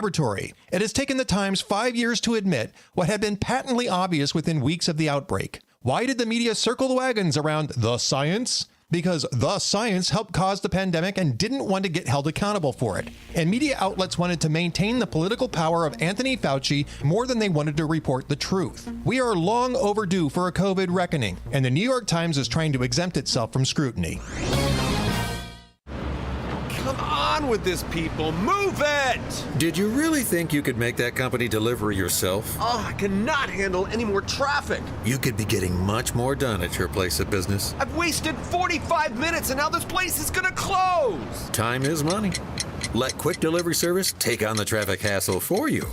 laboratory. It has taken the Times 5 years to admit what had been patently obvious within weeks of the outbreak. Why did the media circle the wagons around the science? Because the science helped cause the pandemic and didn't want to get held accountable for it. And media outlets wanted to maintain the political power of Anthony Fauci more than they wanted to report the truth. We are long overdue for a COVID reckoning, and the New York Times is trying to exempt itself from scrutiny. Come on with this, people. Move it! Did you really think you could make that company deliver yourself? Oh, I cannot handle any more traffic. You could be getting much more done at your place of business. I've wasted 45 minutes and now this place is gonna close. Time is money. Let Quick Delivery Service take on the traffic hassle for you.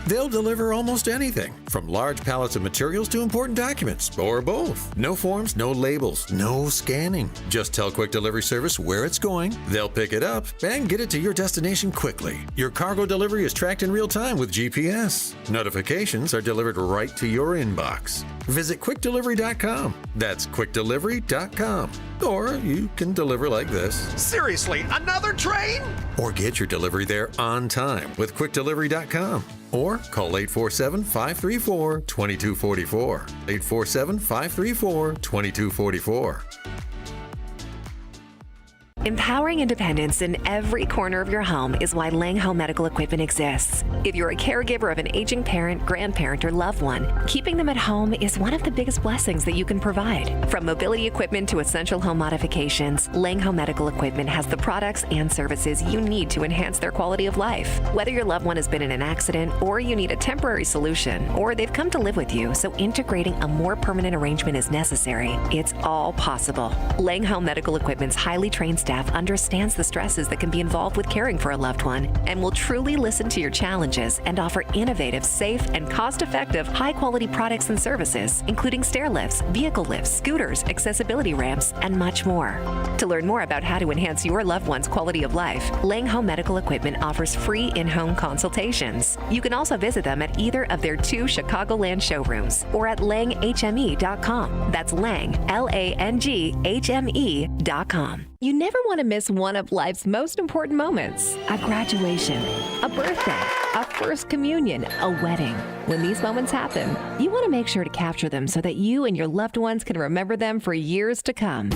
They'll deliver almost anything, from large pallets of materials to important documents, or both. No forms, no labels, no scanning. Just tell Quick Delivery Service where it's going, they'll pick it up, and get it to your destination quickly. Your cargo delivery is tracked in real time with GPS. Notifications are delivered right to your inbox. Visit QuickDelivery.com. That's QuickDelivery.com. Or you can deliver like this. Seriously, another train? Or get your delivery there on time with QuickDelivery.com. Or call 847-534-2244. 847-534-2244. Empowering independence in every corner of your home is why Lang Home Medical Equipment exists. If you're a caregiver of an aging parent, grandparent, or loved one, keeping them at home is one of the biggest blessings that you can provide. From mobility equipment to essential home modifications, Lang Home Medical Equipment has the products and services you need to enhance their quality of life. Whether your loved one has been in an accident, or you need a temporary solution, or they've come to live with you, so integrating a more permanent arrangement is necessary, it's all possible. Lang Home Medical Equipment's highly trained staff understands the stresses that can be involved with caring for a loved one and will truly listen to your challenges and offer innovative, safe, and cost-effective, high-quality products and services, including stair lifts, vehicle lifts, scooters, accessibility ramps, and much more. To learn more about how to enhance your loved one's quality of life, Lang Home Medical Equipment offers free in-home consultations. You can also visit them at either of their 2 Chicagoland showrooms or at langhme.com. That's Lang, LANGHME.com. You never want to miss one of life's most important moments. A graduation, a birthday, a first communion, a wedding. When these moments happen, you want to make sure to capture them so that you and your loved ones can remember them for years to come.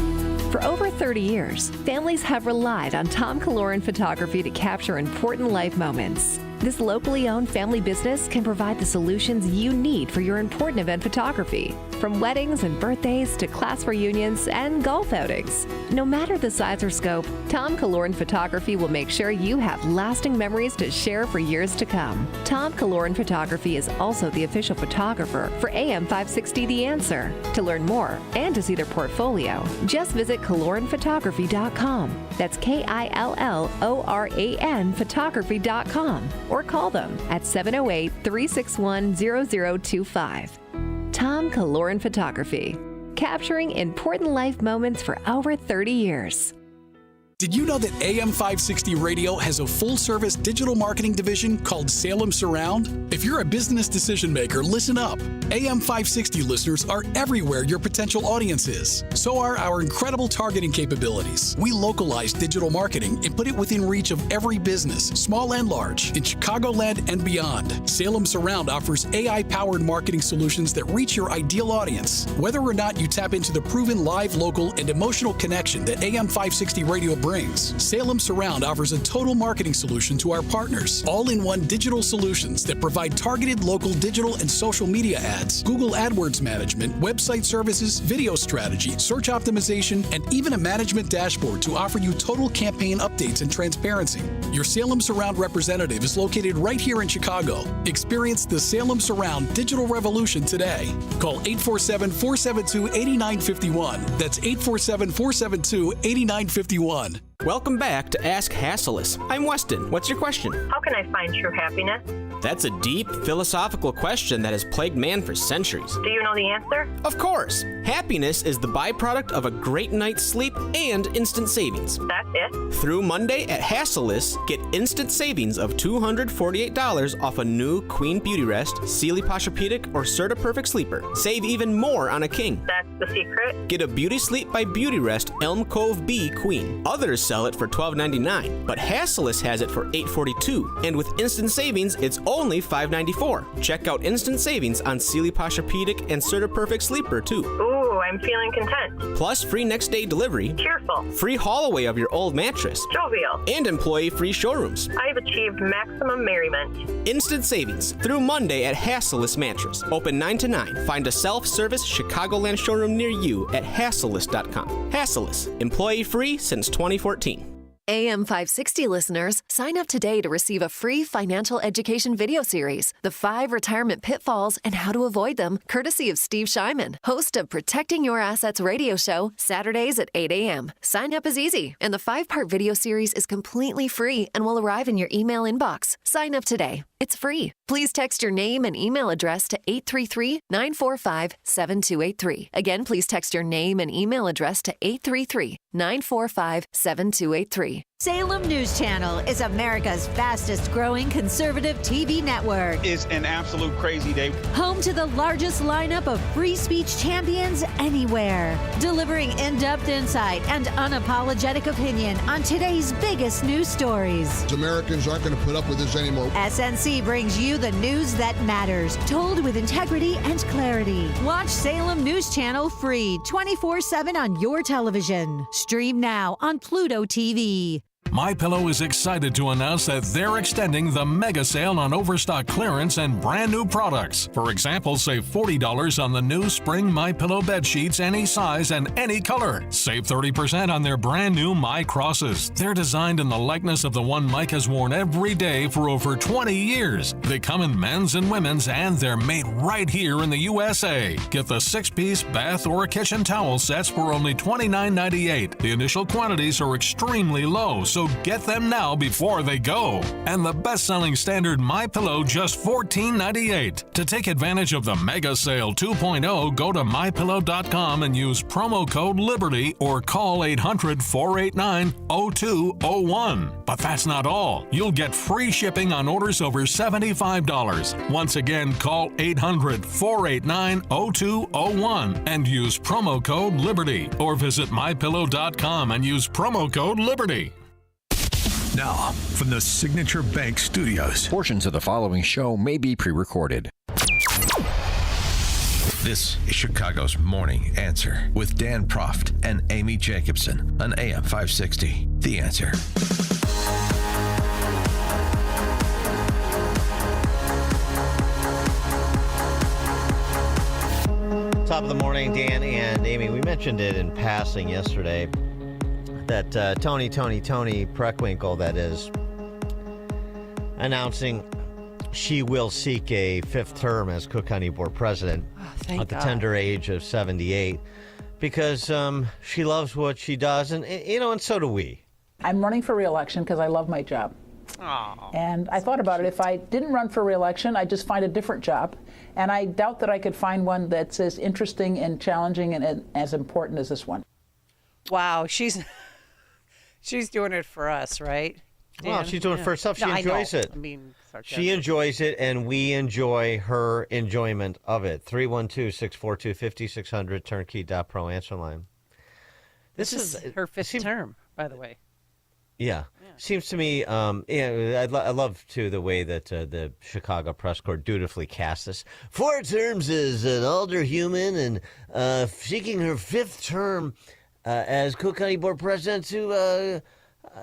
For over 30 years, families have relied on Tom Kaloran Photography to capture important life moments. This locally owned family business can provide the solutions you need for your important event photography, from weddings and birthdays to class reunions and golf outings. No matter the size or scope, Tom Kaloran Photography will make sure you have lasting memories to share for years to come. Tom Kaloran Photography is also the official photographer for AM 560 The Answer. To learn more and to see their portfolio, just visit KaloranPhotography.com. That's KILLORAN photography.com. Or call them at 708-361-0025. Tom Kaloran Photography, capturing important life moments for over 30 years. Did you know that AM 560 Radio has a full-service digital marketing division called Salem Surround? If you're a business decision maker, listen up. AM 560 listeners are everywhere your potential audience is. So are our incredible targeting capabilities. We localize digital marketing and put it within reach of every business, small and large, in Chicagoland and beyond. Salem Surround offers AI-powered marketing solutions that reach your ideal audience. Whether or not you tap into the proven live, local, and emotional connection that AM 560 Radio brings, Salem Surround offers a total marketing solution to our partners, all-in-one digital solutions that provide targeted local digital and social media ads, Google AdWords management, website services, video strategy, search optimization, and even a management dashboard to offer you total campaign updates and transparency. Your Salem Surround representative is located right here in Chicago. Experience the Salem Surround digital revolution today. Call 847-472-8951. That's 847-472-8951. Welcome back to Ask Hasselus. I'm Weston. What's your question? How can I find true happiness? That's a deep, philosophical question that has plagued man for centuries. Do you know the answer? Of course. Happiness is the byproduct of a great night's sleep and instant savings. That's it? Through Monday at Hassellus, get instant savings of $248 off a new Queen Beauty Rest, Sealy Posturepedic, or Serta Perfect Sleeper. Save even more on a king. That's the secret? Get a Beauty Sleep by Beauty Rest Elm Cove B Queen. Others sell it for $12.99, but Hassellus has it for $8.42, and with instant savings, it's only $5.94. Check out instant savings on Sealy Posturepedic and Serta Perfect Sleeper, too. Ooh, I'm feeling content. Plus free next day delivery, Cheerful. free haul away of your old mattress, Jovial. and employee-free showrooms. I've achieved maximum merriment. Instant savings through Monday at Hassellus Mattress. Open 9 to 9. Find a self-service Chicagoland showroom near you at hassellus.com. Hassellus, employee-free since 2014. AM 560 listeners, sign up today to receive a free financial education video series, The 5 Retirement Pitfalls and How to Avoid Them, courtesy of Steve Shyman, host of Protecting Your Assets radio show, Saturdays at 8 a.m. Sign up is easy, and the 5-part video series is completely free and will arrive in your email inbox. Sign up today. It's free. Please text your name and email address to 833-945-7283. Again, please text your name and email address to 833-945-7283. Salem News Channel is America's fastest growing conservative TV network. It's an absolute crazy day. Home to the largest lineup of free speech champions anywhere. Delivering in-depth insight and unapologetic opinion on today's biggest news stories. Americans aren't going to put up with this anymore. SNC brings you the news that matters, told with integrity and clarity. Watch Salem News Channel free 24/7 on your television. Stream now on Pluto TV. MyPillow is excited to announce that they're extending the mega sale on overstock clearance and brand new products. For example, save $40 on the new spring MyPillow bed sheets, any size and any color. Save 30% on their brand new My Crosses. They're designed in the likeness of the one Mike has worn every day for over 20 years. They come in men's and women's, and they're made right here in the USA. Get the 6-piece bath or kitchen towel sets for only $29.98. The initial quantities are extremely low, so get them now before they go. And the best-selling standard MyPillow, just $14.98. To take advantage of the Mega Sale 2.0, go to MyPillow.com and use promo code LIBERTY or call 800-489-0201. But that's not all. You'll get free shipping on orders over $75. Once again, call 800-489-0201 and use promo code LIBERTY, or visit MyPillow.com and use promo code LIBERTY. Now, from the Signature Bank Studios. Portions of the following show may be pre-recorded. This is Chicago's Morning Answer with Dan Proft and Amy Jacobson on AM 560. The Answer. Top of the morning, Dan and Amy. We mentioned it in passing yesterday that Tony Preckwinkle, that is, announcing she will seek a 5th term as Cook County Board President at the tender age of 78 because she loves what she does, and so do we. I'm running for re-election because I love my job. Aww. And I thought about it. If I didn't run for re-election, I'd just find a different job. And I doubt that I could find one that's as interesting and challenging and as important as this one. Wow, she's doing it for us, right? Dan? Well, she's doing it for herself. She enjoys it. I mean, she enjoys it, and we enjoy her enjoyment of it. 312-642-5600, turnkey.pro answer line. This is her 5th term, by the way. Yeah. Seems to me, I love, too, the way that the Chicago Press Corps dutifully cast this. 4 terms as an alderhuman and seeking her 5th term as Cook County Board President to,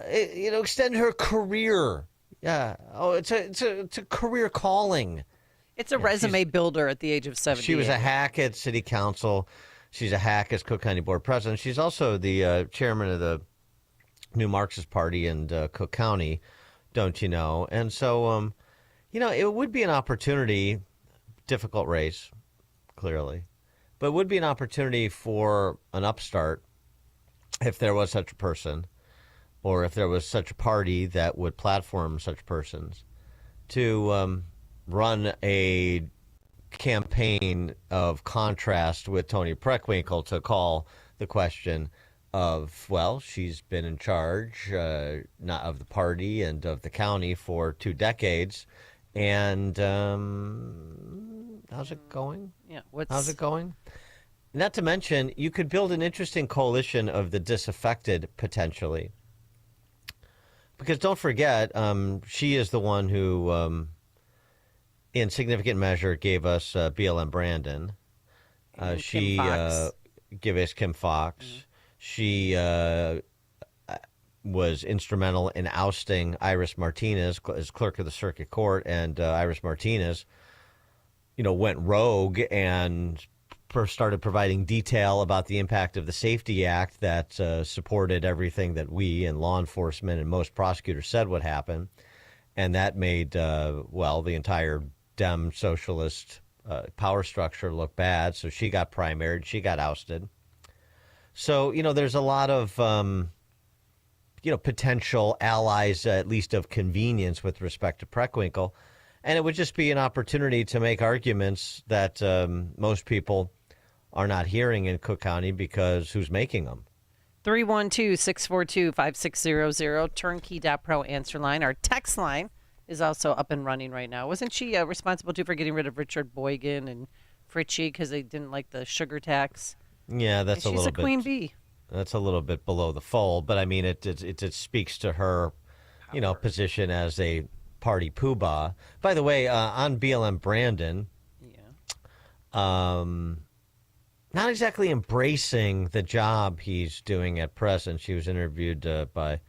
extend her career. Yeah. Oh, it's a career calling. It's a resume builder at the age of 70. She was a hack at City Council. She's a hack as Cook County Board President. She's also the chairman of the New Marxist Party in Cook County, don't you know? And so, it would be an opportunity, difficult race, clearly, but it would be an opportunity for an upstart if there was such a person, or if there was such a party that would platform such persons to run a campaign of contrast with Toni Preckwinkle to call the question of, well, she's been in charge not of the party and of the county for 2 decades. And how's it going? Yeah. How's it going? Not to mention, you could build an interesting coalition of the disaffected potentially. Because don't forget, she is the one who, in significant measure, gave us BLM Brandon. She gave us Kim Fox. Mm-hmm. She was instrumental in ousting Iris Martinez as clerk of the circuit court, and Iris Martinez, went rogue and started providing detail about the impact of the Safety Act that supported everything that we and law enforcement and most prosecutors said would happen. And that made, the entire Dem socialist power structure look bad. So she got primaried. She got ousted. So, there's a lot of, potential allies, at least of convenience with respect to Preckwinkle. And it would just be an opportunity to make arguments that most people are not hearing in Cook County because who's making them? 312-642-5600, turnkey.pro answer line. Our text line is also up and running right now. Wasn't she responsible too for getting rid of Richard Boygan and Fritchie because they didn't like the sugar tax? Yeah, that's and a little bit. She's a queen bee. That's a little bit below the fold, but I mean, it speaks to her, position as a party poobah. By the way, on BLM Brandon, not exactly embracing the job he's doing at present. She was interviewed by,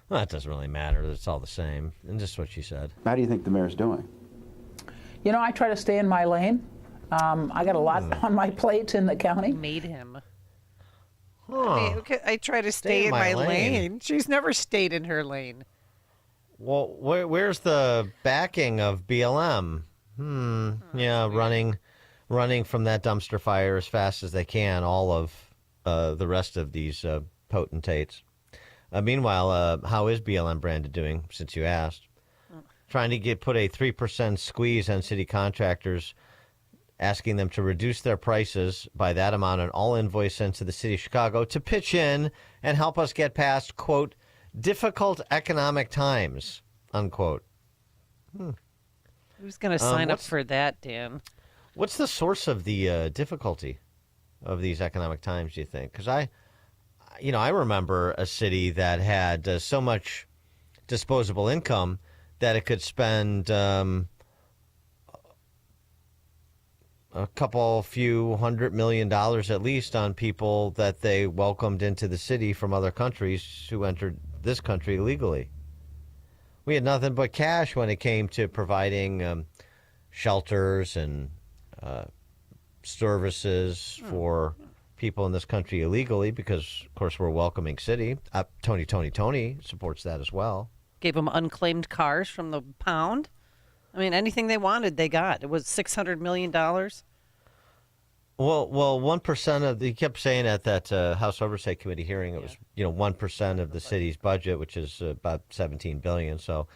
well, it doesn't really matter. It's all the same. And just what she said. How do you think the mayor's doing? I try to stay in my lane. I got a lot on my plate in the county. Made him. Huh. I try to stay in my lane. She's never stayed in her lane. Well, where's the backing of BLM? Yeah, running from that dumpster fire as fast as they can, all of the rest of these potentates. Meanwhile, how is BLM Brandon doing, since you asked? Trying to put a 3% squeeze on city contractors, asking them to reduce their prices by that amount on all invoice sent to the city of Chicago to pitch in and help us get past, quote, difficult economic times, unquote. Who's going to sign up for that, Dan? What's the source of the difficulty of these economic times, do you think? Because I remember a city that had so much disposable income that it could spend a few $100 million at least on people that they welcomed into the city from other countries who entered this country illegally. We had nothing but cash when it came to providing shelters and services for people in this country illegally because, of course, we're a welcoming city. Tony supports that as well. Gave them unclaimed cars from the pound. I mean, anything they wanted, they got. It was $600 million. Well, 1% of he kept saying at that House Oversight Committee hearing, it was 1% of the city's budget, which is about $17 billion. So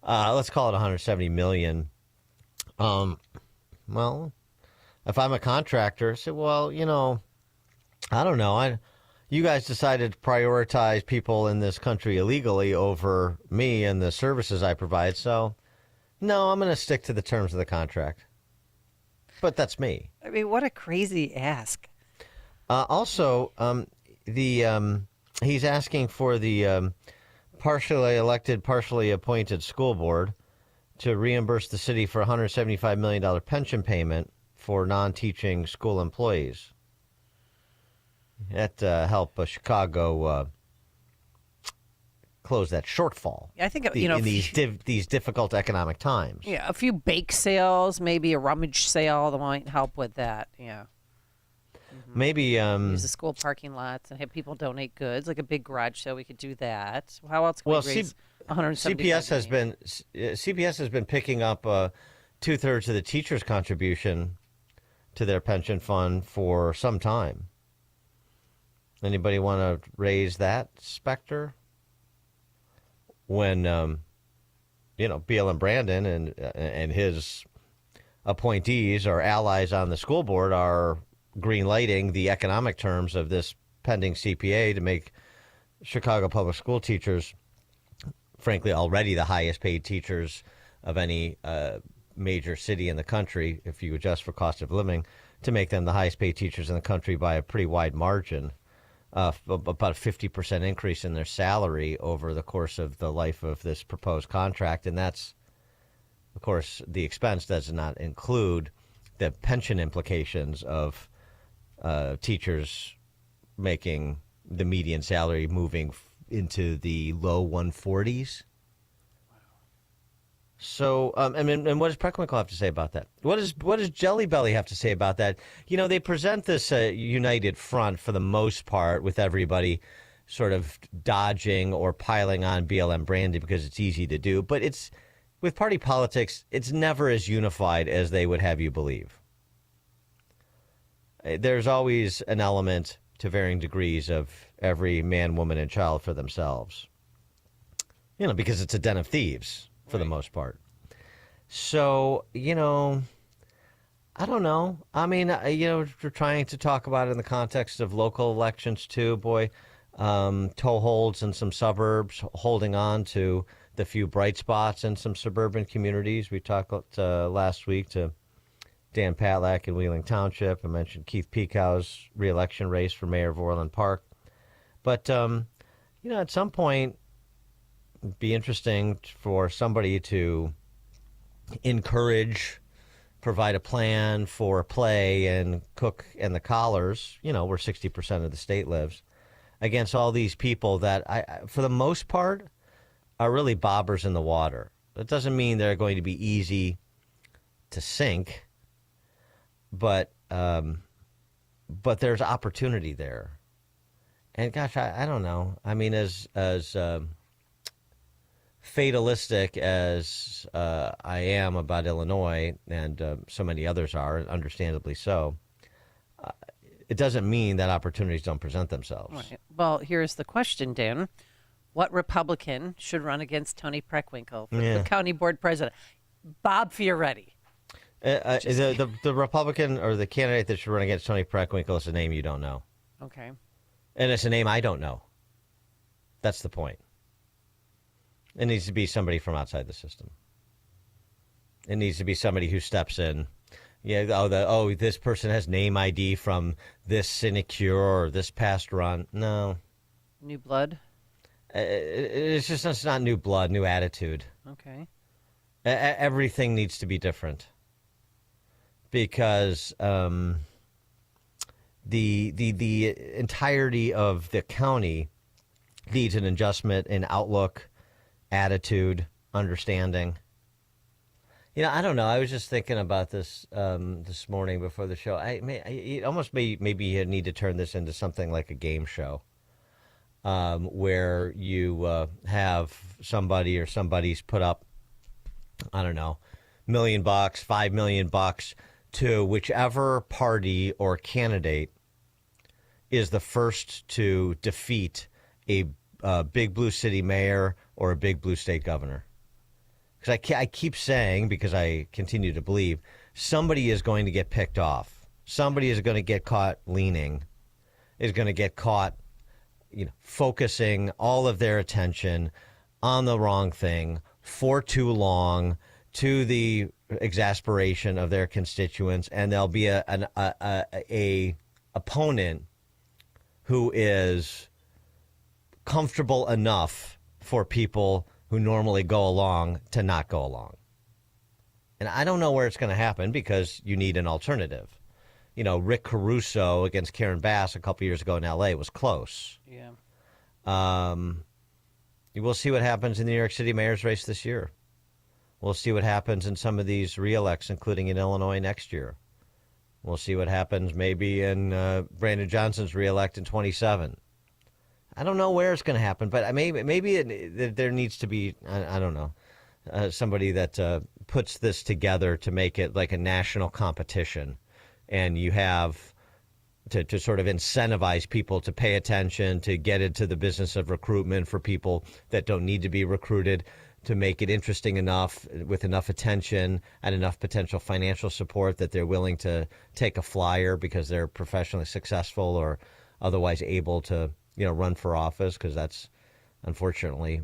let's call it $170 million. Well, if I'm a contractor, I say, well, I don't know. You guys decided to prioritize people in this country illegally over me and the services I provide. So, no, I'm going to stick to the terms of the contract. But that's me. I mean, what a crazy ask. Also, he's asking for the partially elected, partially appointed school board to reimburse the city for a $175 million pension payment for non-teaching school employees. That help Chicago close that shortfall. I think in these difficult economic times. Yeah, a few bake sales, maybe a rummage sale that might help with that. Yeah. Mm-hmm. Maybe use the school parking lots and have people donate goods, like a big garage sale. We could do that. How else can we raise $175 CPS has been picking up 2/3 of the teachers' contribution to their pension fund for some time. Anybody want to raise that specter? When BLM Brandon and his appointees or allies on the school board are green-lighting the economic terms of this pending CPA to make Chicago public school teachers, frankly, already the highest paid teachers of any major city in the country, if you adjust for cost of living, to make them the highest paid teachers in the country by a pretty wide margin, about a 50% increase in their salary over the course of the life of this proposed contract. And that's, of course, the expense does not include the pension implications of teachers making the median salary moving into the low 140s. So, and what does Preckwinkle have to say about that? What does Jelly Belly have to say about that? They present this united front for the most part, with everybody sort of dodging or piling on BLM Brandon because it's easy to do. But it's with party politics, it's never as unified as they would have you believe. There's always an element to varying degrees of every man, woman, and child for themselves. Because it's a den of thieves. For the most part. So, I don't know. I mean, we're trying to talk about it in the context of local elections too, boy. Toeholds in some suburbs, holding on to the few bright spots in some suburban communities. We talked last week to Dan Patlack in Wheeling Township. I mentioned Keith Pekow's re-election race for mayor of Orland Park. But, at some point, be interesting for somebody to encourage, provide a plan for play and Cook and the Collars, where 60% of the state lives, against all these people that, for the most part, are really bobbers in the water. That doesn't mean they're going to be easy to sink, but there's opportunity there. And gosh, I don't know. I mean, as fatalistic as I am about Illinois, and so many others are, understandably so, it doesn't mean that opportunities don't present themselves. Right. Well, here's the question, Dan. What Republican should run against Tony Preckwinkle for the county board president? Bob Fioretti. The Republican or the candidate that should run against Tony Preckwinkle is a name you don't know. Okay. And it's a name I don't know. That's the point. It needs to be somebody from outside the system. It needs to be somebody who steps in. This person has name ID from this sinecure or this past run. No. New blood? It's not new blood, new attitude. Okay. Everything needs to be different. Because the entirety of the county needs an adjustment in outlook, attitude, understanding. I don't know. I was just thinking about this this morning before the show. Maybe you need to turn this into something like a game show, where you have somebody or somebody's put up, I don't know, $1 million, $5 million to whichever party or candidate is the first to defeat a big blue city mayor or a big blue state governor. Because I keep saying, because I continue to believe, somebody is going to get picked off. Somebody is going to get caught leaning, is going to get caught, focusing all of their attention on the wrong thing for too long, to the exasperation of their constituents, and there'll be a opponent who is comfortable enough for people who normally go along to not go along. And I don't know where it's going to happen, because you need an alternative. Rick Caruso against Karen Bass a couple years ago in L.A. was close. Yeah. We'll see what happens in the New York City mayor's race this year. We'll see what happens in some of these re-elects, including in Illinois next year. We'll see what happens maybe in Brandon Johnson's re-elect in 2027. I don't know where it's going to happen, but maybe there needs to be, I don't know, somebody that puts this together to make it like a national competition. And you have to sort of incentivize people to pay attention, to get into the business of recruitment for people that don't need to be recruited, to make it interesting enough with enough attention and enough potential financial support that they're willing to take a flyer because they're professionally successful or otherwise able to, run for office, because that's unfortunately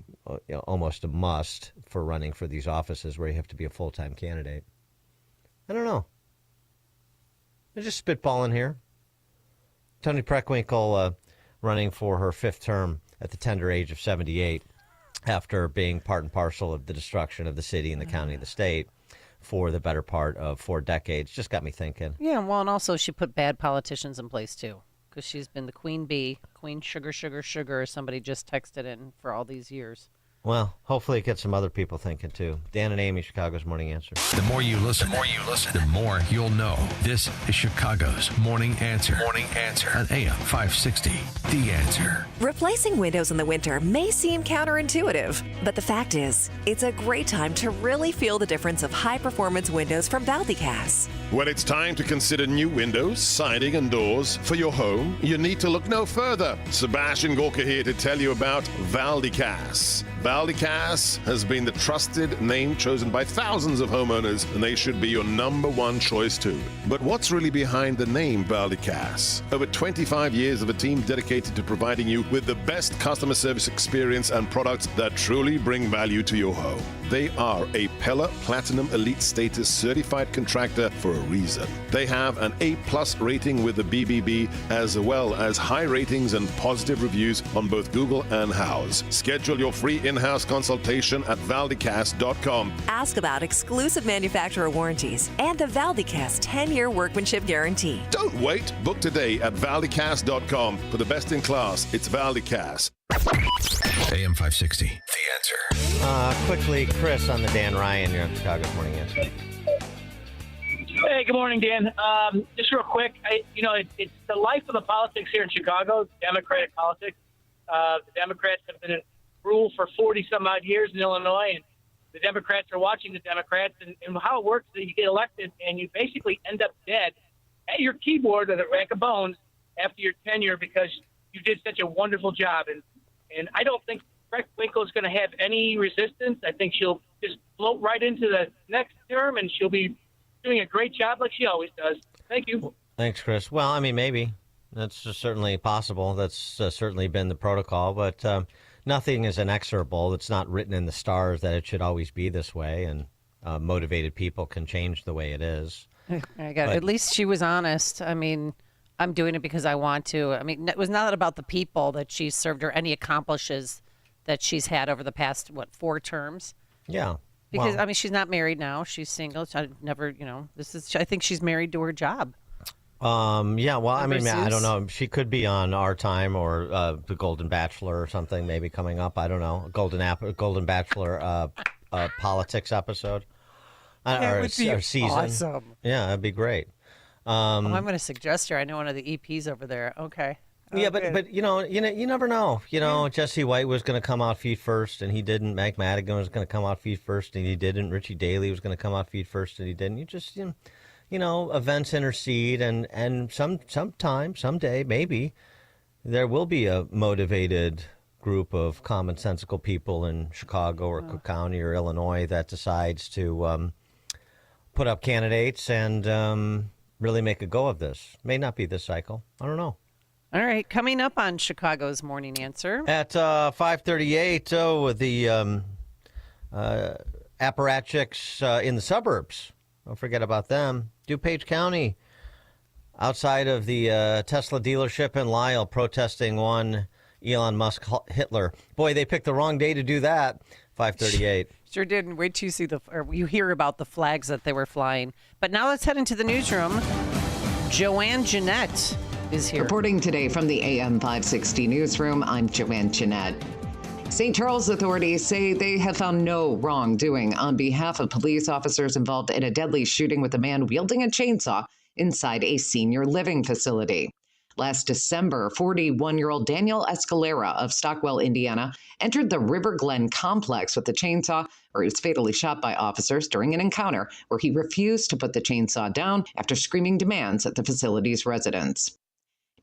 almost a must for running for these offices where you have to be a full-time candidate. I don't know. I'm just spitballing here. Toni Preckwinkle running for her 5th term at the tender age of 78 after being part and parcel of the destruction of the city and the county and the state for the better part of 4 decades. Just got me thinking. Yeah, well, and also she put bad politicians in place, too, because she's been the queen bee, queen sugar, sugar, sugar. Somebody just texted in for all these years. Well, hopefully it gets some other people thinking, too. Dan and Amy, Chicago's Morning Answer. The more you listen, the more you'll know. This is Chicago's Morning Answer. Morning Answer on AM 560. The Answer. Replacing windows in the winter may seem counterintuitive, but the fact is, it's a great time to really feel the difference of high-performance windows from Valdecas. When it's time to consider new windows, siding, and doors for your home, you need to look no further. Sebastian Gorka here to tell you about Valdecas. Valdecas has been the trusted name chosen by thousands of homeowners, and they should be your number one choice too. But what's really behind the name Valdecas? Over 25 years of a team dedicated to providing you with the best customer service experience and products that truly bring value to your home. They are a Pella Platinum Elite Status certified contractor for a reason. They have an A+ rating with the BBB, as well as high ratings and positive reviews on both Google and Houzz. Schedule your free in-house consultation at Valdecas.com. Ask about exclusive manufacturer warranties and the Valdecas 10-year workmanship guarantee. Don't wait. Book today at Valdecas.com. For the best in class, it's Valdecas. AM 560. The Answer. Quickly, Chris on the Dan Ryan here on Chicago's Morning Answer. Hey, good morning, Dan. Just real quick, it's the life of the politics here in Chicago, Democratic politics. The Democrats have been in rule for 40-some-odd years in Illinois, and the Democrats are watching the Democrats. And how it works is you get elected, and you basically end up dead at your keyboard or the rack of bones after your tenure because you did such a wonderful job. And I don't think Preckwinkle is going to have any resistance. I think she'll just float right into the next term, and she'll be doing a great job like she always does. Thank you. Thanks, Chris. Well, I mean, maybe. That's certainly possible. That's certainly been the protocol, but nothing is inexorable. It's not written in the stars that it should always be this way, and motivated people can change the way it is. At least she was honest. I mean, I'm doing it because I want to. I mean, it was not about the people that she served or any accomplishes that she's had over the past, 4 terms. Yeah. Because, I mean, she's not married now. She's single. I never, I think she's married to her job. Yeah, well, I mean, I don't know. She could be on Our Time or The Golden Bachelor or something maybe coming up. I don't know. Golden Bachelor politics episode. That would be or season. awesome. Yeah, that'd be great. I'm going to suggest her. I know one of the EPs over there. Okay. Yeah, but you never know. Jesse White was going to come out feet first, and he didn't. Mac Madigan was going to come out feet first, and he didn't. Richie Daley was going to come out feet first, and he didn't. You just, events intercede, and sometime, someday, maybe, there will be a motivated group of commonsensical people in Chicago or Cook County or Illinois that decides to put up candidates and really make a go of this. May not be this cycle. I don't know. All right, coming up on Chicago's Morning Answer. At 5:38, the apparatchiks in the suburbs. Don't forget about them. DuPage County, outside of the Tesla dealership in Lyle, protesting one Elon Musk Hitler. Boy, they picked the wrong day to do that. 5:38. Sure didn't. Wait till you see you hear about the flags that they were flying. But now let's head into the newsroom. Joanne Jeanette is here. Reporting today from the AM 560 newsroom, I'm Joanne Jeanette. St. Charles authorities say they have found no wrongdoing on behalf of police officers involved in a deadly shooting with a man wielding a chainsaw inside a senior living facility. Last December, 41-year-old Daniel Escalera of Stockwell, Indiana, entered the River Glen complex with a chainsaw, where he was fatally shot by officers during an encounter where he refused to put the chainsaw down after screaming demands at the facility's residents.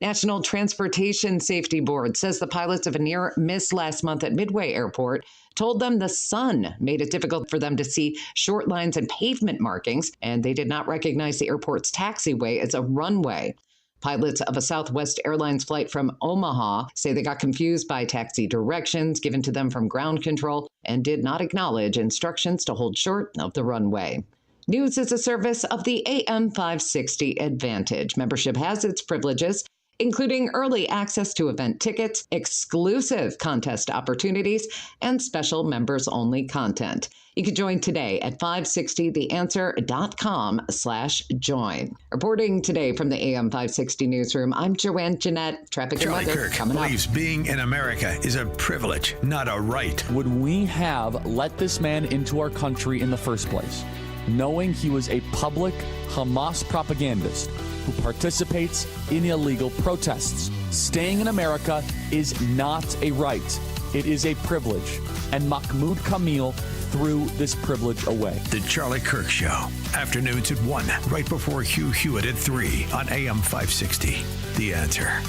National Transportation Safety Board says the pilots of a near miss last month at Midway Airport told them the sun made it difficult for them to see short lines and pavement markings, and they did not recognize the airport's taxiway as a runway. Pilots of a Southwest Airlines flight from Omaha say they got confused by taxi directions given to them from ground control and did not acknowledge instructions to hold short of the runway. News is a service of the AM 560 Advantage. Membership has its privileges, including early access to event tickets, exclusive contest opportunities, and special members-only content. You can join today at 560theanswer.com/join. Reporting today from the AM 560 newsroom, I'm Joanne Jeanette. Traffic and Charlie weather Kirk coming up. believes being in America is a privilege, not a right. Would we have let this man into our country in the first place, knowing he was a public Hamas propagandist who participates in illegal protests? Staying in America is not a right. It is a privilege. And Mahmoud Kamil threw this privilege away. The Charlie Kirk Show. Afternoons at 1, right before Hugh Hewitt at 3 on AM 560. The Answer.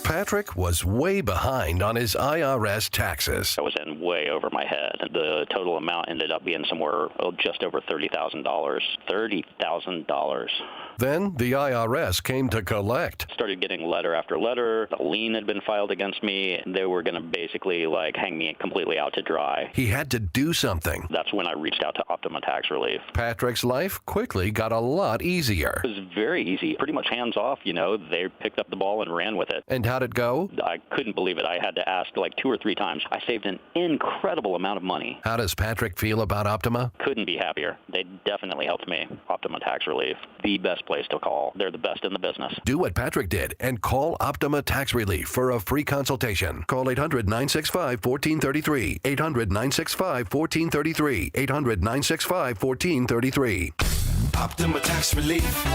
Patrick was way behind on his IRS taxes. I was in way over my head. The total amount ended up being somewhere just over $30,000. $30,000. Then the IRS came to collect. Started getting letter after letter. A lien had been filed against me. They were going to basically hang me completely out to dry. He had to do something. That's when I reached out to Optima Tax Relief. Patrick's life quickly got a lot easier. It was very easy, pretty much hands off. They picked up the ball and ran with it. And how'd it go? I couldn't believe it. I had to ask 2 or 3 times. I saved an incredible amount of money. How does Patrick feel about Optima? Couldn't be happier. They definitely helped me. Optima Tax Relief, the best place to call. They're the best in the business. Do what Patrick did and call Optima Tax Relief for a free consultation. Call 800-965-1433. 800-965-1433. 800-965-1433. Optima Tax Relief.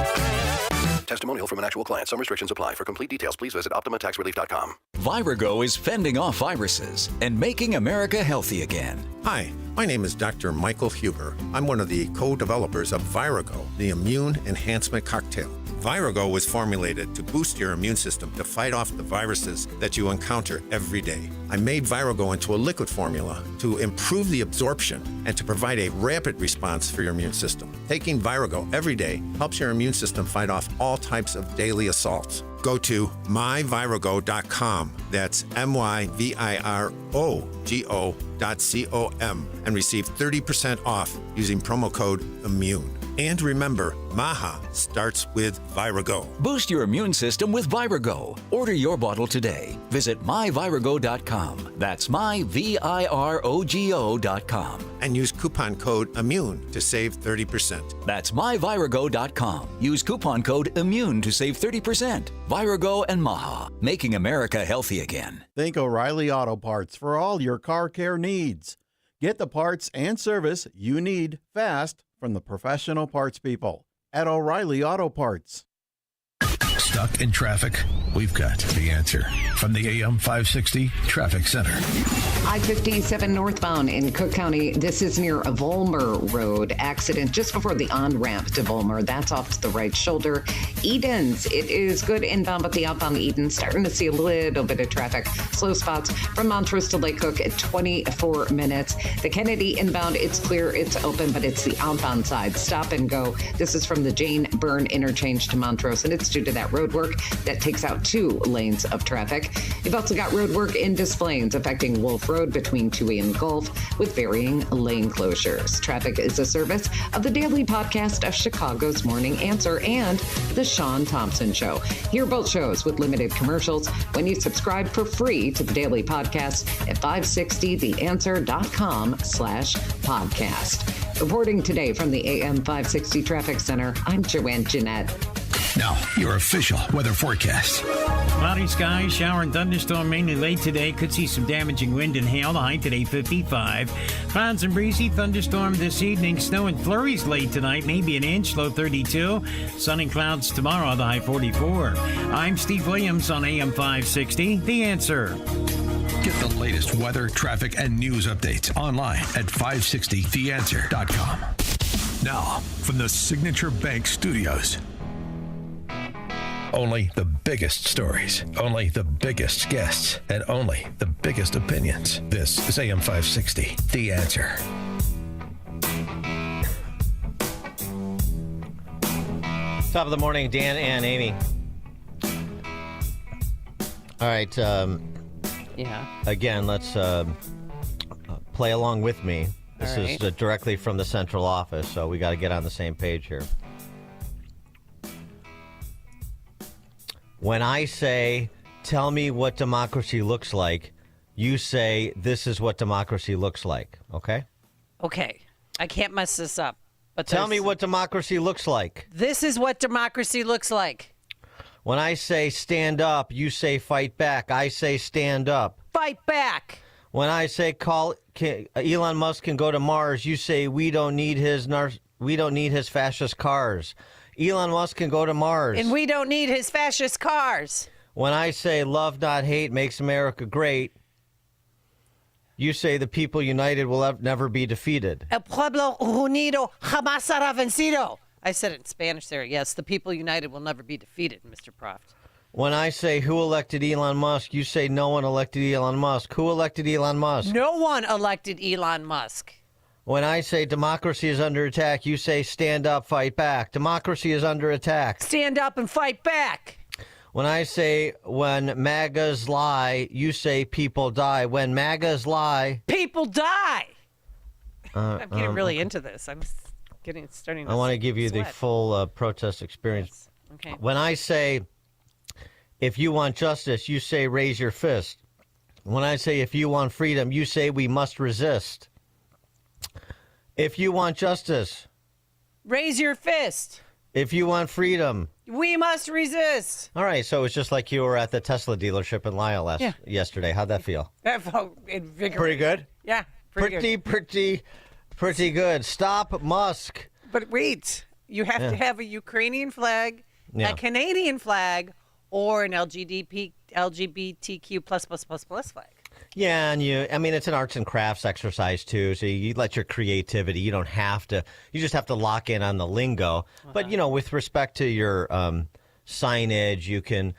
Testimonial from an actual client. Some restrictions apply. For complete details, please visit OptimaTaxRelief.com. Virago is fending off viruses and making America healthy again. Hi, my name is Dr. Michael Huber. I'm one of the co-developers of Virago, the immune enhancement cocktail. Virago was formulated to boost your immune system to fight off the viruses that you encounter every day. I made Virago into a liquid formula to improve the absorption and to provide a rapid response for your immune system. Taking Virago every day helps your immune system fight off all types of daily assaults. Go to myvirago.com. That's myvirogo.com and receive 30% off using promo code IMMUNE. And remember, Maha starts with Virago. Boost your immune system with Virago. Order your bottle today. Visit myvirago.com. That's myvirogo.com. And use coupon code IMMUNE to save 30%. That's myvirago.com. Use coupon code IMMUNE to save 30%. Virago and Maha, making America healthy again. Think O'Reilly Auto Parts for all your car care needs. Get the parts and service you need fast from the professional parts people at O'Reilly Auto Parts. Stuck in traffic? We've got the answer from the AM 560 Traffic Center. I-57 northbound in Cook County. This is near Volmer Road. Accident just before the on-ramp to Volmer. That's off to the right shoulder. Edens, it is good inbound, but the outbound Eden starting to see a little bit of traffic. Slow spots from Montrose to Lake Cook at 24 minutes. The Kennedy inbound, it's clear, it's open, but it's the outbound side. Stop and go. This is from the Jane Byrne interchange to Montrose, and it's due to that road work that takes out 2 lanes of traffic. You've also got road work in Des Plaines affecting Wolf Road between Toohey and Gulf with varying lane closures. Traffic is a service of the daily podcast of Chicago's Morning Answer and The Sean Thompson Show. Hear both shows with limited commercials when you subscribe for free to the daily podcast at 560theanswer.com/podcast. Reporting today from the AM 560 Traffic Center, I'm Joanne Jeanette. Now, your official weather forecast. Cloudy skies, shower and thunderstorm mainly late today. Could see some damaging wind and hail. The high today 55. Clouds and breezy. Thunderstorm this evening. Snow and flurries late tonight. Maybe an inch. Low 32. Sun and clouds tomorrow. The high 44. I'm Steve Williams on AM 560. The Answer. Get the latest weather, traffic, and news updates online at 560theanswer.com. Now, from the Signature Bank Studios. Only the biggest stories, only the biggest guests, and only the biggest opinions. This is AM 560, The Answer. Top of the morning, Dan and Amy. All right. Yeah. Again, let's play along with me. This is directly from the central office, so we got to get on the same page here. When I say, tell me what democracy looks like, you say, this is what democracy looks like, okay? Okay. I can't mess this up. But tell me what democracy looks like. This is what democracy looks like. When I say stand up, you say fight back. I say stand up. Fight back. When I say Elon Musk can go to Mars, you say we don't need his fascist cars. Elon Musk can go to Mars. And we don't need his fascist cars. When I say love, not hate, makes America great, you say the people united will never be defeated. El pueblo unido jamás será vencido. I said it in Spanish there. Yes, the people united will never be defeated, Mr. Proft. When I say who elected Elon Musk, you say no one elected Elon Musk. Who elected Elon Musk? No one elected Elon Musk. When I say democracy is under attack, you say stand up, fight back. Democracy is under attack. Stand up and fight back. When I say when MAGAs lie, you say people die. When MAGAs lie, people die. I'm getting really okay. into this. I'm starting to I want to give you sweat. the full protest experience. Yes. Okay. When I say if you want justice, you say raise your fist. When I say if you want freedom, you say we must resist. If you want justice, raise your fist. If you want freedom, we must resist. All right, so it's just like you were at the Tesla dealership in Lisle yesterday. How'd that feel? That felt invigorating. Pretty good? Yeah, pretty good. Stop Musk. But wait, you have to have a Ukrainian flag, a Canadian flag, or an LGBTQ plus flag. Yeah, and it's an arts and crafts exercise too. So you let your creativity. You don't have to. You just have to lock in on the lingo. But with respect to your signage, you can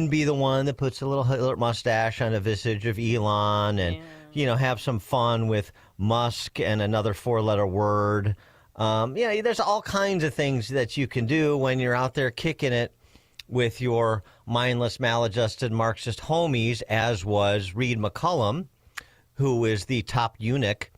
be the one that puts a little Hitler mustache on a visage of Elon, and have some fun with Musk and another 4-letter word. There's all kinds of things that you can do when you're out there kicking it with your mindless, maladjusted Marxist homies, as was Reed McCullum, who is the top eunuch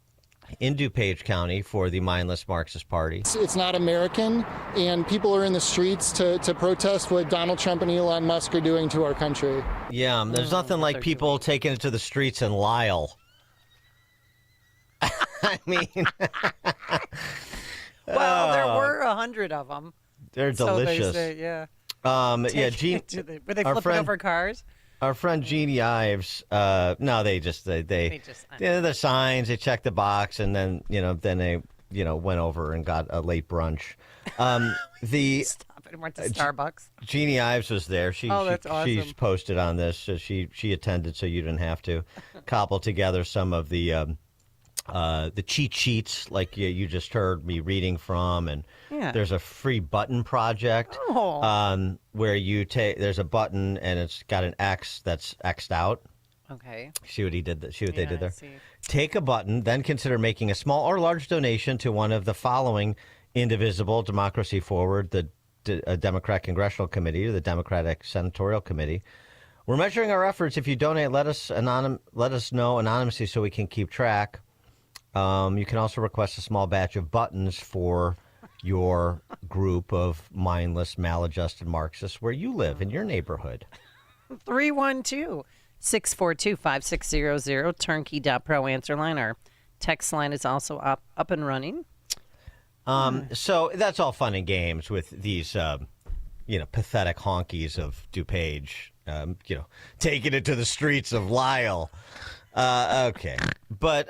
in DuPage County for the mindless Marxist Party. It's not American, and people are in the streets to protest what Donald Trump and Elon Musk are doing to our country. Yeah, there's nothing like people taking it to the streets in Lisle. I mean... Well, there were 100 of them. They're delicious. So they say, yeah. Were they flipping over cars? Our friend Jeannie Ives. No, the signs. They checked the box, and then they went over and got a late brunch. Stop it! And went to Starbucks. Jeannie Ives was there. That's awesome. She's posted on this. So she attended, so you didn't have to cobble together some of the cheat sheets like you just heard me reading from, and there's a free button project where there's a button and it's got an X that's X'd out. Okay. See what he did? See what they did there? Take a button, then consider making a small or large donation to one of the following: Indivisible, Democracy Forward, the Democrat Congressional Committee, or the Democratic Senatorial Committee. We're measuring our efforts. If you donate, let us know anonymously so we can keep track. You can also request a small batch of buttons for your group of mindless, maladjusted Marxists where you live in your neighborhood. 312-642-5600, turnkey.pro answer line. Our text line is also up and running. So that's all fun and games with these, pathetic honkies of DuPage, taking it to the streets of Lisle. Okay, but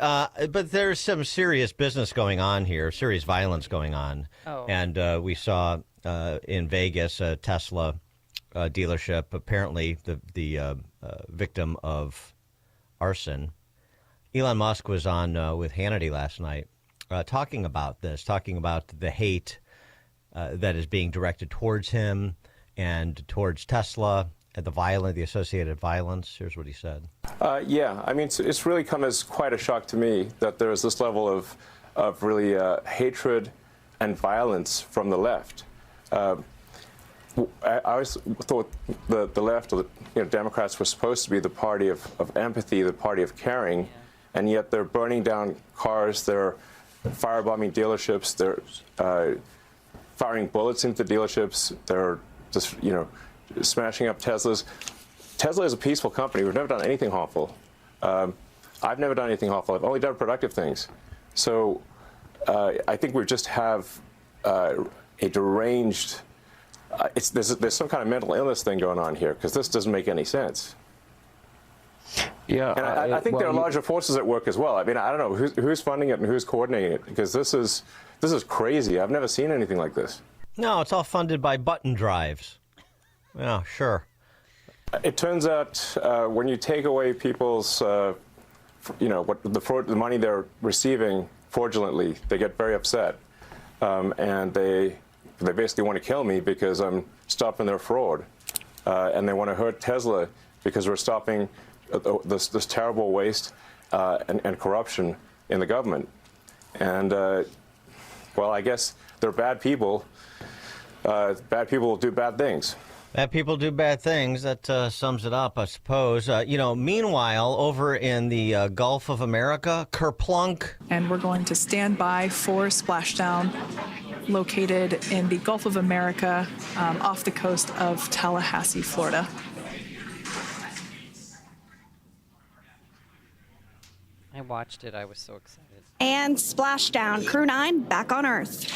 there's some serious business going on here, serious violence going on. And we saw in Vegas a Tesla dealership, apparently the victim of arson. Elon Musk was on with Hannity last night talking about the hate that is being directed towards him and towards Tesla and the associated violence. Here's what he said. Yeah, I mean, it's really come as quite a shock to me that there's this level of really hatred and violence from the left. I always thought the left, or Democrats, were supposed to be the party of empathy, the party of caring, and yet they're burning down cars, they're firebombing dealerships, they're firing bullets into dealerships, they're just, smashing up Teslas. Tesla is a peaceful company. We've never done anything harmful. I've never done anything harmful. I've only done productive things. So I think we just have a deranged, there's some kind of mental illness thing going on here, because this doesn't make any sense. Yeah, and I think there are larger forces at work as well. I mean, I don't know who's funding it and who's coordinating it, because this is crazy. I've never seen anything like this. No, it's all funded by button drives. Yeah, sure. It turns out when you take away people's, what the money they're receiving fraudulently, they get very upset, and they basically want to kill me because I'm stopping their fraud, and they want to hurt Tesla because we're stopping this terrible waste and corruption in the government. And well, I guess they're bad people. Bad people will do bad things. Bad people do bad things. That sums it up, I suppose. Meanwhile, over in the Gulf of America, Kerplunk. And we're going to stand by for splashdown located in the Gulf of America off the coast of Tallahassee, Florida. I watched it. I was so excited. And splashdown. Crew 9 back on Earth.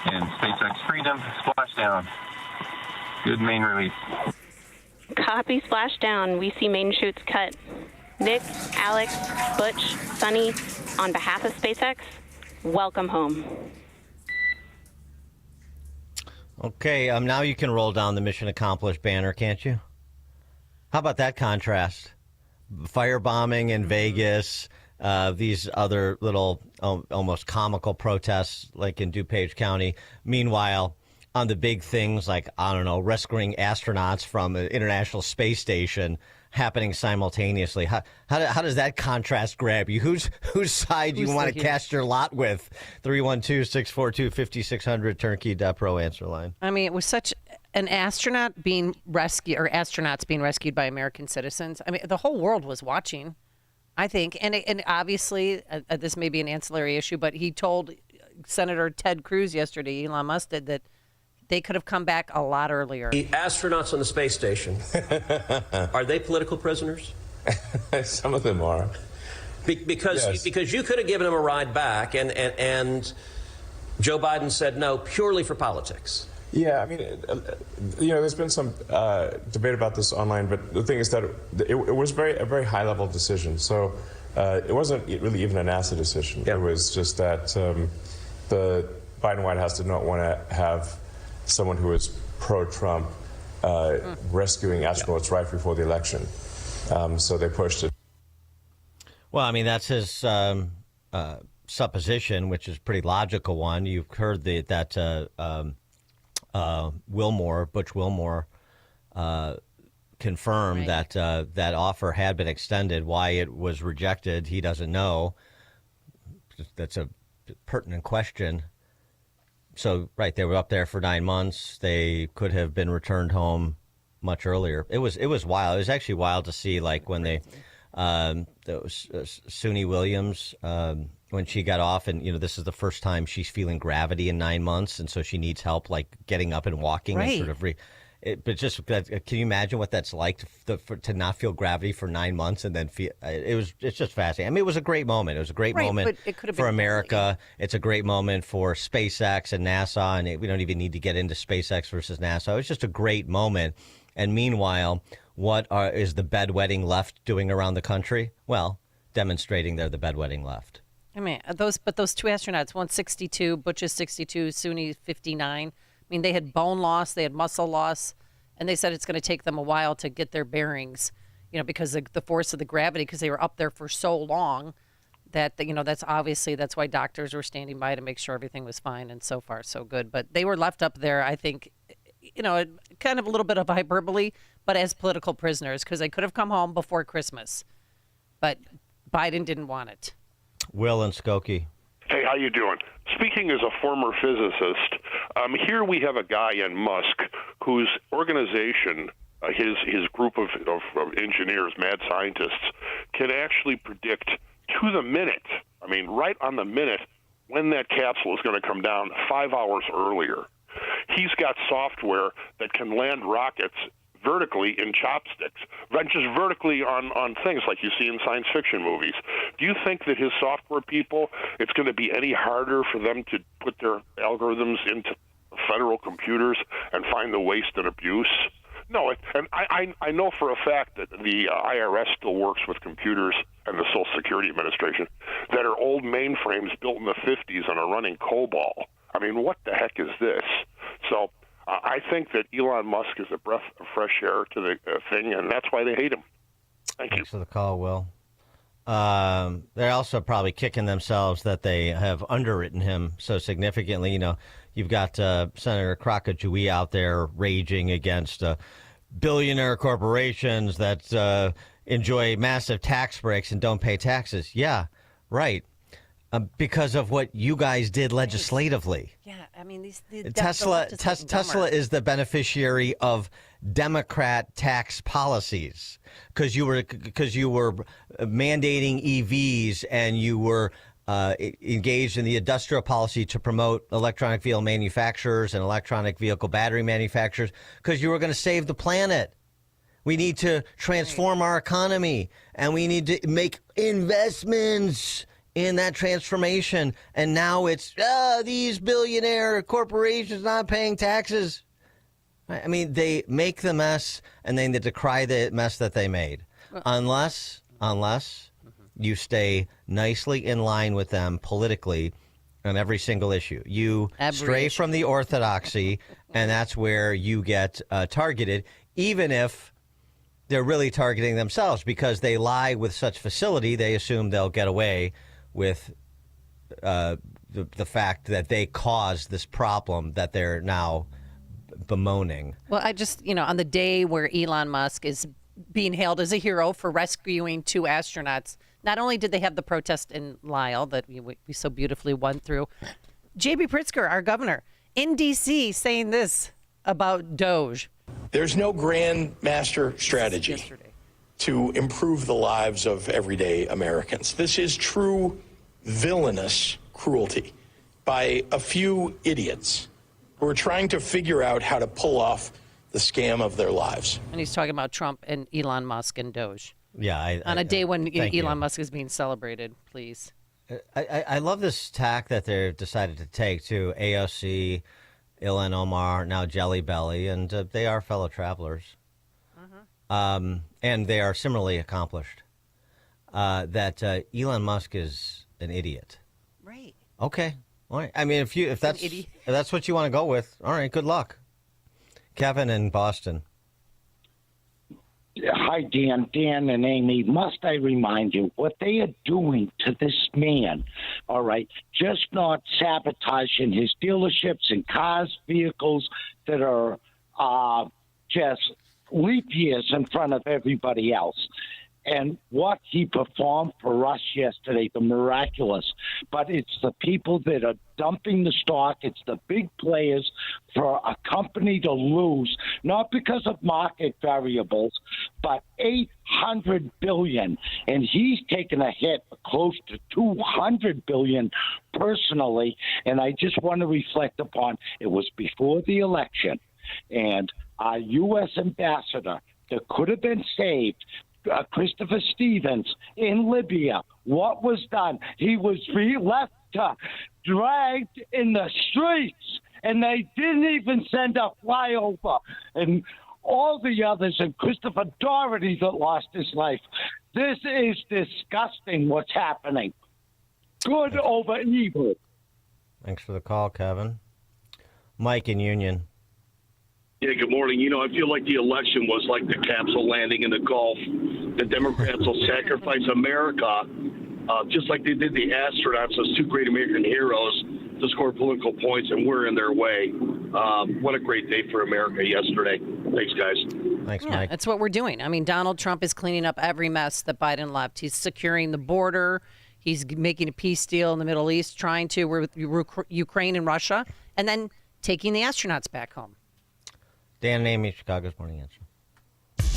And SpaceX Freedom, splashdown. Good main release. Copy, splashdown. We see main chutes cut. Nick, Alex, Butch, Sunny, on behalf of SpaceX, welcome home. Okay, now you can roll down the mission accomplished banner, can't you? How about that contrast? Firebombing in Vegas, these other little almost comical protests like in DuPage County. Meanwhile, on the big things like, I don't know, rescuing astronauts from the International Space Station happening simultaneously. How does that contrast grab you? Whose side do you want to cast your lot with? 312-642-5600, turnkey.pro answer line. I mean, it was such an astronaut being rescued, or astronauts being rescued by American citizens. I mean, the whole world was watching, I think. And obviously, this may be an ancillary issue, but he told Senator Ted Cruz yesterday, Elon Musk did, that they could have come back a lot earlier. The astronauts on the space station, are they political prisoners? Some of them are. Because you could have given them a ride back, and Joe Biden said no, purely for politics. Yeah, I mean, there's been some debate about this online, but the thing is that it was a very high-level decision. So it wasn't really even a NASA decision. Yeah. It was just that the Biden White House did not want to have someone who was pro-Trump rescuing astronauts right before the election. So they pushed it. Well, I mean, that's his supposition, which is a pretty logical one. You've heard that Butch Wilmore confirmed that that offer had been extended. Why it was rejected, he doesn't know. That's a pertinent question. So, right, they were up there for 9 months. They could have been returned home much earlier. It was wild. It was actually wild to see, like, when they, Suni Williams, when she got off, and, this is the first time she's feeling gravity in 9 months, and so she needs help, like, getting up and walking. Right. And sort of but just, can you imagine what that's like to not feel gravity for 9 months and then feel? It's just fascinating. I mean, it was a great moment. It was a great moment for America. It's a great moment for SpaceX and NASA, and we don't even need to get into SpaceX versus NASA. It was just a great moment. And meanwhile, what is the bedwetting left doing around the country? Well, demonstrating they're the bedwetting left. I mean, those two astronauts, one's 62, Butch is 62, Suni 59. I mean, they had bone loss, they had muscle loss, and they said it's going to take them a while to get their bearings. because of the force of the gravity, because they were up there for so long that, that's why doctors were standing by to make sure everything was fine, and so far so good. But they were left up there, I think, kind of a little bit of hyperbole, but as political prisoners, because they could have come home before Christmas. But Biden didn't want it. Will and Skokie. Hey, how you doing? Speaking as a former physicist, here we have a guy in Musk whose organization, his group of engineers, mad scientists, can actually predict to the minute, right on the minute, when that capsule is going to come down 5 hours earlier. He's got software that can land rockets vertically in chopsticks, just vertically on things like you see in science fiction movies. Do you think that his software people, it's going to be any harder for them to put their algorithms into federal computers and find the waste and abuse? No, and I know for a fact that the IRS still works with computers and the Social Security Administration that are old mainframes built in the 50s and are running COBOL. What the heck is this? So I think that Elon Musk is a breath of fresh air to the thing, and that's why they hate him. Thank you. Thanks for the call, Will. They're also probably kicking themselves that they have underwritten him so significantly. You've got Senator Crockett-Dewey out there raging against billionaire corporations that enjoy massive tax breaks and don't pay taxes. Yeah, right. Because of what you guys did legislatively. Yeah, Tesla is the beneficiary of Democrat tax policies because you were mandating EVs and you were engaged in the industrial policy to promote electronic vehicle manufacturers and electronic vehicle battery manufacturers because you were going to save the planet. We need to transform our economy and we need to make investments in that transformation. And now it's these billionaire corporations not paying taxes. They make the mess and then they decry the mess that they made. Unless you stay nicely in line with them politically on every single issue. You stray from the orthodoxy, and that's where you get targeted, even if they're really targeting themselves because they lie with such facility, they assume they'll get away with the fact that they caused this problem that they're now bemoaning. Well, I just, on the day where Elon Musk is being hailed as a hero for rescuing 2 astronauts, not only did they have the protest in Lyle that we so beautifully won through, J.B. Pritzker, our governor, in D.C. saying this about Doge. There's no grand master strategy to improve the lives of everyday Americans. This is true villainous cruelty by a few idiots who are trying to figure out how to pull off the scam of their lives. And he's talking about Trump and Elon Musk and Doge. Yeah. On a day when Elon Musk is being celebrated, please. I love this tack that they've decided to take to AOC, Ilhan Omar, now Jelly Belly, and they are fellow travelers. And they are similarly accomplished. That Elon Musk is an idiot. Right. Okay. All right. If that's what you want to go with, all right. Good luck, Kevin in Boston. Hi, Dan and Amy. Must I remind you what they are doing to this man? All right, just not sabotaging his dealerships and cars, vehicles that are just leap years in front of everybody else. And what he performed for us yesterday, the miraculous. But it's the people that are dumping the stock. It's the big players for a company to lose, not because of market variables, but $800 billion. And he's taken a hit close to $200 billion personally. And I just want to reflect upon it was before the election. And our U.S. ambassador that could have been saved, Christopher Stevens in Libya, what was done? He was left dragged in the streets, and they didn't even send a flyover. And all the others, and Christopher Doherty that lost his life. This is disgusting what's happening. Good over evil. Thanks for the call, Kevin. Mike in Union. Yeah, good morning. I feel like the election was like the capsule landing in the Gulf. the Democrats will sacrifice America, just like they did the astronauts, those two great American heroes, to score political points, and we're in their way. What a great day for America yesterday. Thanks, guys. Thanks, Mike. That's what we're doing. I mean, Donald Trump is cleaning up every mess that Biden left. He's securing the border. He's making a peace deal in the Middle East, trying to with Ukraine and Russia, and then taking the astronauts back home. Dan and Amy, Chicago's Morning Answer.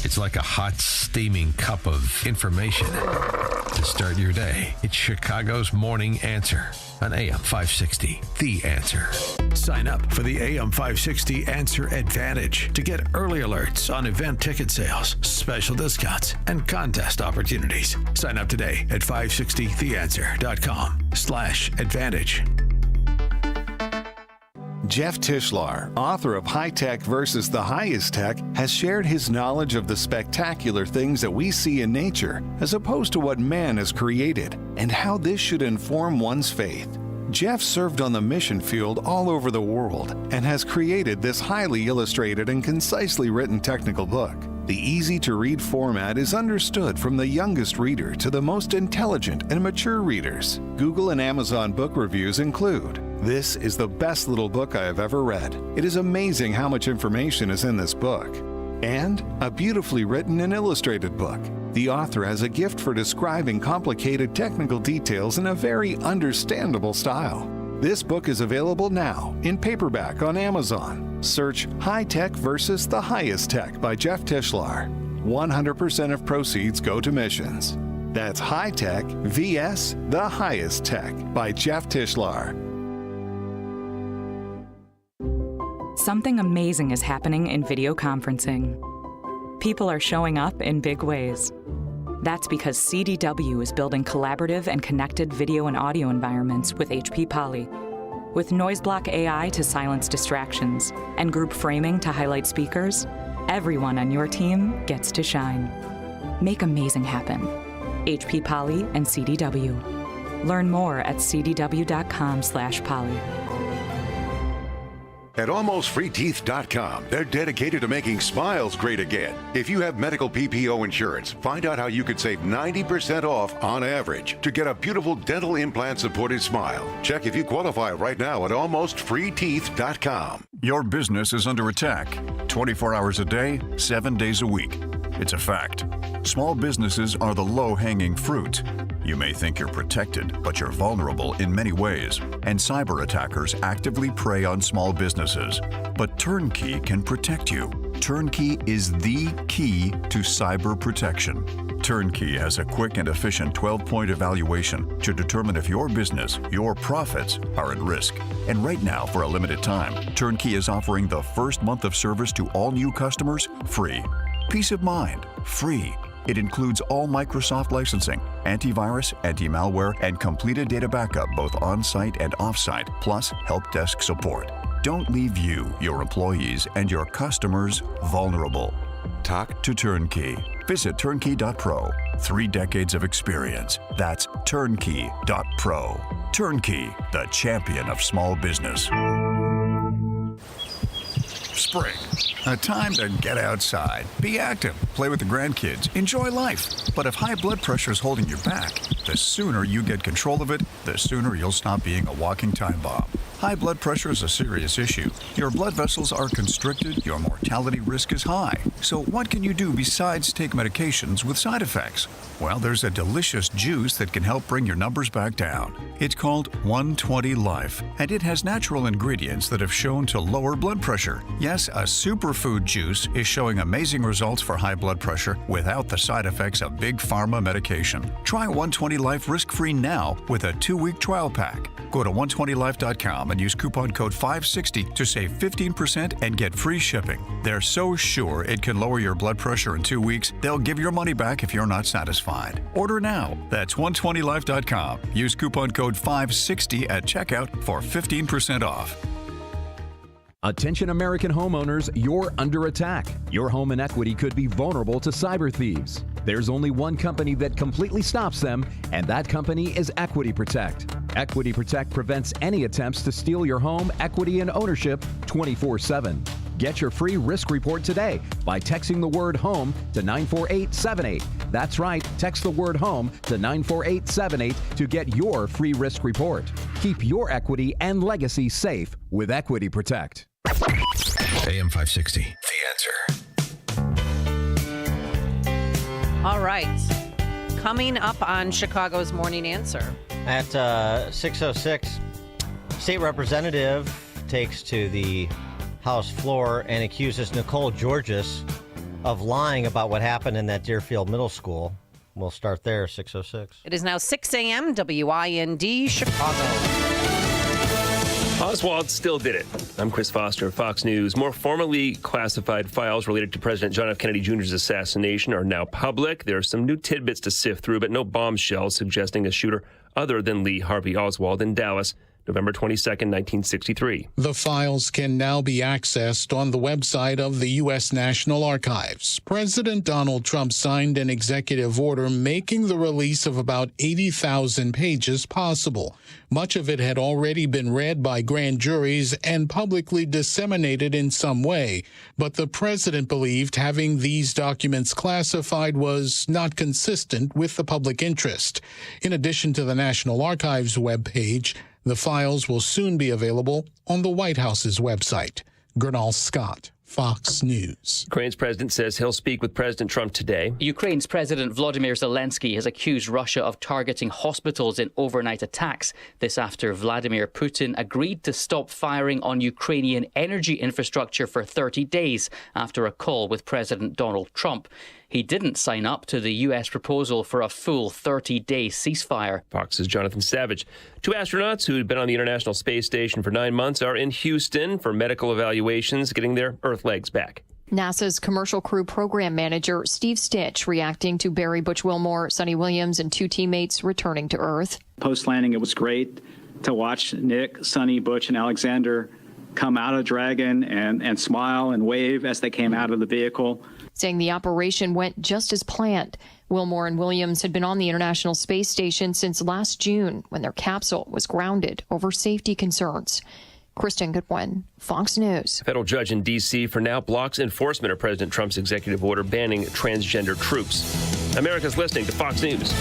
It's like a hot, steaming cup of information to start your day. It's Chicago's Morning Answer on AM 560. The Answer. Sign up for the AM 560 Answer Advantage to get early alerts on event ticket sales, special discounts, and contest opportunities. Sign up today at 560theanswer.com/advantage. Jeff Tishlar, author of High Tech versus the Highest Tech, has shared his knowledge of the spectacular things that we see in nature as opposed to what man has created, and how this should inform one's faith. Jeff served on the mission field all over the world and has created this highly illustrated and concisely written technical book. The easy-to-read format is understood from the youngest reader to the most intelligent and mature readers. Google and Amazon book reviews include, "This is the best little book I have ever read. It is amazing how much information is in this book." And a beautifully written and illustrated book. The author has a gift for describing complicated technical details in a very understandable style. This book is available now in paperback on Amazon. Search High Tech versus the Highest Tech by Jeff Tishlar. 100% of proceeds go to missions. That's High Tech vs. the Highest Tech by Jeff Tishlar. Something amazing is happening in video conferencing. People are showing up in big ways. That's because CDW is building collaborative and connected video and audio environments with HP Poly. With NoiseBlock AI to silence distractions and group framing to highlight speakers, everyone on your team gets to shine. Make amazing happen. HP Poly and CDW. Learn more at cdw.com/poly. At AlmostFreeTeeth.com, they're dedicated to making smiles great again. If you have medical PPO insurance, find out how you could save 90% off on average to get a beautiful dental implant-supported smile. Check if you qualify right now at AlmostFreeTeeth.com. Your business is under attack 24 hours a day, 7 days a week. It's a fact. Small businesses are the low-hanging fruit. You may think you're protected, but you're vulnerable in many ways, and cyber attackers actively prey on small businesses. But Turnkey can protect you. Turnkey is the key to cyber protection. Turnkey has a quick and efficient 12-point evaluation to determine if your business, your profits, are at risk. And right now, for a limited time, Turnkey is offering the first month of service to all new customers free. Peace of mind, free. It includes all Microsoft licensing, antivirus, anti-malware, and completed data backup both on-site and off-site, plus help desk support. Don't leave you, your employees, and your customers vulnerable. Talk to Turnkey. Visit turnkey.pro. 3 decades of experience. That's turnkey.pro. Turnkey, the champion of small business. Spring, a time to get outside, be active, play with the grandkids, enjoy life. But if high blood pressure is holding you back, the sooner you get control of it, the sooner you'll stop being a walking time bomb. High blood pressure is a serious issue. Your blood vessels are constricted, your mortality risk is high. So what can you do besides take medications with side effects? Well, there's a delicious juice that can help bring your numbers back down. It's called 120 Life, and it has natural ingredients that have shown to lower blood pressure. Yes, a superfood juice is showing amazing results for high blood pressure without the side effects of big pharma medication. Try 120 Life risk-free now with a 2-week trial pack. Go to 120life.com and use coupon code 560 to save 15% and get free shipping. They're so sure it can lower your blood pressure in 2 weeks, they'll give your money back if you're not satisfied. Order now. That's 120life.com. Use coupon code 560 at checkout for 15% off. Attention American homeowners, you're under attack. Your home and equity could be vulnerable to cyber thieves. There's only one company that completely stops them, and that company is Equity Protect. Equity Protect prevents any attempts to steal your home, equity, and ownership 24/7. Get your free risk report today by texting the word HOME to 94878. That's right, text the word HOME to 94878 to get your free risk report. Keep your equity and legacy safe with Equity Protect. AM 560, The Answer. All right. Coming up on Chicago's Morning Answer. At 6:06, state representative takes to the House floor and accuses Nicole Georges of lying about what happened in that Deerfield Middle School. We'll start there, 6:06. It is now 6 a.m., WIND, Chicago. Oswald still did it. I'm Chris Foster of Fox News. More formally classified files related to President John F. Kennedy Jr.'s assassination are now public. There are some new tidbits to sift through, but no bombshells suggesting a shooter other than Lee Harvey Oswald in Dallas, November 22nd, 1963. The files can now be accessed on the website of the U.S. National Archives. President Donald Trump signed an executive order making the release of about 80,000 pages possible. Much of it had already been read by grand juries and publicly disseminated in some way, but the president believed having these documents classified was not consistent with the public interest. In addition to the National Archives webpage, the files will soon be available on the White House's website. Gernal Scott, Fox News. Ukraine's president says he'll speak with President Trump today. Ukraine's President Volodymyr Zelensky has accused Russia of targeting hospitals in overnight attacks. This after Vladimir Putin agreed to stop firing on Ukrainian energy infrastructure for 30 days after a call with President Donald Trump. He didn't sign up to the U.S. proposal for a full 30-day ceasefire. Fox's Jonathan Savage. Two astronauts who had been on the International Space Station for 9 months are in Houston for medical evaluations, getting their Earth legs back. NASA's Commercial Crew Program Manager Steve Stitch reacting to Barry Butch Wilmore, Sonny Williams, and two teammates returning to Earth. Post-landing, it was great to watch Nick, Sonny, Butch, and Alexander come out of Dragon and smile and wave as they came out of the vehicle. Saying the operation went just as planned. Wilmore and Williams had been on the International Space Station since last June when their capsule was grounded over safety concerns. Kristen Goodwin, Fox News. A federal judge in D.C. for now blocks enforcement of President Trump's executive order banning transgender troops. America's listening to Fox News.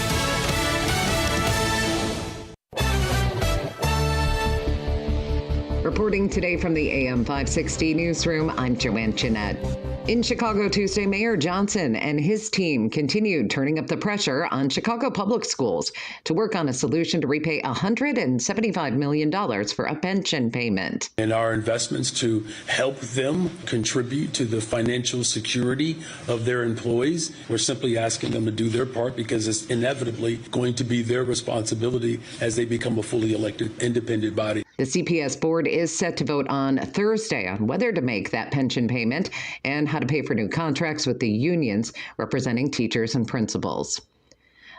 Reporting today from the AM 560 newsroom, I'm Joanne Chinette. In Chicago Tuesday, Mayor Johnson and his team continued turning up the pressure on Chicago public schools to work on a solution to repay $175 million for a pension payment. And our investments to help them contribute to the financial security of their employees. We're simply asking them to do their part because it's inevitably going to be their responsibility as they become a fully elected independent body. The CPS board is set to vote on Thursday on whether to make that pension payment and how to pay for new contracts with the unions representing teachers and principals.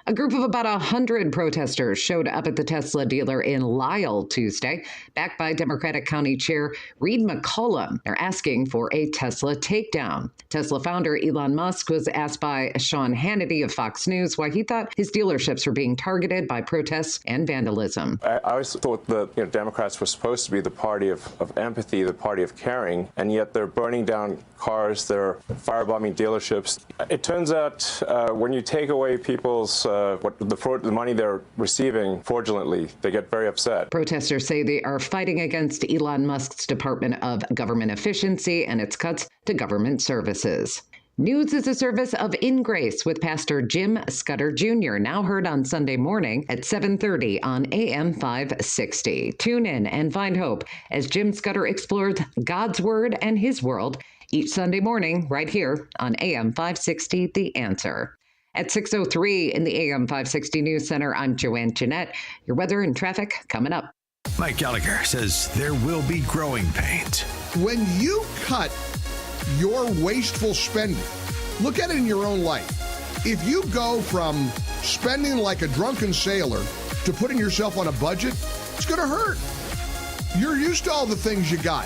A group of about 100 protesters showed up at the Tesla dealer in Lisle Tuesday, backed by Democratic County Chair Reed McCollum. They're asking for a Tesla takedown. Tesla founder Elon Musk was asked by Sean Hannity of Fox News why he thought his dealerships were being targeted by protests and vandalism. I always thought that Democrats were supposed to be the party of empathy, the party of caring, and yet they're burning down cars, they're firebombing dealerships. It turns out when you take away people's the money they're receiving fraudulently, they get very upset. Protesters say they are fighting against Elon Musk's Department of Government Efficiency and its cuts to government services. News is a service of In Grace with Pastor Jim Scudder Jr., now heard on Sunday morning at 7:30 on AM 560. Tune in and find hope as Jim Scudder explores God's Word and His world each Sunday morning right here on AM 560, The Answer. At 6:03 in the AM 560 News Center, I'm Joanne Chinette. Your weather and traffic coming up. Mike Gallagher says there will be growing pains. When you cut your wasteful spending, look at it in your own life. If you go from spending like a drunken sailor to putting yourself on a budget, it's going to hurt. You're used to all the things you got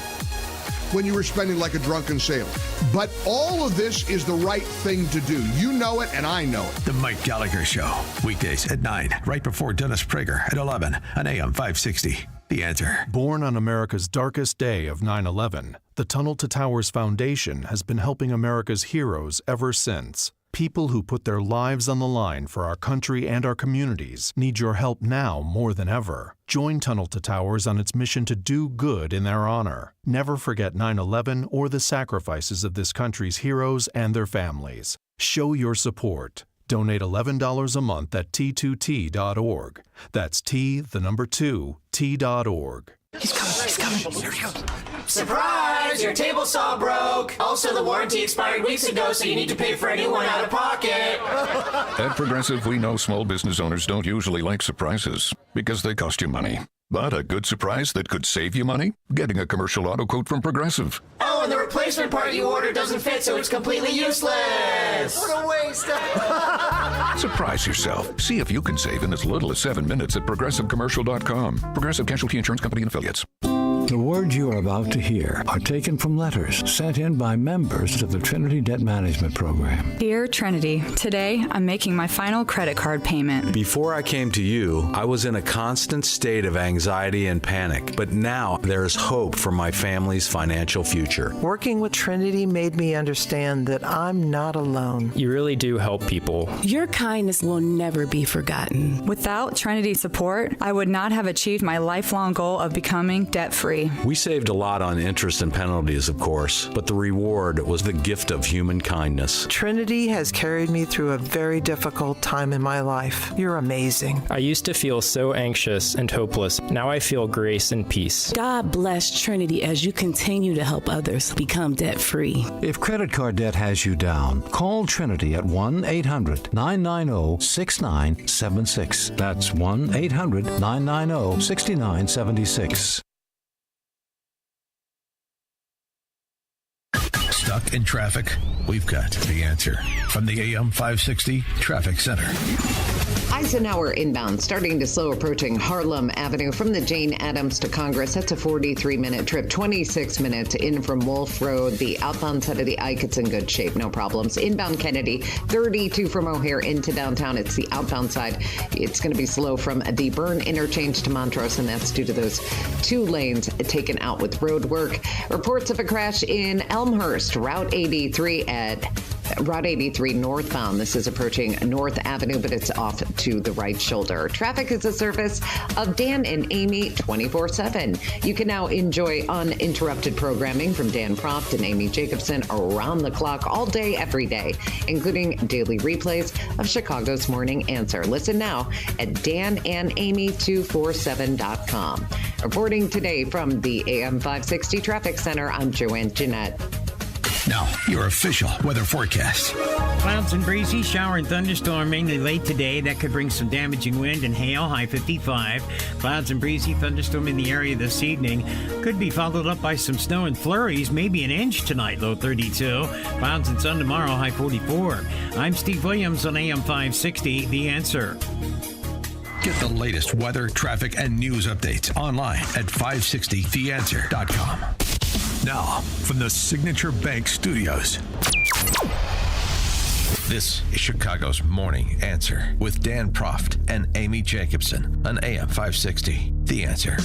when you were spending like a drunken sailor. But all of this is the right thing to do. You know it, and I know it. The Mike Gallagher Show, weekdays at 9, right before Dennis Prager at 11 on AM 560. The Answer. Born on America's darkest day of 9/11, the Tunnel to Towers Foundation has been helping America's heroes ever since. People who put their lives on the line for our country and our communities need your help now more than ever. Join Tunnel to Towers on its mission to do good in their honor. Never forget 9/11 or the sacrifices of this country's heroes and their families. Show your support. Donate $11 a month at T2T.org. That's T2T.org. He's coming. Here he comes. Surprise! Your table saw broke. Also, the warranty expired weeks ago, so you need to pay for a new one out of pocket. At Progressive, we know small business owners don't usually like surprises because they cost you money. But a good surprise that could save you money? Getting a commercial auto quote from Progressive. Oh, and the replacement part you ordered doesn't fit, so it's completely useless. What a waste. Surprise yourself. See if you can save in as little as 7 minutes at ProgressiveCommercial.com. Progressive Casualty Insurance Company and Affiliates. The words you are about to hear are taken from letters sent in by members of the Trinity Debt Management Program. Dear Trinity, today I'm making my final credit card payment. Before I came to you, I was in a constant state of anxiety and panic, but now there is hope for my family's financial future. Working with Trinity made me understand that I'm not alone. You really do help people. Your kindness will never be forgotten. Without Trinity's support, I would not have achieved my lifelong goal of becoming debt-free. We saved a lot on interest and penalties, of course, but the reward was the gift of human kindness. Trinity has carried me through a very difficult time in my life. You're amazing. I used to feel so anxious and hopeless. Now I feel grace and peace. God bless Trinity as you continue to help others become debt-free. If credit card debt has you down, call Trinity at 1-800-990-6976. That's 1-800-990-6976. Stuck in traffic? We've got the answer from the AM 560 Traffic Center. Eisenhower inbound, starting to slow approaching Harlem Avenue from the Jane Addams to Congress. That's a 43-minute trip, 26 minutes in from Wolf Road. The outbound side of the Ike, it's in good shape, no problems. Inbound Kennedy, 32 from O'Hare into downtown. It's the outbound side. It's going to be slow from the Byrne interchange to Montrose, and that's due to those 2 lanes taken out with road work. Reports of a crash in Elmhurst, Route 83 northbound. This is approaching North Avenue, but it's off to the right shoulder. Traffic is a service of Dan and Amy 24/7. You can now enjoy uninterrupted programming from Dan Proft and Amy Jacobson around the clock all day, every day, including daily replays of Chicago's Morning Answer. Listen now at danandamy247.com. Reporting today from the AM 560 Traffic Center, I'm Joanne Jeanette. Now, your official weather forecast. Clouds and breezy, shower and thunderstorm mainly late today. That could bring some damaging wind and hail, high 55. Clouds and breezy, thunderstorm in the area this evening. Could be followed up by some snow and flurries, maybe an inch tonight, low 32. Clouds and sun tomorrow, high 44. I'm Steve Williams on AM 560, The Answer. Get the latest weather, traffic, and news updates online at 560theanswer.com. Now, from the Signature Bank Studios, this is Chicago's Morning Answer with Dan Proft and Amy Jacobson on AM 560. The Answer.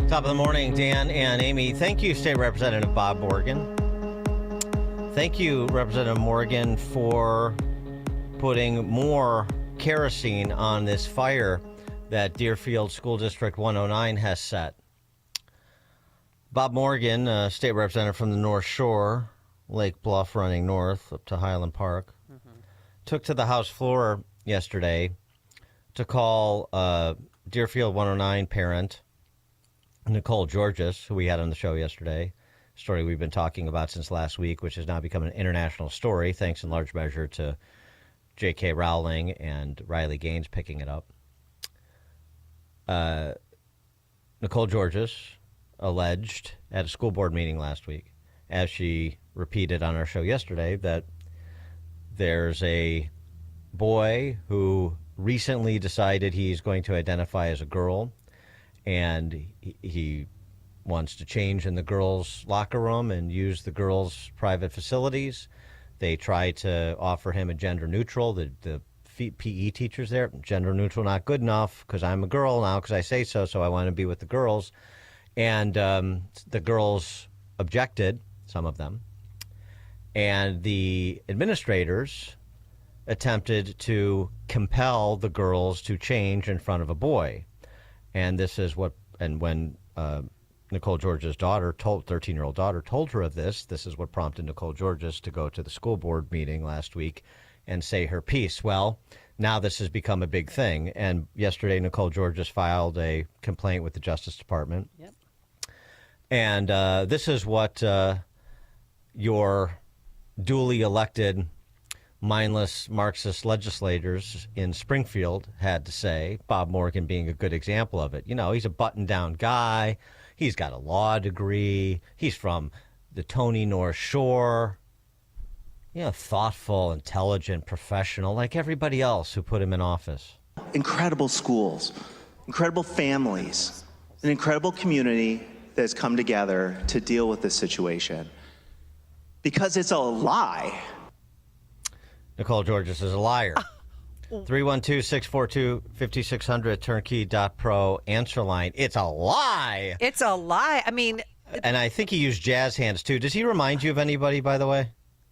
Top of the morning, Dan and Amy. Thank you, State Representative Bob Morgan. Thank you, Representative Morgan, for putting more kerosene on this fire that Deerfield School District 109 has set. Bob Morgan, state representative from the North Shore, Lake Bluff running north up to Highland Park, took to the House floor yesterday to call Deerfield 109 parent Nicole Georges, who we had on the show yesterday, story we've been talking about since last week, which has now become an international story, thanks in large measure to J.K. Rowling and Riley Gaines picking it up. Nicole Georges alleged at a school board meeting last week, as she repeated on our show yesterday, that there's a boy who recently decided he's going to identify as a girl, and he wants to change in the girls' locker room and use the girls' private facilities. They try to offer him a gender neutral. The PE teachers there, gender neutral, not good enough because I'm a girl now because I say so, so I want to be with the girls. And the girls objected, some of them. And the administrators attempted to compel the girls to change in front of a boy. And this is what, and when Nicole George's daughter, 13-year-old daughter, told her of this, this is what prompted Nicole George's to go to the school board meeting last week and say her piece. Well, now this has become a big thing. And yesterday, Nicole George's filed a complaint with the Justice Department. Yep. And this is what your duly elected mindless Marxist legislators in Springfield had to say, Bob Morgan being a good example of it. You know, he's a button-down guy. He's got a law degree. He's from the Tony North Shore. You know, thoughtful, intelligent, professional, like everybody else who put him in office. Incredible schools, incredible families, an incredible community that has come together to deal with this situation. Because it's a lie. Nicole Georges is a liar. 312-642-5600, turnkey.pro, answer line. It's a lie. It's a lie. I mean... And I think he used jazz hands, too. Does he remind you of anybody, by the way?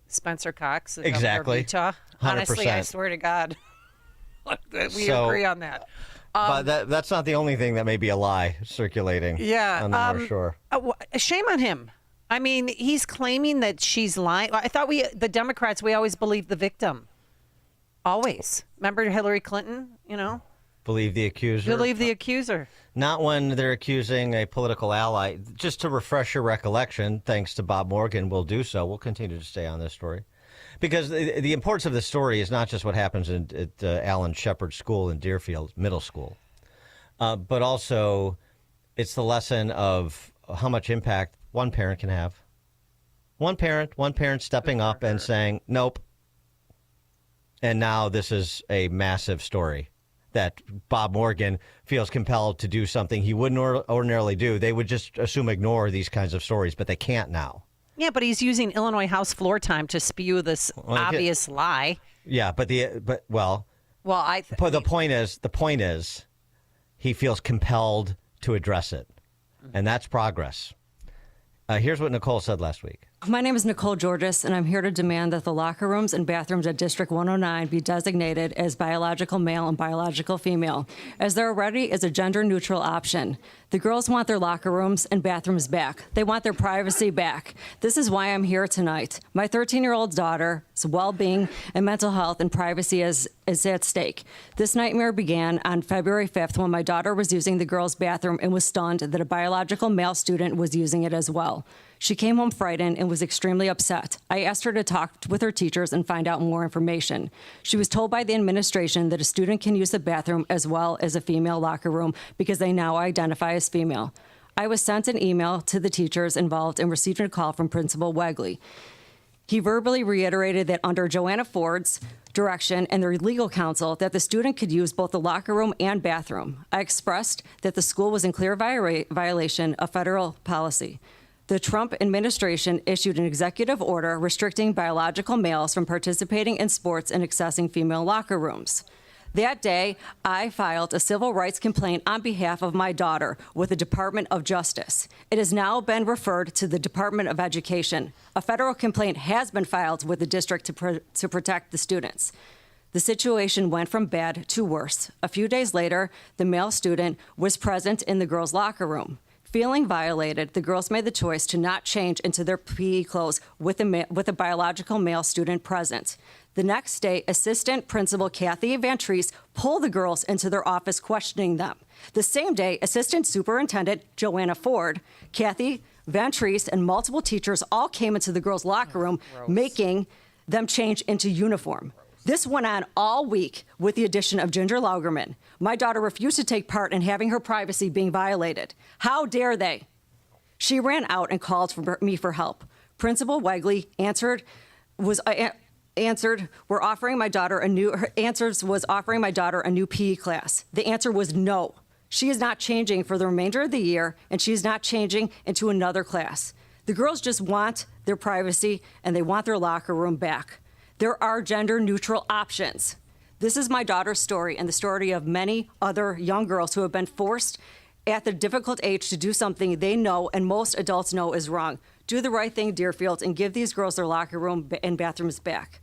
Spencer Cox, the exactly. Governor of Utah. Honestly, 100%. I swear to God, we So- agree on that. But that's not the only thing that may be a lie circulating on the North Shore. Shame on him. I mean, he's claiming that she's lying. I thought the Democrats, we always believe the victim. Always. Remember Hillary Clinton, you know? Believe the accuser. Believe the accuser. Not when they're accusing a political ally. Just to refresh your recollection, thanks to Bob Morgan, we'll do so. We'll continue to stay on this story. Because the importance of the story is not just what happens at Alan Shepard School in Deerfield Middle School, but also it's the lesson of how much impact one parent can have. One parent stepping up and saying, nope. And now this is a massive story that Bob Morgan feels compelled to do something he wouldn't ordinarily do. They would just assume ignore these kinds of stories, but they can't now. Yeah, but he's using Illinois House floor time to spew this obvious lie. Yeah, but the point is he feels compelled to address it, and that's progress. Here's what Nicole said last week. My name is Nicole Georges, and I'm here to demand that the locker rooms and bathrooms at District 109 be designated as biological male and biological female, as there already is a gender-neutral option. The girls want their locker rooms and bathrooms back. They want their privacy back. This is why I'm here tonight. My 13-year-old daughter's well-being and mental health and privacy is at stake. This nightmare began on February 5th when my daughter was using the girls' bathroom and was stunned that a biological male student was using it as well. She came home frightened and was extremely upset. I asked her to talk with her teachers and find out more information. She was told by the administration that a student can use the bathroom as well as a female locker room because they now identify as female. I was sent an email to the teachers involved and received a call from Principal Wegley. He verbally reiterated that under Joanna Ford's direction and their legal counsel that the student could use both the locker room and bathroom. I expressed that the school was in clear violation of federal policy. The Trump administration issued an executive order restricting biological males from participating in sports and accessing female locker rooms. That day, I filed a civil rights complaint on behalf of my daughter with the Department of Justice. It has now been referred to the Department of Education. A federal complaint has been filed with the district to protect the students. The situation went from bad to worse. A few days later, the male student was present in the girls' locker room. Feeling violated, the girls made the choice to not change into their PE clothes with a biological male student present. The next day, Assistant Principal Kathy Van Treese pulled the girls into their office, questioning them. The same day, Assistant Superintendent Joanna Ford, Kathy Van Treese, and multiple teachers all came into the girls' locker room, making them change into uniform. This went on all week with the addition of Ginger Laugerman. My daughter refused to take part in having her privacy being violated. How dare they? She ran out and called for me for help. Principal Wegley was offering my daughter a new PE class. The answer was no. She is not changing for the remainder of the year, and she is not changing into another class. The girls just want their privacy, and they want their locker room back. There are gender-neutral options. This is my daughter's story and the story of many other young girls who have been forced at the difficult age to do something they know and most adults know is wrong. Do the right thing, Deerfield, and give these girls their locker room and bathrooms back.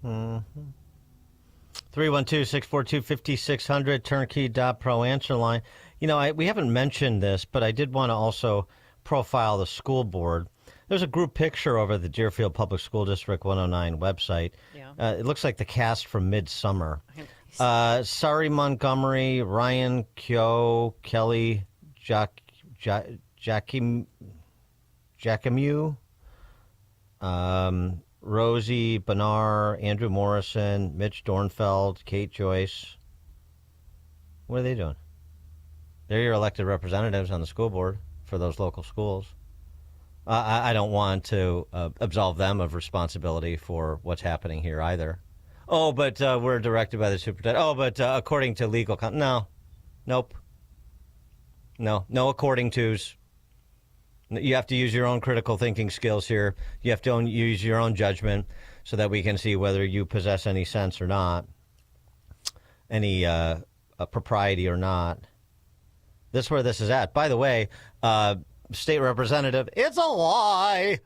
312-642-5600, turnkey.pro answer line. You know, we haven't mentioned this, but I did want to also profile the school board. There's a group picture over the Deerfield Public School District 109 website. Yeah. It looks like the cast from Midsummer. Sari Montgomery, Ryan Keogh, Kelly Jackamew, Rosie Benar, Andrew Morrison, Mitch Dornfeld, Kate Joyce. What are they doing? They're your elected representatives on the school board for those local schools. I don't want to absolve them of responsibility for what's happening here either. Oh, but we're directed by the superintendent. Oh, but according to legal... Nope. No according to's. You have to use your own critical thinking skills here. You have to use your own judgment so that we can see whether you possess any sense or not, any propriety or not. That's where this is at. By the way, State Representative, it's a lie.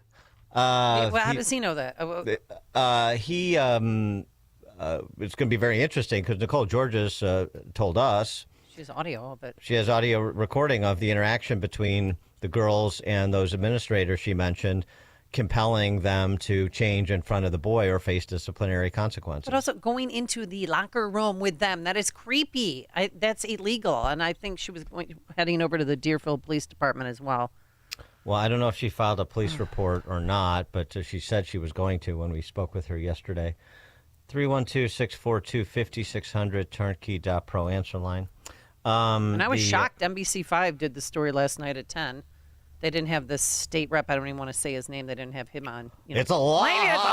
How does he know that? It's going to be very interesting because Nicole Georges told us. She has audio of it. She has audio recording of the interaction between the girls and those administrators she mentioned, compelling them to change in front of the boy or face disciplinary consequences. But also going into the locker room with them, that is creepy. That's illegal. And I think she was heading over to the Deerfield Police Department as well. Well, I don't know if she filed a police report or not, but she said she was going to when we spoke with her yesterday. 312-642-5600, turnkey.pro answer line. And I was shocked. NBC5 did the story last night at 10. They didn't have this state rep. I don't even want to say his name. They didn't have him on. It's a lie. It's a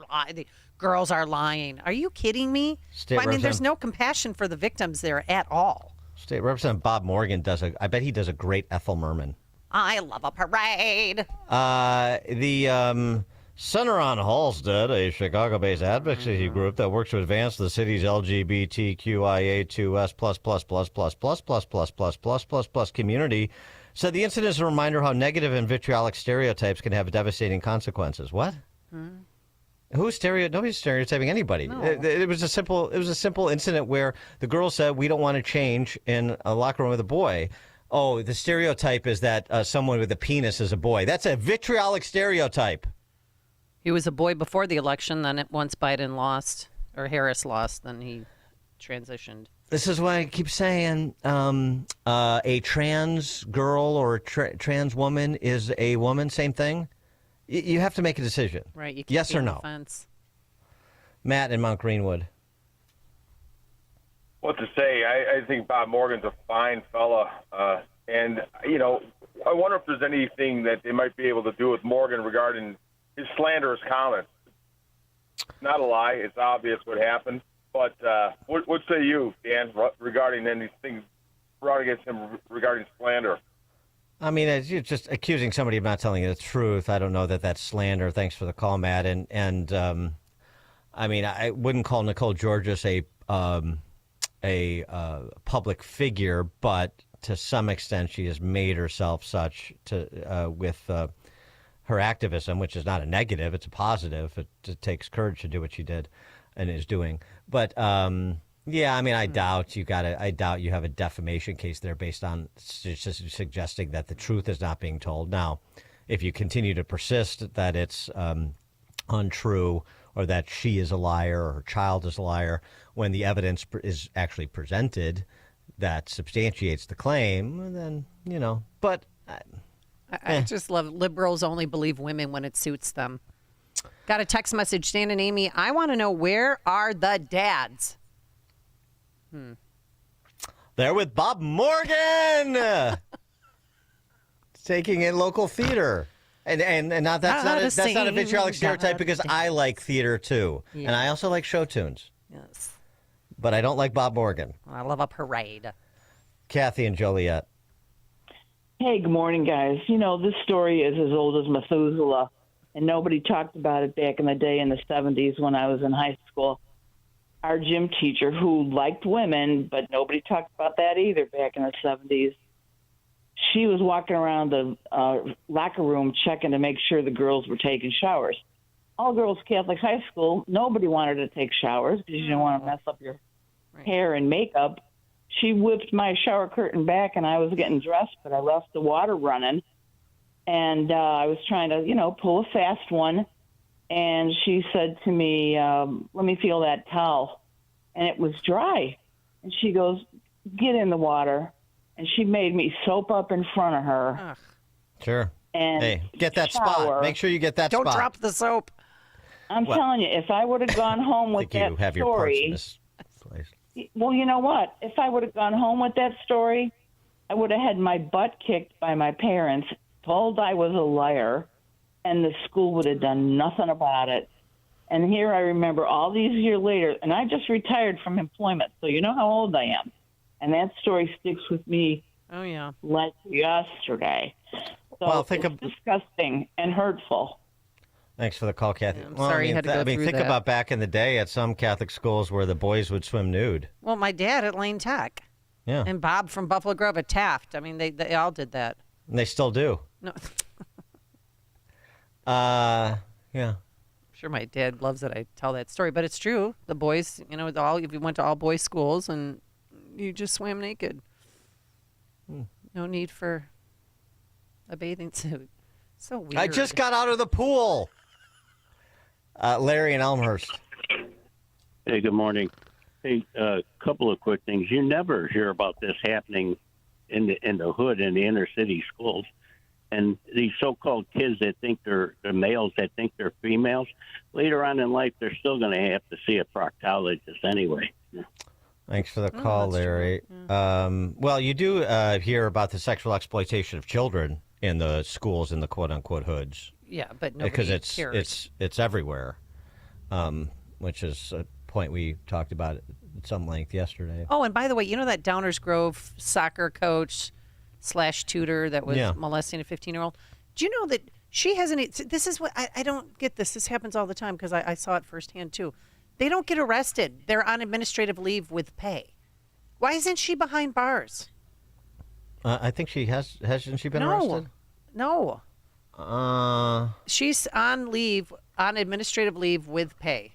lie. The girls are lying. Are you kidding me? There's no compassion for the victims there at all. State Representative Bob Morgan I bet he does a great Ethel Merman. I love a parade. The Center on Halstead, a Chicago-based advocacy group that works to advance the city's LGBTQIA2S++++++++ community, said the incident is a reminder how negative and vitriolic stereotypes can have devastating consequences. What? Nobody's stereotyping anybody. No. It was a simple incident where the girl said, "We don't want to change in a locker room with a boy." Oh, the stereotype is that someone with a penis is a boy. That's a vitriolic stereotype. He was a boy before the election. Then once Biden lost, or Harris lost, then he transitioned. This is why I keep saying a trans girl or trans woman is a woman. Same thing. You have to make a decision. Right. You can't yes be or on no. the fence. Matt in Mount Greenwood. What to say? I think Bob Morgan's a fine fella. And, I wonder if there's anything that they might be able to do with Morgan regarding his slanderous comments. Not a lie. It's obvious what happened. But what say you, Dan, regarding anything brought against him regarding slander? I mean, you're just accusing somebody of not telling you the truth. I don't know that that's slander. Thanks for the call, Matt. And I mean, I wouldn't call Nicole Georges a public figure, but to some extent, she has made herself such with her activism, which is not a negative; it's a positive. It takes courage to do what she did and is doing. But yeah, I mean, I doubt you have a defamation case there based on just suggesting that the truth is not being told. Now, if you continue to persist that it's untrue or that she is a liar or her child is a liar, when the evidence is actually presented that substantiates the claim, then, but... I just love liberals only believe women when it suits them. Got a text message, Dan and Amy. I want to know, where are the dads? They're with Bob Morgan, taking in local theater, and not that's not a vitriolic stereotype because I like theater too, and I also like show tunes. Yes, but I don't like Bob Morgan. I love a parade. Kathy and Joliet. Hey, good morning, guys. You know, this story is as old as Methuselah, and nobody talked about it back in the day in the 70s when I was in high school. Our gym teacher, who liked women, but nobody talked about that either back in the 70s, she was walking around the locker room checking to make sure the girls were taking showers. All girls Catholic high school, nobody wanted to take showers because you didn't want to mess up your hair and makeup. She whipped my shower curtain back, and I was getting dressed, but I left the water running. And I was trying to, you know, pull a fast one. And she said to me, let me feel that towel. And it was dry. And she goes, get in the water. And she made me soap up in front of her. Sure. And hey, get that shower. spot. Make sure you get that spot. Don't drop the soap. I'm telling you, if I would have gone home with that you have story. Your parts in this place. Well, you know what? If I would have gone home with that story, I would have had my butt kicked by my parents, told I was a liar, and the school would have done nothing about it. And here I remember all these years later, and I just retired from employment, so you know how old I am. And that story sticks with me like yesterday. So well, it's disgusting and hurtful. Thanks for the call, Kathy. I'm sorry you had to go through think that. about back in the day at some Catholic schools where the boys would swim nude. Well, my dad at Lane Tech. Yeah. And Bob from Buffalo Grove at Taft. I mean, they all did that. And they still do. No. Yeah. I'm sure my dad loves that I tell that story, but it's true. The boys, you know, if you went to all boys schools and you just swam naked. No need for a bathing suit. So weird. I just got out of the pool. Larry in Elmhurst. Hey, good morning. Hey, a couple of quick things. You never hear about this happening in the hood in the inner city schools, and these so-called kids that think they're males that think they're females. Later on in life, they're still going to have to see a proctologist anyway. Thanks for the call, Larry. Well, you do hear about the sexual exploitation of children in the schools in the quote-unquote hoods. Yeah, but nobody because cares. it's everywhere, which is a point we talked about at some length yesterday. Oh, and by the way, you know that Downers Grove soccer coach / tutor that was molesting a 15-year-old? Do you know that she hasn't? This is what I don't get this. This happens all the time because I saw it firsthand too. They don't get arrested. They're on administrative leave with pay. Why isn't she behind bars? I think she hasn't she been arrested? No. She's on administrative leave with pay.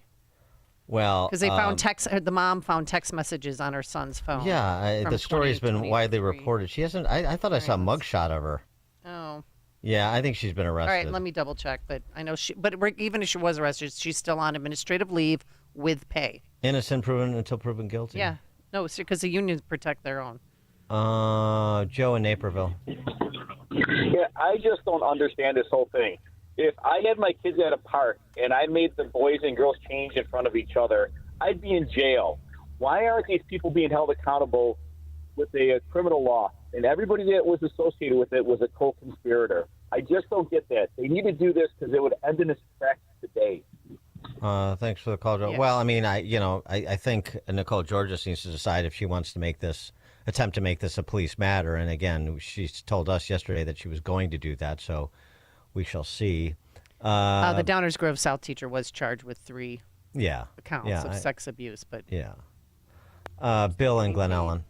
Well, because they found the mom found text messages on her son's phone. Yeah, the story's been widely reported. She hasn't. I thought I saw a mugshot of her. Oh. Yeah, I think she's been arrested. All right, let me double check. But I know but even if she was arrested, she's still on administrative leave with pay. Innocent proven until proven guilty. Yeah, no, because the unions protect their own. Joe in Naperville. Yeah, I just don't understand this whole thing. If I had my kids at a park and I made the boys and girls change in front of each other, I'd be in jail. Why aren't these people being held accountable with a criminal law? And everybody that was associated with it was a co-conspirator. I just don't get that. They need to do this because it would end in its tracks today. Thanks for the call, Joe. Yeah. Well, I mean, I think Nicole Georges needs to decide if she wants to attempt to make this a police matter. And again, she told us yesterday that she was going to do that. So we shall see. The Downers Grove South teacher was charged with 3 counts of sex abuse. But Bill and Glen Ellen.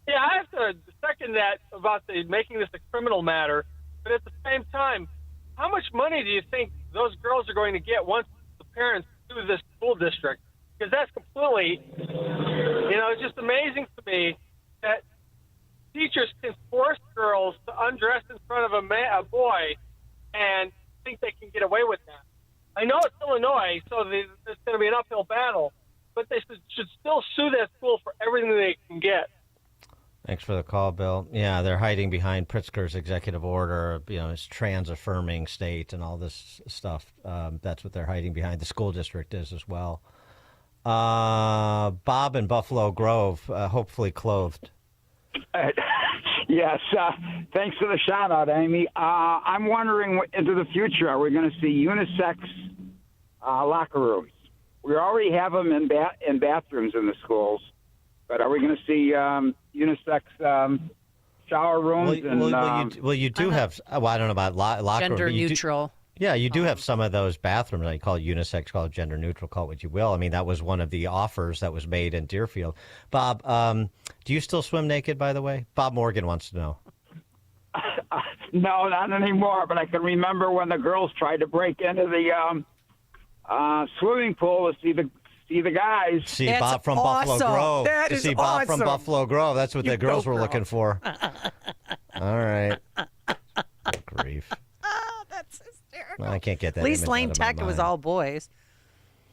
Yeah, I have to second that about making this a criminal matter. But at the same time, how much money do you think those girls are going to get once the parents sue this school district? Because that's completely, it's just amazing to me that teachers can force girls to undress in front of a boy and think they can get away with that. I know it's Illinois, so there's going to be an uphill battle, but they should still sue that school for everything they can get. Thanks for the call, Bill. Yeah, they're hiding behind Pritzker's executive order, his trans-affirming state and all this stuff. That's what they're hiding behind. The school district is as well. Bob in Buffalo Grove, hopefully clothed. Yes, thanks for the shout-out, Amy. I'm wondering into the future, are we going to see unisex locker rooms we already have them in bathrooms in the schools, but are we going to see unisex shower rooms? You do have. Well, I don't know about locker gender room, neutral. You do have some of those bathrooms. You call it unisex, call it gender neutral, call it what you will. I mean, that was one of the offers that was made in Deerfield. Bob, do you still swim naked, by the way? Bob Morgan wants to know. No, not anymore, but I can remember when the girls tried to break into the swimming pool to see the guys. See Bob from Buffalo Grove. That to is see Bob awesome. from Buffalo Grove. That's what the girls were girl. looking for. All right. Grief. That's hysterical. I can't get that. At least image Lane out of my Tech, it was mind. all boys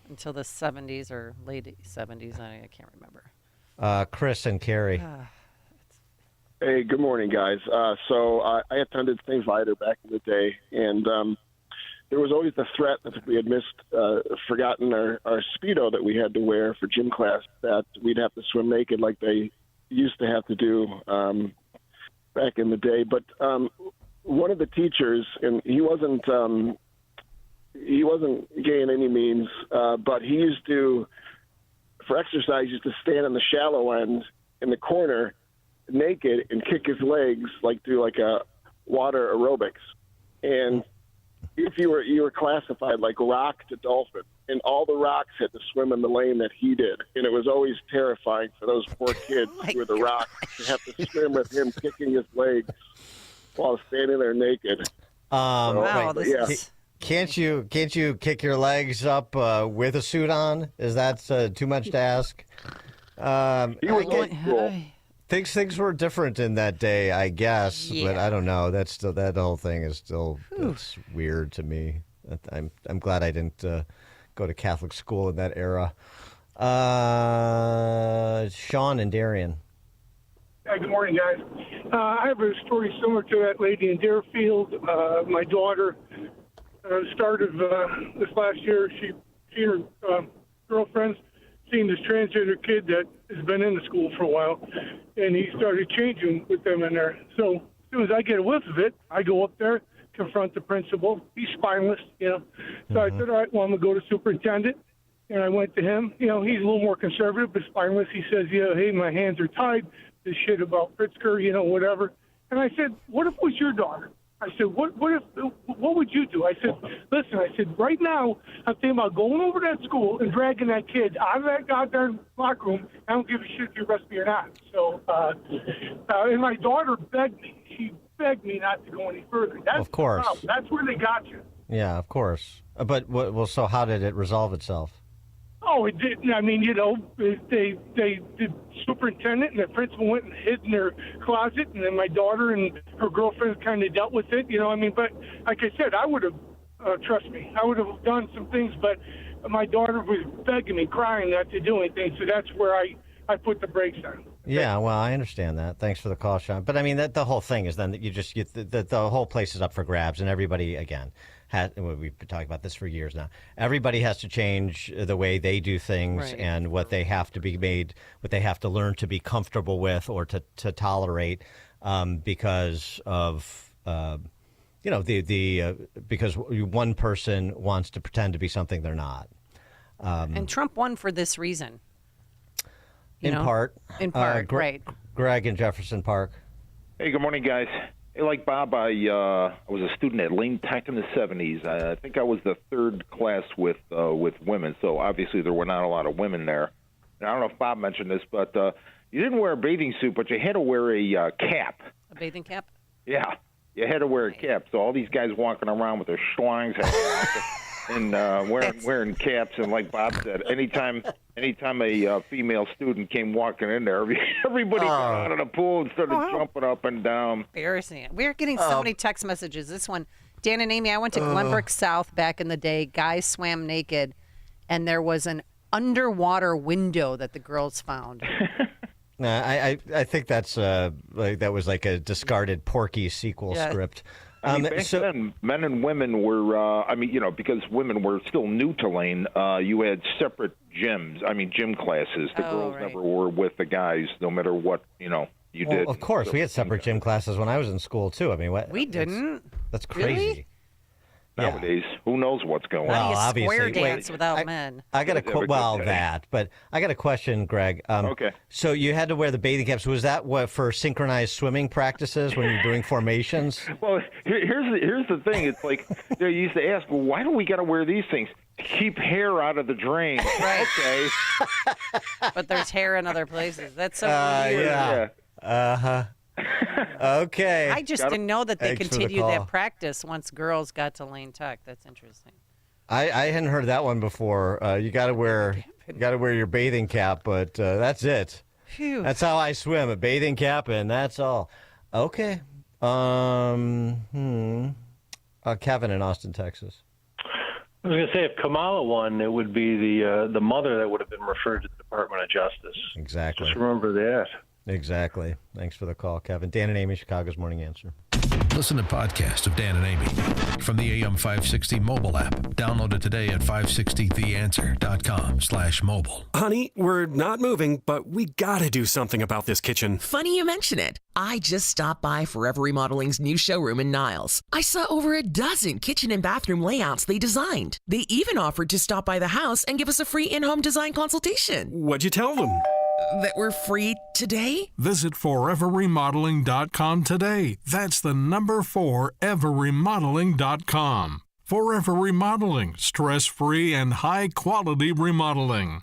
until the 70s or late 70s. I can't remember. Chris and Carrie. Hey, good morning, guys. So I attended St. Viator back in the day, and there was always the threat that if we had forgotten our Speedo that we had to wear for gym class, that we'd have to swim naked like they used to have to do back in the day. But one of the teachers, and he wasn't gay in any means, but he used to, for exercise, used to stand on the shallow end in the corner naked and kick his legs do a water aerobics. And if you were classified like rock to dolphin, and all the rocks had to swim in the lane that he did, and it was always terrifying for those poor kids who were the rocks to have to swim with him kicking his legs while standing there naked. Can't you kick your legs up with a suit on? Is that too much to ask? Things were different in that day, I guess, but I don't know. That's still, that whole thing is still it's weird to me. I'm glad I didn't go to Catholic school in that era. Sean and Darian. Hi, good morning, guys. I have a story similar to that lady in Deerfield. My daughter started this last year. She and her girlfriends seen this transgender kid that has been in the school for a while, and he started changing with them in there. So as soon as I get a whiff of it, I go up there, confront the principal. He's spineless, So I said, all right, well, I'm going to go to superintendent. And I went to him. He's a little more conservative, but spineless. He says, hey, my hands are tied. This shit about Pritzker, whatever. And I said, what if it was your daughter? I said, what would you do? I said, listen, right now, I'm thinking about going over to that school and dragging that kid out of that goddamn locker room. I don't give a shit if you arrest me or not. So, and my daughter begged me. She begged me not to go any further. That's of course. The problem. That's where they got you. Yeah, of course. But, so how did it resolve itself? Oh, it did. I mean, the superintendent and the principal went and hid in their closet, and then my daughter and her girlfriend kind of dealt with it. But like I said, I would have, trust me, I would have done some things, but my daughter was begging me, crying not to do anything. So that's where I put the brakes on. Yeah, well, I understand that. Thanks for the call, Sean. But I mean, the whole thing is then that the whole place is up for grabs, and everybody again. We've been talking about this for years now. Everybody has to change the way they do things, right, and what they have to be made, what they have to learn to be comfortable with or to tolerate, because of because one person wants to pretend to be something they're not. And Trump won for this reason. In part, right. Greg in Jefferson Park. Hey, good morning, guys. Hey, like Bob, I was a student at Lane Tech in the 70s. I think I was the third class with women, so obviously there were not a lot of women there. And I don't know if Bob mentioned this, but you didn't wear a bathing suit, but you had to wear a cap. A bathing cap? Yeah, you had to wear a cap. So all these guys walking around with their schlongs and wearing caps, and like Bob said, anytime a female student came walking in there, everybody got out of the pool and started jumping up and down. Embarrassing. We're getting so many text messages. This one, Dan and Amy, I went to Glenbrook South back in the day. Guys swam naked, and there was an underwater window that the girls found. I think that's that was like a discarded Porky sequel script. Back then, men and women were, because women were still new to Lane, you had separate gyms, gym classes. The girls never were with the guys, no matter what, you did. Of course, we had separate gym classes when I was in school, too. We didn't. That's crazy. Really? Nowadays, who knows what's going on? How do you obviously. square dance Wait, without men? I got a Have a good day. but I got a question, Greg. Okay. So you had to wear the bathing caps. Was that what for synchronized swimming practices when you're doing formations? Well, here's the thing. It's like they used to ask, well, why do we got to wear these things? To keep hair out of the drain. Right. Okay. But there's hair in other places. That's so weird. Yeah. Uh-huh. Okay. I just didn't know that they Thanks for the continued call. that practice once girls got to Lane Tuck. That's interesting. I hadn't heard that one before. You got to wear your bathing cap, but that's it. Phew. That's how I swim, a bathing cap, and that's all. Okay. Kevin in Austin, Texas. I was going to say, if Kamala won, it would be the mother that would have been referred to the Department of Justice. Exactly. Just remember that. Exactly. Thanks for the call, Kevin. Dan and Amy, Chicago's Morning Answer. Listen to podcast of Dan and Amy from the AM 560 mobile app. Download it today at 560theanswer.com/mobile. Honey, we're not moving, but we gotta do something about this kitchen. Funny you mention it. I just stopped by Forever Remodeling's new showroom in Niles. I saw over a dozen kitchen and bathroom layouts they designed. They even offered to stop by the house and give us a free in-home design consultation. What'd you tell them? That we're free today? Visit foreverremodeling.com today. That's the number 4, everremodeling.com. Forever Remodeling, stress-free and high-quality remodeling.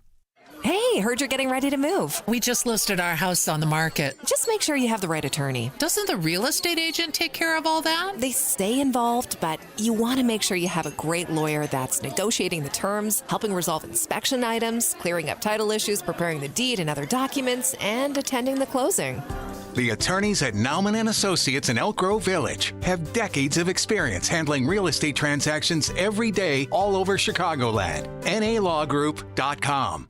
Hey, heard you're getting ready to move. We just listed our house on the market. Just make sure you have the right attorney. Doesn't the real estate agent take care of all that? They stay involved, but you want to make sure you have a great lawyer that's negotiating the terms, helping resolve inspection items, clearing up title issues, preparing the deed and other documents, and attending the closing. The attorneys at Nauman & Associates in Elk Grove Village have decades of experience handling real estate transactions every day all over Chicagoland. NALawGroup.com.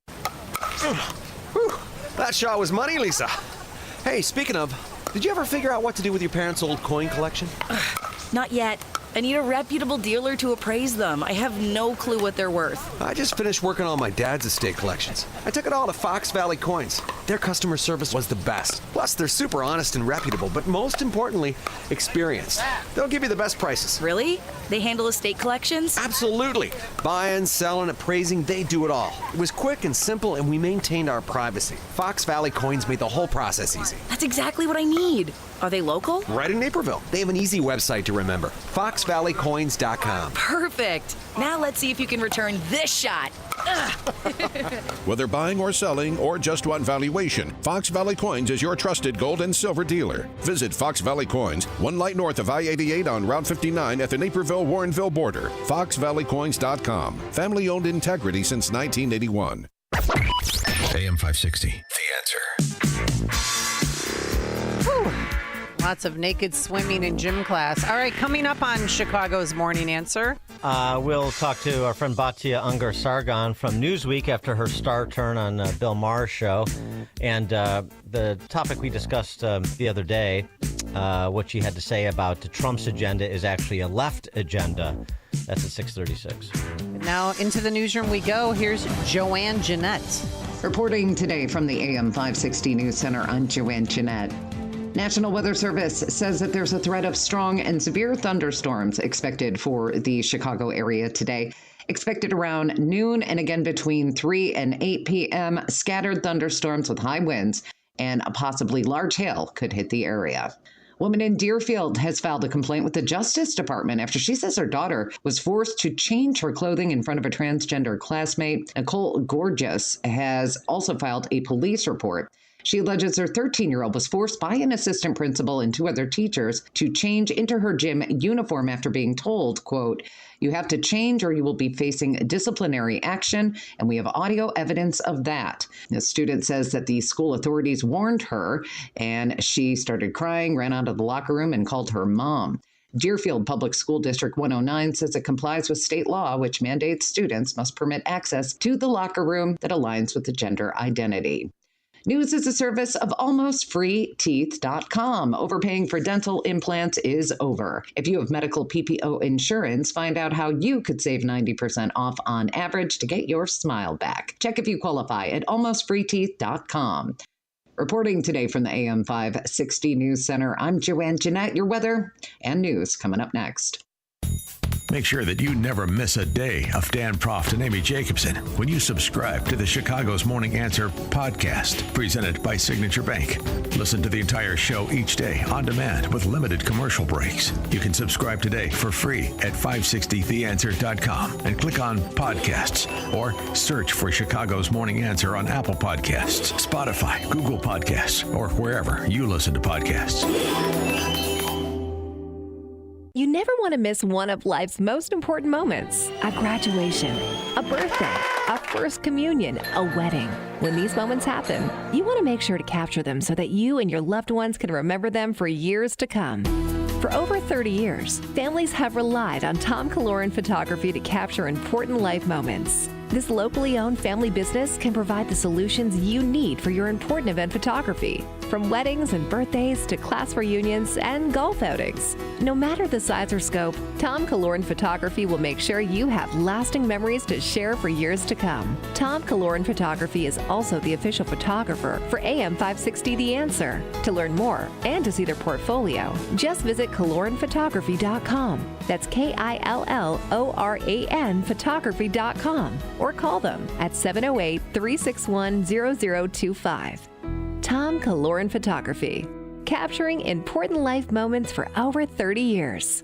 Whew, that shot was money, Lisa. Hey, speaking of, did you ever figure out what to do with your parents' old coin collection? Not yet. I need a reputable dealer to appraise them. I have no clue what they're worth. I just finished working on my dad's estate collections. I took it all to Fox Valley Coins. Their customer service was the best. Plus, they're super honest and reputable, but most importantly, experienced. They'll give you the best prices. Really? They handle estate collections? Absolutely. Buying, selling, appraising, they do it all. It was quick and simple, and we maintained our privacy. Fox Valley Coins made the whole process easy. That's exactly what I need. Are they local? Right in Naperville. They have an easy website to remember. FoxValleyCoins.com. Perfect. Now let's see if you can return this shot. Whether buying or selling or just want valuation, Fox Valley Coins is your trusted gold and silver dealer. Visit Fox Valley Coins, 1 light north of I-88 on Route 59 at the Naperville-Warrenville border. FoxValleyCoins.com. Family-owned integrity since 1981. AM 560, The Answer. Whew. Lots of naked swimming in gym class. All right, coming up on Chicago's Morning Answer. We'll talk to our friend Batya Ungar-Sargon from Newsweek after her star turn on Bill Maher's show. And the topic we discussed the other day, what she had to say about Trump's agenda is actually a left agenda. That's at 6:36. Now into the newsroom we go. Here's Joanne Jeanette. Reporting today from the AM 560 News Center, I'm Joanne Jeanette. National Weather Service says that there's a threat of strong and severe thunderstorms expected for the Chicago area today. Expected around noon and again between 3 and 8 p.m. Scattered thunderstorms with high winds and a possibly large hail could hit the area. Woman in Deerfield has filed a complaint with the Justice Department after she says her daughter was forced to change her clothing in front of a transgender classmate. Nicole Gorgeous has also filed a police report. She alleges her 13-year-old was forced by an assistant principal and 2 other teachers to change into her gym uniform after being told, quote, "You have to change or you will be facing disciplinary action, and we have audio evidence of that." The student says that the school authorities warned her, and she started crying, ran out of the locker room, and called her mom. Deerfield Public School District 109 says it complies with state law, which mandates students must permit access to the locker room that aligns with the gender identity. News is a service of AlmostFreeTeeth.com. Overpaying for dental implants is over. If you have medical PPO insurance, find out how you could save 90% off on average to get your smile back. Check if you qualify at AlmostFreeTeeth.com. Reporting today from the AM 560 News Center, I'm Joanne Jeanette. Your weather and news coming up next. Make sure that you never miss a day of Dan Proft and Amy Jacobson when you subscribe to the Chicago's Morning Answer podcast, presented by Signature Bank. Listen to the entire show each day on demand with limited commercial breaks. You can subscribe today for free at 560theanswer.com and click on podcasts or search for Chicago's Morning Answer on Apple Podcasts, Spotify, Google Podcasts, or wherever you listen to podcasts. You never want to miss one of life's most important moments. A graduation, a birthday, a first communion, a wedding. When these moments happen, you want to make sure to capture them so that you and your loved ones can remember them for years to come. For over 30 years, families have relied on Tom Kaloran Photography to capture important life moments. This locally owned family business can provide the solutions you need for your important event photography, from weddings and birthdays to class reunions and golf outings. No matter the size or scope, Tom Kaloran Photography will make sure you have lasting memories to share for years to come. Tom Kaloran Photography is also the official photographer for AM 560 The Answer. To learn more and to see their portfolio, just visit KaloranPhotography.com. That's KILLORAN photography.com. Or call them at 708-361-0025. Tom Kaloran Photography, capturing important life moments for over 30 years.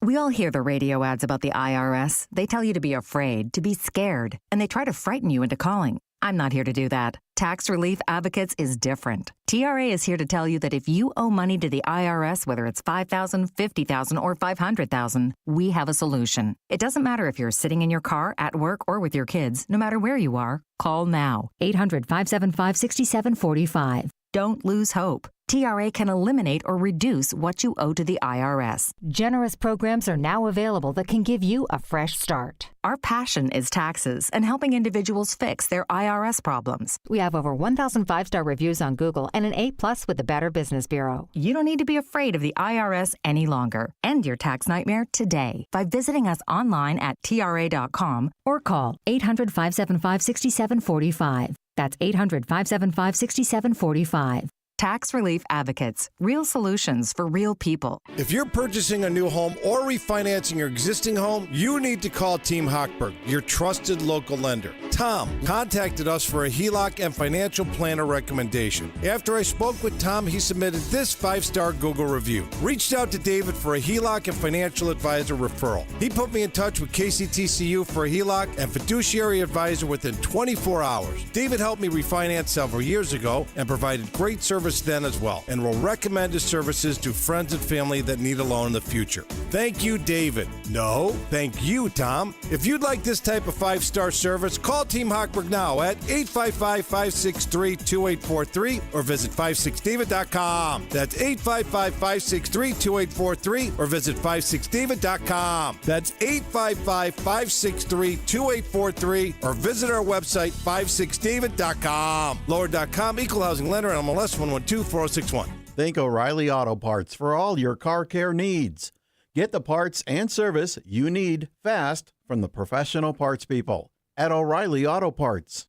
We all hear the radio ads about the IRS. They tell you to be afraid, to be scared, and they try to frighten you into calling. I'm not here to do that. Tax Relief Advocates is different. TRA is here to tell you that if you owe money to the IRS, whether it's $5,000, $50,000, or $500,000, we have a solution. It doesn't matter if you're sitting in your car, at work, or with your kids. No matter where you are, call now. 800-575-6745. Don't lose hope. TRA can eliminate or reduce what you owe to the IRS. Generous programs are now available that can give you a fresh start. Our passion is taxes and helping individuals fix their IRS problems. We have over 1,000 5-star reviews on Google and an A+ with the Better Business Bureau. You don't need to be afraid of the IRS any longer. End your tax nightmare today by visiting us online at TRA.com or call 800-575-6745. That's 800-575-6745. Tax Relief Advocates. Real solutions for real people. If you're purchasing a new home or refinancing your existing home, you need to call Team Hochberg, your trusted local lender. Tom contacted us for a HELOC and financial planner recommendation. After I spoke with Tom, he submitted this 5-star Google review. Reached out to David for a HELOC and financial advisor referral. He put me in touch with KCTCU for a HELOC and fiduciary advisor within 24 hours. David helped me refinance several years ago and provided great service then as well, and will recommend his services to friends and family that need a loan in the future. Thank you, David. No, thank you, Tom. If you'd like this type of 5-star service, call Team Hochberg now at 855-563-2843 or visit 56david.com. That's 855-563-2843 or visit 56david.com. That's 855-563-2843 or visit our website 56david.com. Lower.com, equal housing lender, NMLS 1124061. Think O'Reilly Auto Parts for all your car care needs. Get the parts and service you need fast from the professional parts people at O'Reilly Auto Parts.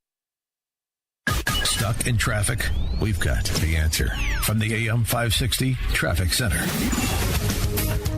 Stuck in traffic? We've got the answer from the AM 560 Traffic Center.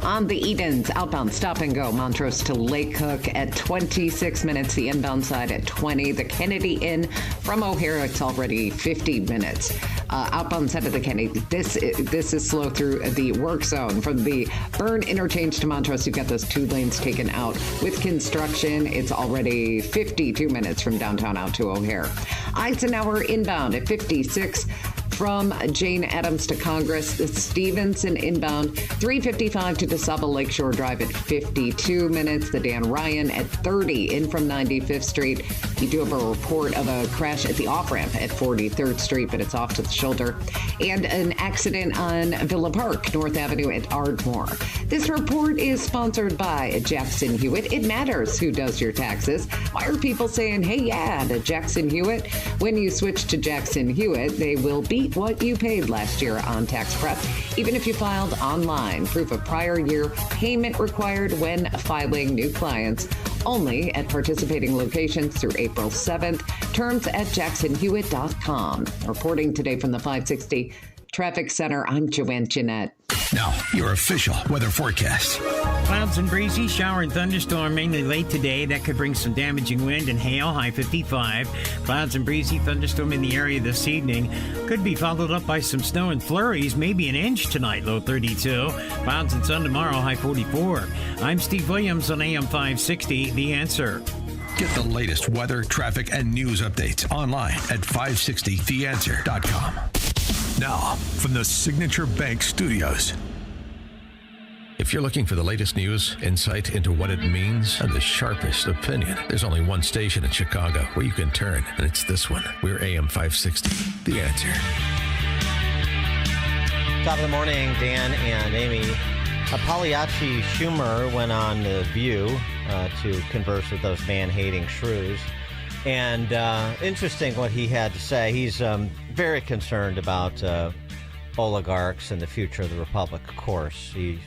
On the Edens, outbound stop and go, Montrose to Lake Cook at 26 minutes. The inbound side at 20. The Kennedy Inn from O'Hare, it's already 50 minutes. Outbound side of the Kennedy, this is slow through the work zone. From the Byrne interchange to Montrose, you've got those 2 lanes taken out. With construction, it's already 52 minutes from downtown out to O'Hare. Eisenhower inbound at 56. From Jane Addams to Congress, Stevenson inbound, 355 to DeSaba Lakeshore Drive at 52 minutes. The Dan Ryan at 30 in from 95th Street. You do have a report of a crash at the off-ramp at 43rd Street, but it's off to the shoulder. And an accident on Villa Park, North Avenue at Ardmore. This report is sponsored by Jackson Hewitt. It matters who does your taxes. Why are people saying, hey, yeah, to Jackson Hewitt? When you switch to Jackson Hewitt, they will beat what you paid last year on tax prep, even if you filed online. Proof of prior year payment required when filing new clients. Only at participating locations through April 7th. Terms at jacksonhewitt.com. Reporting today from the 560 Traffic Center, I'm Joanne Jeanette. Now, your official weather forecast. Clouds and breezy, shower and thunderstorm mainly late today. That could bring some damaging wind and hail, high 55. Clouds and breezy, thunderstorm in the area this evening. Could be followed up by some snow and flurries, maybe an inch tonight, low 32. Clouds and sun tomorrow, high 44. I'm Steve Williams on AM 560, The Answer. Get the latest weather, traffic, and news updates online at 560theanswer.com. Now, from the Signature Bank Studios. If you're looking for the latest news, insight into what it means, and the sharpest opinion, there's only one station in Chicago where you can turn, and it's this one. We're AM 560, The Answer. Top of the morning, Dan and Amy. Pagliacci Schumer went on The View to converse with those man-hating shrews. And interesting what he had to say. He's very concerned about oligarchs and the future of the republic, of course. He's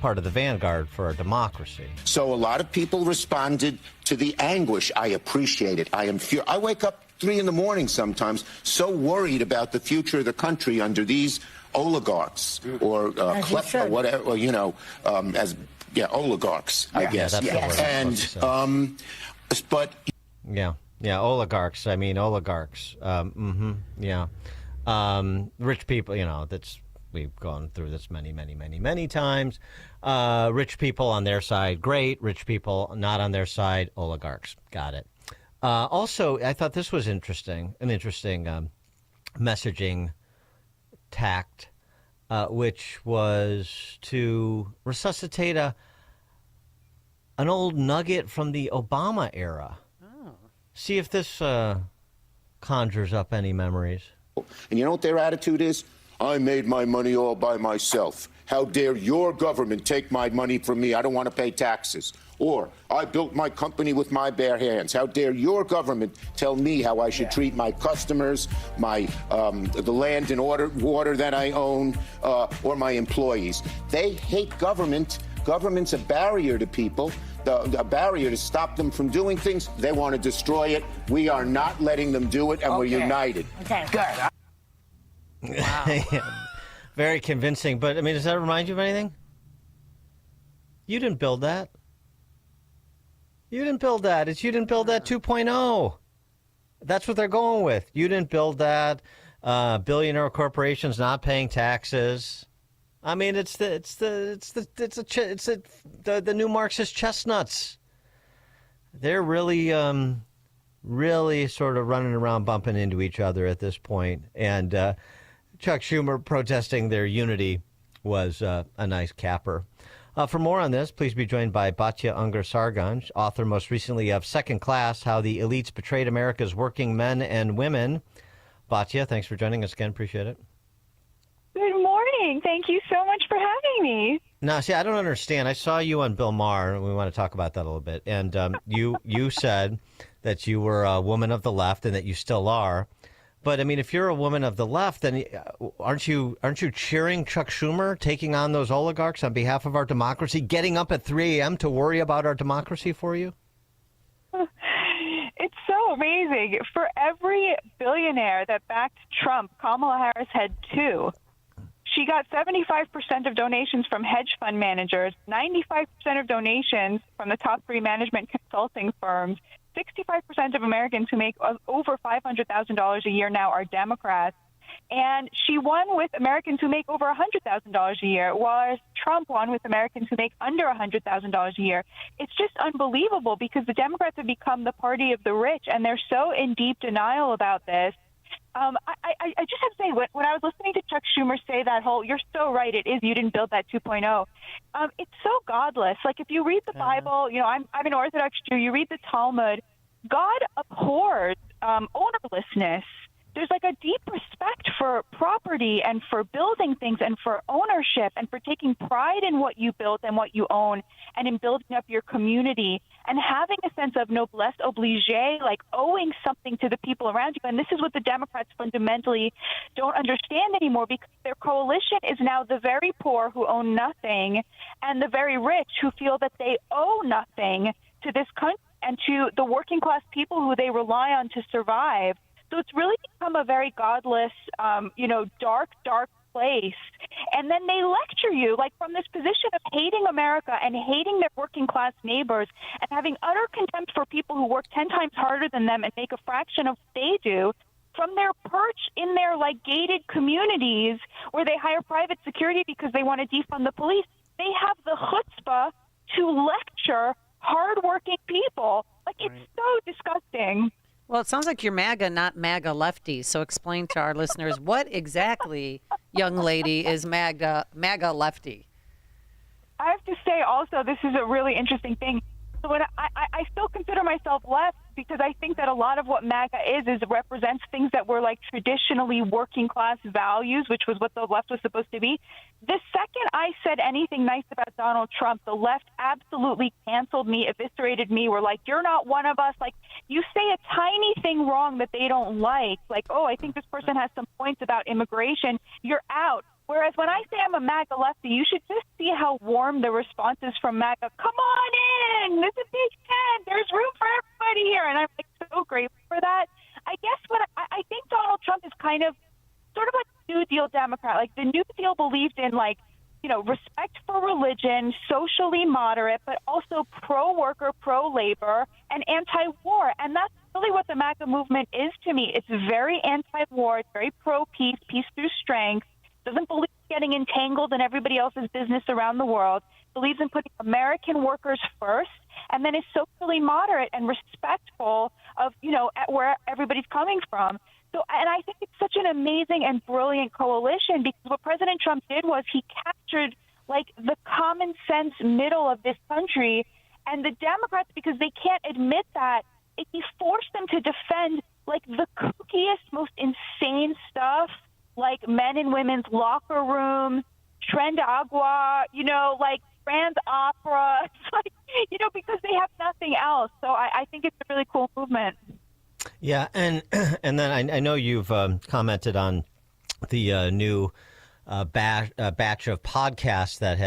part of the vanguard for our democracy. So a lot of people responded to the anguish. I appreciate it. I am I wake up 3 a.m. sometimes so worried about the future of the country under these oligarchs or klepto, whatever, or, oligarchs, I guess. And but oligarchs. I mean, oligarchs. Rich people. We've gone through this many times. Rich people on their side, great. Rich people not on their side, oligarchs. Got it. Also, I thought this was an interesting messaging tact, which was to resuscitate an old nugget from the Obama era. Oh. See if this conjures up any memories. And you know what their attitude is? I made my money all by myself. How dare your government take my money from me? I don't want to pay taxes. Or, I built my company with my bare hands. How dare your government tell me how I should treat my customers, the land and water that I own, or my employees. They hate government. Government's a barrier to people, a barrier to stop them from doing things. They want to destroy it. We are not letting them do it, and we're united. Okay, good. Wow. Very convincing. But, I mean, does that remind you of anything? You didn't build that. You didn't build that. You didn't build that 2.0. That's what they're going with. You didn't build that. Billionaire corporations not paying taxes. I mean, it's the new Marxist chestnuts. They're really sort of running around bumping into each other at this point. And Chuck Schumer protesting their unity was a nice capper. For more on this, please be joined by Batya Ungar-Sargon, author most recently of Second Class, How the Elites Betrayed America's Working Men and Women. Batya, thanks for joining us again. Appreciate it. Good morning. Thank you so much for having me. Now, see, I don't understand. I saw you on Bill Maher, and we want to talk about that a little bit. And you said that you were a woman of the left and that you still are. But, I mean, if you're a woman of the left, then aren't you cheering Chuck Schumer taking on those oligarchs on behalf of our democracy, getting up at 3 a.m. to worry about our democracy for you? It's so amazing. For every billionaire that backed Trump, Kamala Harris had 2. She got 75% of donations from hedge fund managers, 95% of donations from the top 3 management consulting firms. 65% of Americans who make over $500,000 a year now are Democrats. And she won with Americans who make over $100,000 a year, whereas Trump won with Americans who make under $100,000 a year. It's just unbelievable because the Democrats have become the party of the rich, and they're so in deep denial about this. I just have to say, when I was listening to Chuck Schumer say that whole, you're so right, it is, you didn't build that 2.0. It's so godless. Like, if you read the Bible, I'm an Orthodox Jew, you read the Talmud, God abhors ownerlessness. There's like a deep respect for property and for building things and for ownership and for taking pride in what you built and what you own and in building up your community and having a sense of noblesse oblige, like owing something to the people around you. And this is what the Democrats fundamentally don't understand anymore, because their coalition is now the very poor who own nothing and the very rich who feel that they owe nothing to this country and to the working class people who they rely on to survive. So it's really become a very godless, dark place. and then they lecture you like from this position of hating America and hating their working class neighbors and having utter contempt for people who work 10 times harder than them and make a fraction of what they do. From their perch in their like gated communities where they hire private security because they want to defund the police, they have the chutzpah to lecture hardworking people. Like, it's so disgusting. Well, it sounds like you're MAGA, not MAGA lefty. So explain to our listeners what exactly, young lady, is MAGA lefty. I have to say also, this is a really interesting thing. So when I still consider myself left because I think that a lot of what MAGA is represents things that were like traditionally working class values, which was what the left was supposed to be. The second I said anything nice about Donald Trump, the left absolutely canceled me, eviscerated me, were like, you're not one of us. Like, you say a tiny thing wrong that they don't like oh, I think this person has some points about immigration, you're out. Whereas when I say I'm a MAGA lefty, you should just see how warm the response is from MAGA. Come on in. This is Big Ten. There's room for everybody here. And I'm like so grateful for that. I guess what I think Donald Trump is kind of sort of like a New Deal Democrat. Like the New Deal believed in respect for religion, socially moderate, but also pro-worker, pro-labor, and anti-war. And that's really what the MAGA movement is to me. It's very anti-war. It's very pro-peace, peace through strength. Doesn't believe in getting entangled in everybody else's business around the world, believes in putting American workers first, and then is socially moderate and respectful of, at where everybody's coming from. So, and I think it's such an amazing and brilliant coalition because what President Trump did was he captured like the common sense middle of this country, and the Democrats, because they can't admit that, he forced them to defend like the kookiest, most insane stuff, like men and women's locker rooms, Trend Agua, like Grand Opera. It's like, because they have nothing else. So I think it's a really cool movement. Yeah, and then I know you've commented on the new batch of podcasts that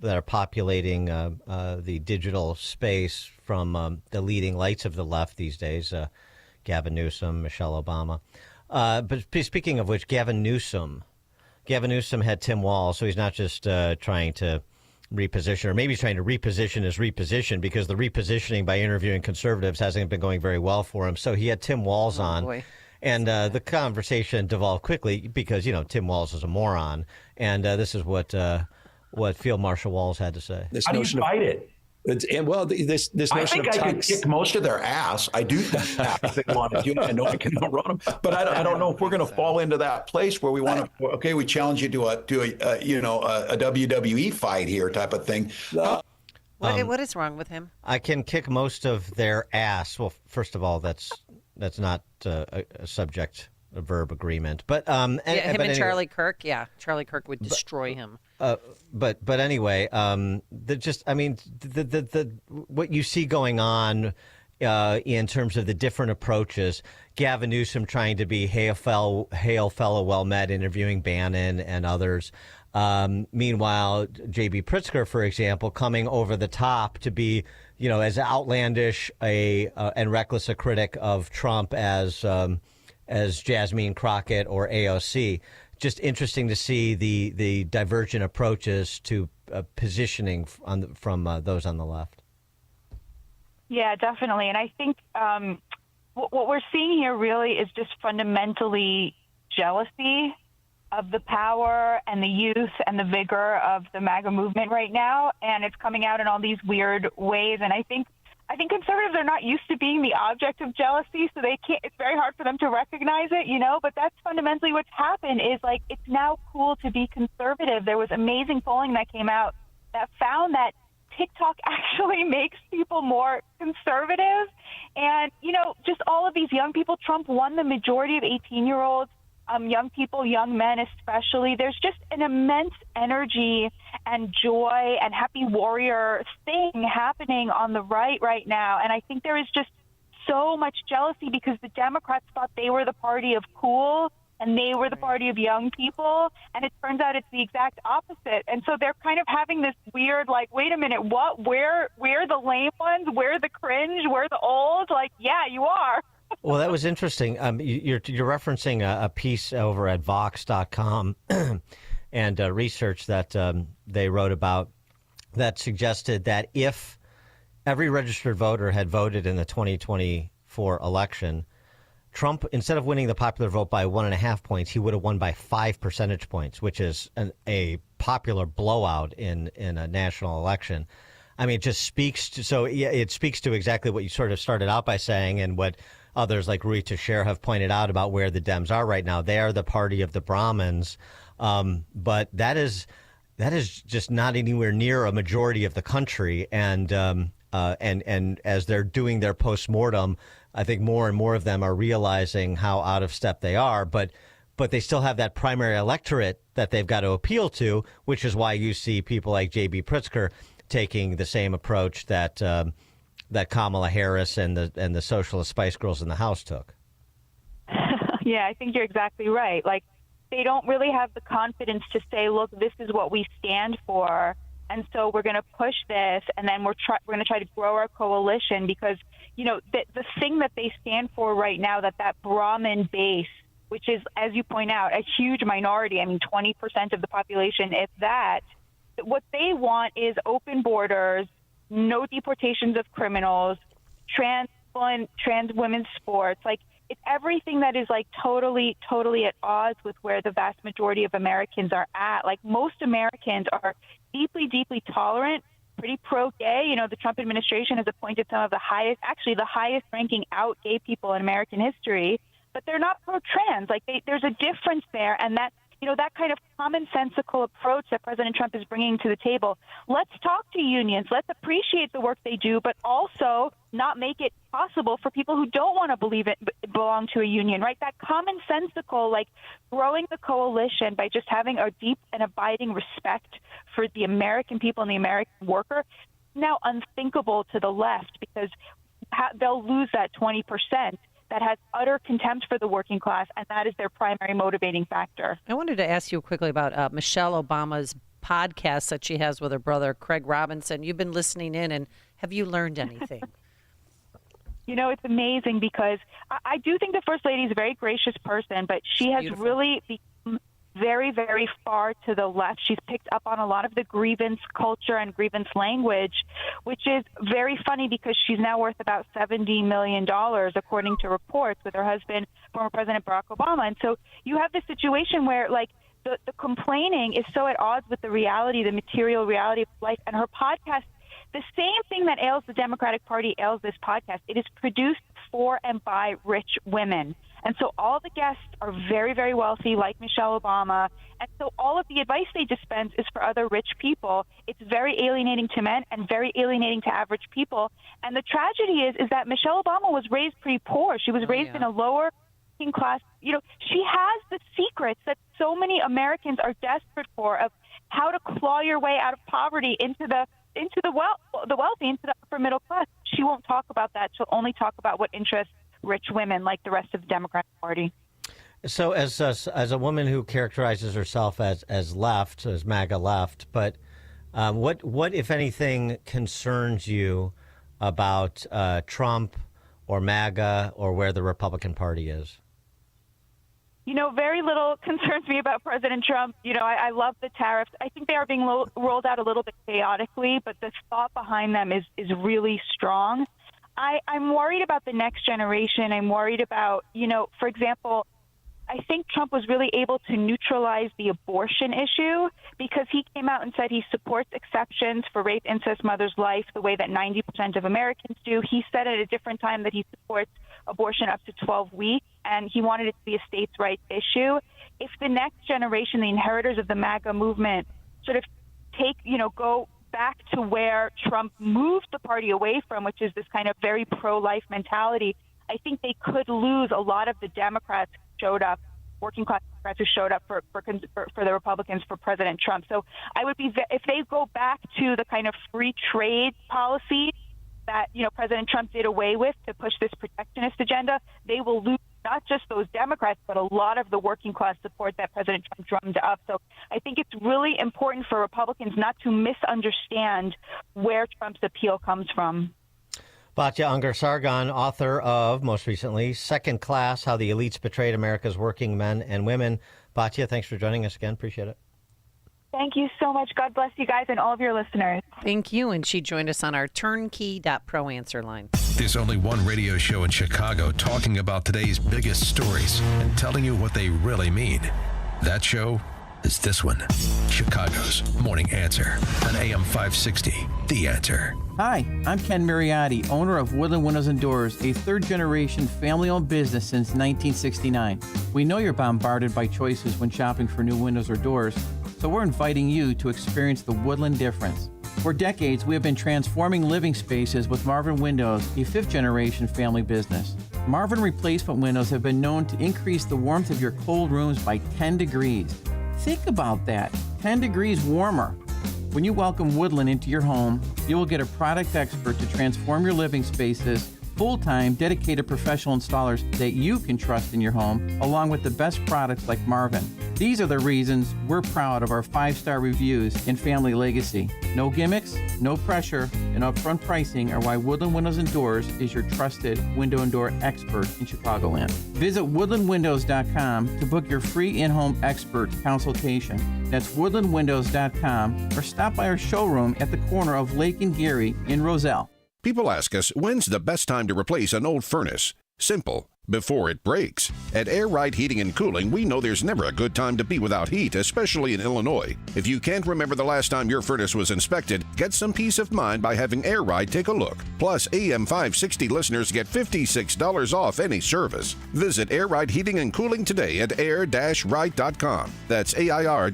are populating the digital space from the leading lights of the left these days, Gavin Newsom, Michelle Obama. But speaking of which, Gavin Newsom had Tim Walz, so he's not just trying to reposition, or maybe he's trying to reposition his reposition, because the repositioning by interviewing conservatives hasn't been going very well for him. So he had Tim Walz on, boy. And the conversation devolved quickly because, Tim Walz is a moron. And this is what Field Marshal Walz had to say. How do you fight it? This notion I think of I could kick most of their ass. I do think that if they want to do it. I know I can run them, but I don't know if we're going to fall into that place where we want to. Okay, we challenge you to a WWE fight here type of thing. What is wrong with him? I can kick most of their ass. Well, first of all, that's not a subject. A verb agreement, but him but and anyway. Charlie Kirk, Charlie Kirk would destroy him. But anyway, the what you see going on in terms of the different approaches. Gavin Newsom trying to be hail fellow well met, interviewing Bannon and others. Meanwhile, J.B. Pritzker, for example, coming over the top to be, as outlandish and reckless a critic of Trump as Jasmine Crockett or AOC. Just interesting to see the divergent approaches to positioning from those on the left. Yeah, definitely. And I think what we're seeing here really is just fundamentally jealousy of the power and the youth and the vigor of the MAGA movement right now. And it's coming out in all these weird ways. And I think conservatives are not used to being the object of jealousy, so it's very hard for them to recognize it, but that's fundamentally what's happened is like, it's now cool to be conservative. There was amazing polling that came out that found that TikTok actually makes people more conservative. And, just all of these young people, Trump won the majority of 18-year-olds. Young people, young men especially, there's just an immense energy and joy and happy warrior thing happening on the right now. And I think there is just so much jealousy because the Democrats thought they were the party of cool and they were the party of young people. And it turns out it's the exact opposite. And so they're kind of having this weird, like, wait a minute, what? We're the lame ones? We're the cringe? We're the old? Like, yeah, you are. Well, that was interesting. You're referencing a piece over at Vox.com, and research that they wrote about that suggested that if every registered voter had voted in the 2024 election, Trump, instead of winning the popular vote by 1.5 points, he would have won by 5 percentage points, which is a popular blowout in a national election. I mean, it just speaks to, it speaks to exactly what you sort of started out by saying, and what others like Rui Teixeira have pointed out about where the Dems are right now. They are the party of the Brahmins, but that is just not anywhere near a majority of the country. And as they're doing their postmortem, I think more and more of them are realizing how out of step they are, but they still have that primary electorate that they've got to appeal to, which is why you see people like J.B. Pritzker taking the same approach that Kamala Harris and the socialist Spice Girls in the House took. Yeah, I think you're exactly right. Like, they don't really have the confidence to say, look, this is what we stand for, and so we're going to push this, and then we're going to try to grow our coalition, because, you know, the thing that they stand for right now, that Brahmin base, which is, as you point out, a huge minority, I mean, 20% of the population, if that, what they want is open borders, no deportations of criminals, trans women's sports. Like, it's everything that is like totally at odds with where the vast majority of Americans are at. Like, most Americans are deeply tolerant, pretty pro-gay. You know, the Trump administration has appointed some of the highest ranking out gay people in American history, but they're not pro-trans. Like, there's a difference there, and that, you know, that kind of commonsensical approach that President Trump is bringing to the table. Let's talk to unions. Let's appreciate the work they do, but also not make it possible for people who don't want to belong to a union, right? That commonsensical, like, growing the coalition by just having a deep and abiding respect for the American people and the American worker, now unthinkable to the left, because they'll lose that 20% that has utter contempt for the working class, and that is their primary motivating factor. I wanted to ask you quickly about Michelle Obama's podcast that she has with her brother, Craig Robinson. You've been listening in, and have you learned anything? You know, it's amazing, because I do think the First Lady is a very gracious person, but she has really become very far to the left. She's picked up on a lot of the grievance culture and grievance language, which is very funny, because she's now worth about $70 million, according to reports, with her husband, former President Barack Obama. And so you have this situation where, like, the complaining is so at odds with the reality, the material reality of life. And her podcast, the same thing that ails the Democratic Party ails this podcast. It is produced for and by rich women. And so all the guests are very wealthy, like Michelle Obama. And so all of the advice they dispense is for other rich people. It's very alienating to men and very alienating to average people. And the tragedy is that Michelle Obama was raised pretty poor. She was raised in a lower class. You know, she has the secrets that so many Americans are desperate for, of how to claw your way out of poverty into the wealthy, into the upper middle class. She won't talk about that. She'll only talk about what interests rich women, like the rest of the Democratic Party. So as a woman who characterizes herself as left, as MAGA left, but what, if anything, concerns you about Trump or MAGA or where the Republican Party is? You know, very little concerns me about President Trump. You know, I love the tariffs. I think they are being rolled out a little bit chaotically, but the thought behind them is really strong. I'm worried about the next generation. I'm worried about, you know, for example, I think Trump was really able to neutralize the abortion issue, because he came out and said he supports exceptions for rape, incest, mother's life, the way that 90% of Americans do. He said at a different time that he supports abortion up to 12 weeks, and he wanted it to be a states' rights issue. If the next generation, the inheritors of the MAGA movement, sort of go back to where Trump moved the party away from, which is this kind of very pro-life mentality, I think they could lose a lot of the Democrats who showed up, working class Democrats who showed up for the Republicans for President Trump. So I would be, if they go back to the kind of free trade policy that, you know, President Trump did away with to push this protectionist agenda, they will lose not just those Democrats, but a lot of the working class support that President Trump drummed up. So I think it's really important for Republicans not to misunderstand where Trump's appeal comes from. Batya Ungar-Sargon, author of, most recently, Second Class, How the Elites Betrayed America's Working Men and Women. Batya, thanks for joining us again. Appreciate it. Thank you so much. God bless you guys and all of your listeners. Thank you. And she joined us on our turnkey.pro answer line. There's only one radio show in Chicago talking about today's biggest stories and telling you what they really mean. That show is this one, Chicago's Morning Answer on AM 560, The Answer. Hi, I'm Ken Mariotti, owner of Woodland Windows and Doors, a third-generation family-owned business since 1969. We know you're bombarded by choices when shopping for new windows or doors, so we're inviting you to experience the Woodland difference. For decades, we have been transforming living spaces with Marvin Windows, a fifth-generation family business. Marvin replacement windows have been known to increase the warmth of your cold rooms by 10 degrees. Think about that, 10 degrees warmer. When you welcome Woodland into your home, you will get a product expert to transform your living spaces, full-time, dedicated professional installers that you can trust in your home, along with the best products like Marvin. These are the reasons we're proud of our 5-star reviews and family legacy. No gimmicks, no pressure, and upfront pricing are why Woodland Windows and Doors is your trusted window and door expert in Chicagoland. Visit woodlandwindows.com to book your free in-home expert consultation. That's woodlandwindows.com, or stop by our showroom at the corner of Lake and Geary in Roselle. People ask us, when's the best time to replace an old furnace? Simple. Before it breaks. At Air Ride Heating and Cooling, we know there's never a good time to be without heat, especially in Illinois. If you can't remember the last time your furnace was inspected, get some peace of mind by having Air Ride take a look. Plus, AM 560 listeners get $56 off any service. Visit Air Ride Heating and Cooling today at air-rite.com. That's AIR-RITE.com.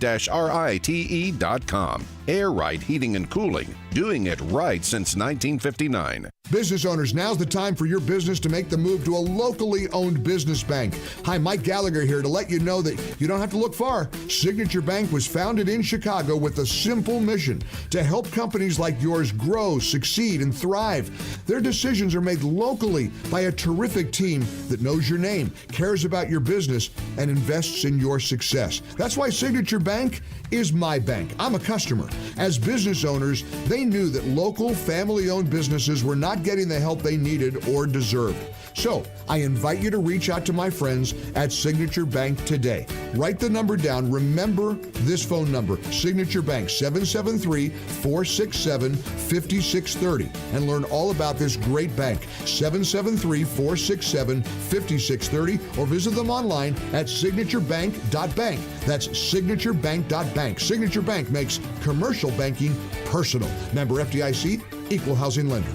Air Ride Heating and Cooling, doing it right since 1959. Business owners, now's the time for your business to make the move to a locally owned business bank. Hi, Mike Gallagher here to let you know that you don't have to look far. Signature Bank was founded in Chicago with a simple mission to help companies like yours grow, succeed, and thrive. Their decisions are made locally by a terrific team that knows your name, cares about your business, and invests in your success. That's why Signature Bank is my bank. I'm a customer. As business owners, they knew that local family-owned businesses were not getting the help they needed or deserved. So I invite you to reach out to my friends at Signature Bank today. Write the number down. Remember this phone number, Signature Bank, 773-467-5630, and learn all about this great bank, 773-467-5630, or visit them online at signaturebank.bank. That's signaturebank.bank. Signature Bank makes commercial banking personal. Member FDIC, equal housing lender.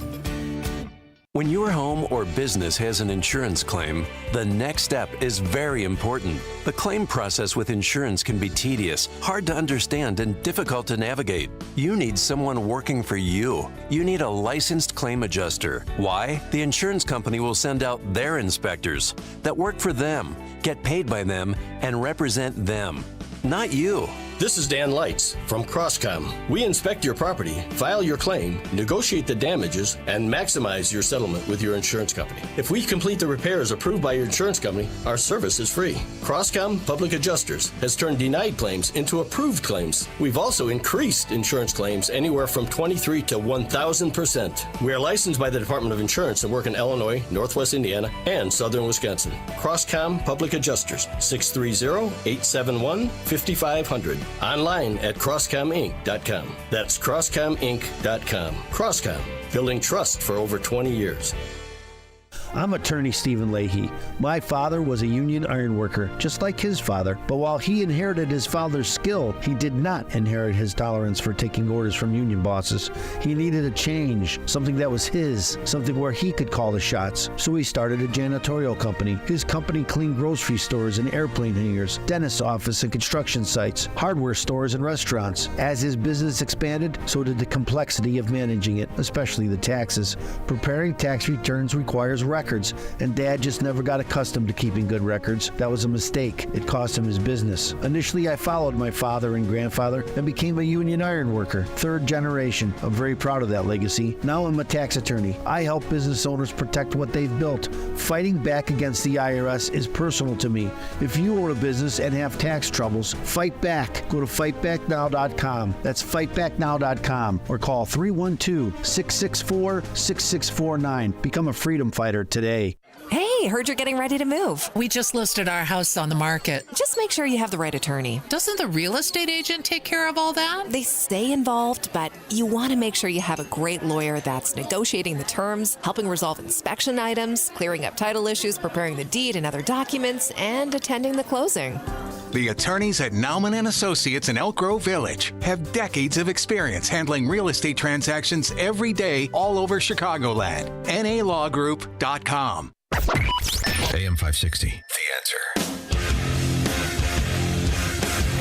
When your home or business has an insurance claim, the next step is very important. The claim process with insurance can be tedious, hard to understand, and difficult to navigate. You need someone working for you. You need a licensed claim adjuster. Why? The insurance company will send out their inspectors that work for them, get paid by them, and represent them, not you. This is Dan Lights from Crosscom. We inspect your property, file your claim, negotiate the damages, and maximize your settlement with your insurance company. If we complete the repairs approved by your insurance company, our service is free. Crosscom Public Adjusters has turned denied claims into approved claims. We've also increased insurance claims anywhere from 23 to 1,000%. We are licensed by the Department of Insurance and work in Illinois, Northwest Indiana, and Southern Wisconsin. Crosscom Public Adjusters, 630-871-5500. Online at CrosscomInc.com. That's CrosscomInc.com. Crosscom, building trust for over 20 years. I'm attorney Stephen Leahy. My father was a union iron worker, just like his father, but while he inherited his father's skill, he did not inherit his tolerance for taking orders from union bosses. He needed a change, something that was his, something where he could call the shots. So he started a janitorial company. His company cleaned grocery stores and airplane hangars, dentist office and construction sites, hardware stores and restaurants. As his business expanded, so did the complexity of managing it, especially the taxes. Preparing tax returns requires records, and Dad just never got accustomed to keeping good records. That was a mistake. It cost him his business. Initially, I followed my father and grandfather and became a union iron worker, third generation. I'm very proud of that legacy. Now I'm a tax attorney. I help business owners protect what they've built. Fighting back against the IRS is personal to me. If you own a business and have tax troubles, fight back. Go to fightbacknow.com. That's fightbacknow.com, or call 312-664-6649. Become a freedom fighter today. Hey, heard you're getting ready to move. We just listed our house on the market. Just make sure you have the right attorney. Doesn't the real estate agent take care of all that? They stay involved, but you want to make sure you have a great lawyer that's negotiating the terms, helping resolve inspection items, clearing up title issues, preparing the deed and other documents, and attending the closing. The attorneys at Nauman & Associates in Elk Grove Village have decades of experience handling real estate transactions every day all over Chicagoland. NALawGroup.com. AM 560, The Answer.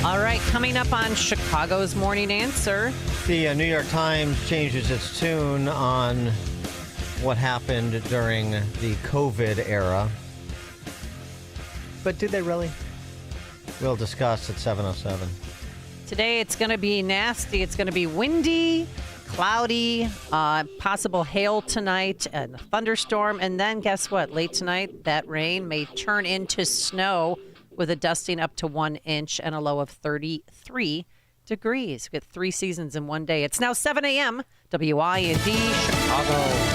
All right, coming up on Chicago's Morning Answer. The New York Times changes its tune on what happened during the COVID era. But did they really? We'll discuss at 7:07. Today it's going to be nasty. It's going to be windy, cloudy, possible hail tonight, and a thunderstorm. And then guess what? Late tonight, that rain may turn into snow with a dusting up to 1 inch and a low of 33 degrees. We get 3 seasons in one day. It's now 7 a.m. WIND Chicago.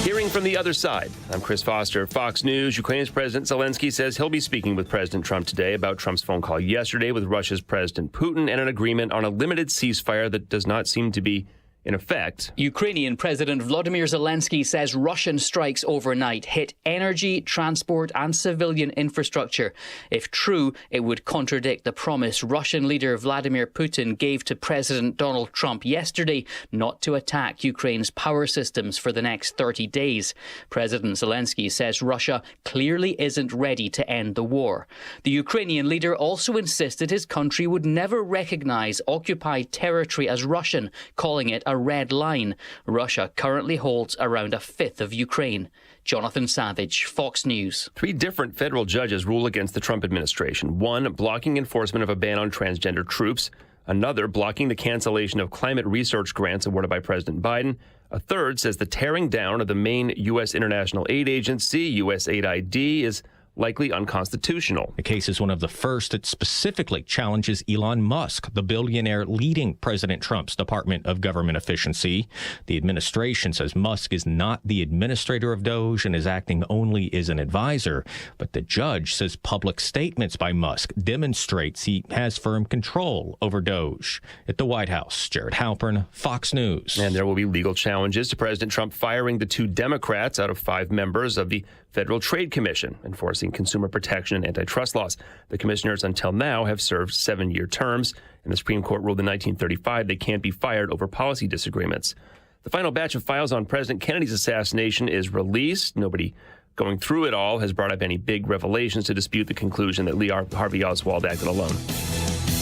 Hearing from the other side, I'm Chris Foster, Fox News. Ukraine's President Zelensky says he'll be speaking with President Trump today about Trump's phone call yesterday with Russia's President Putin and an agreement on a limited ceasefire that does not seem to be in effect. Ukrainian President Volodymyr Zelensky says Russian strikes overnight hit energy, transport and civilian infrastructure. If true, it would contradict the promise Russian leader Vladimir Putin gave to President Donald Trump yesterday not to attack Ukraine's power systems for the next 30 days. President Zelensky says Russia clearly isn't ready to end the war. The Ukrainian leader also insisted his country would never recognize occupied territory as Russian, calling it a red line. Russia currently holds around a fifth of Ukraine. Jonathan Savage, Fox News. 3 different federal judges rule against the Trump administration. One blocking enforcement of a ban on transgender troops. Another blocking the cancellation of climate research grants awarded by President Biden. A third says the tearing down of the main U.S. international aid agency, USAID, is likely unconstitutional. The case is one of the first that specifically challenges Elon Musk, the billionaire leading President Trump's Department of Government Efficiency. The administration says Musk is not the administrator of Doge and is acting only as an advisor. But the judge says public statements by Musk demonstrates he has firm control over Doge. At the White House, Jared Halpern, Fox News. And there will be legal challenges to President Trump firing the 2 Democrats out of 5 members of the Federal Trade Commission, enforcing consumer protection and antitrust laws. The commissioners until now have served 7-year terms, and the Supreme Court ruled in 1935 they can't be fired over policy disagreements. The final batch of files on President Kennedy's assassination is released. Nobody going through it all has brought up any big revelations to dispute the conclusion that Lee Harvey Oswald acted alone.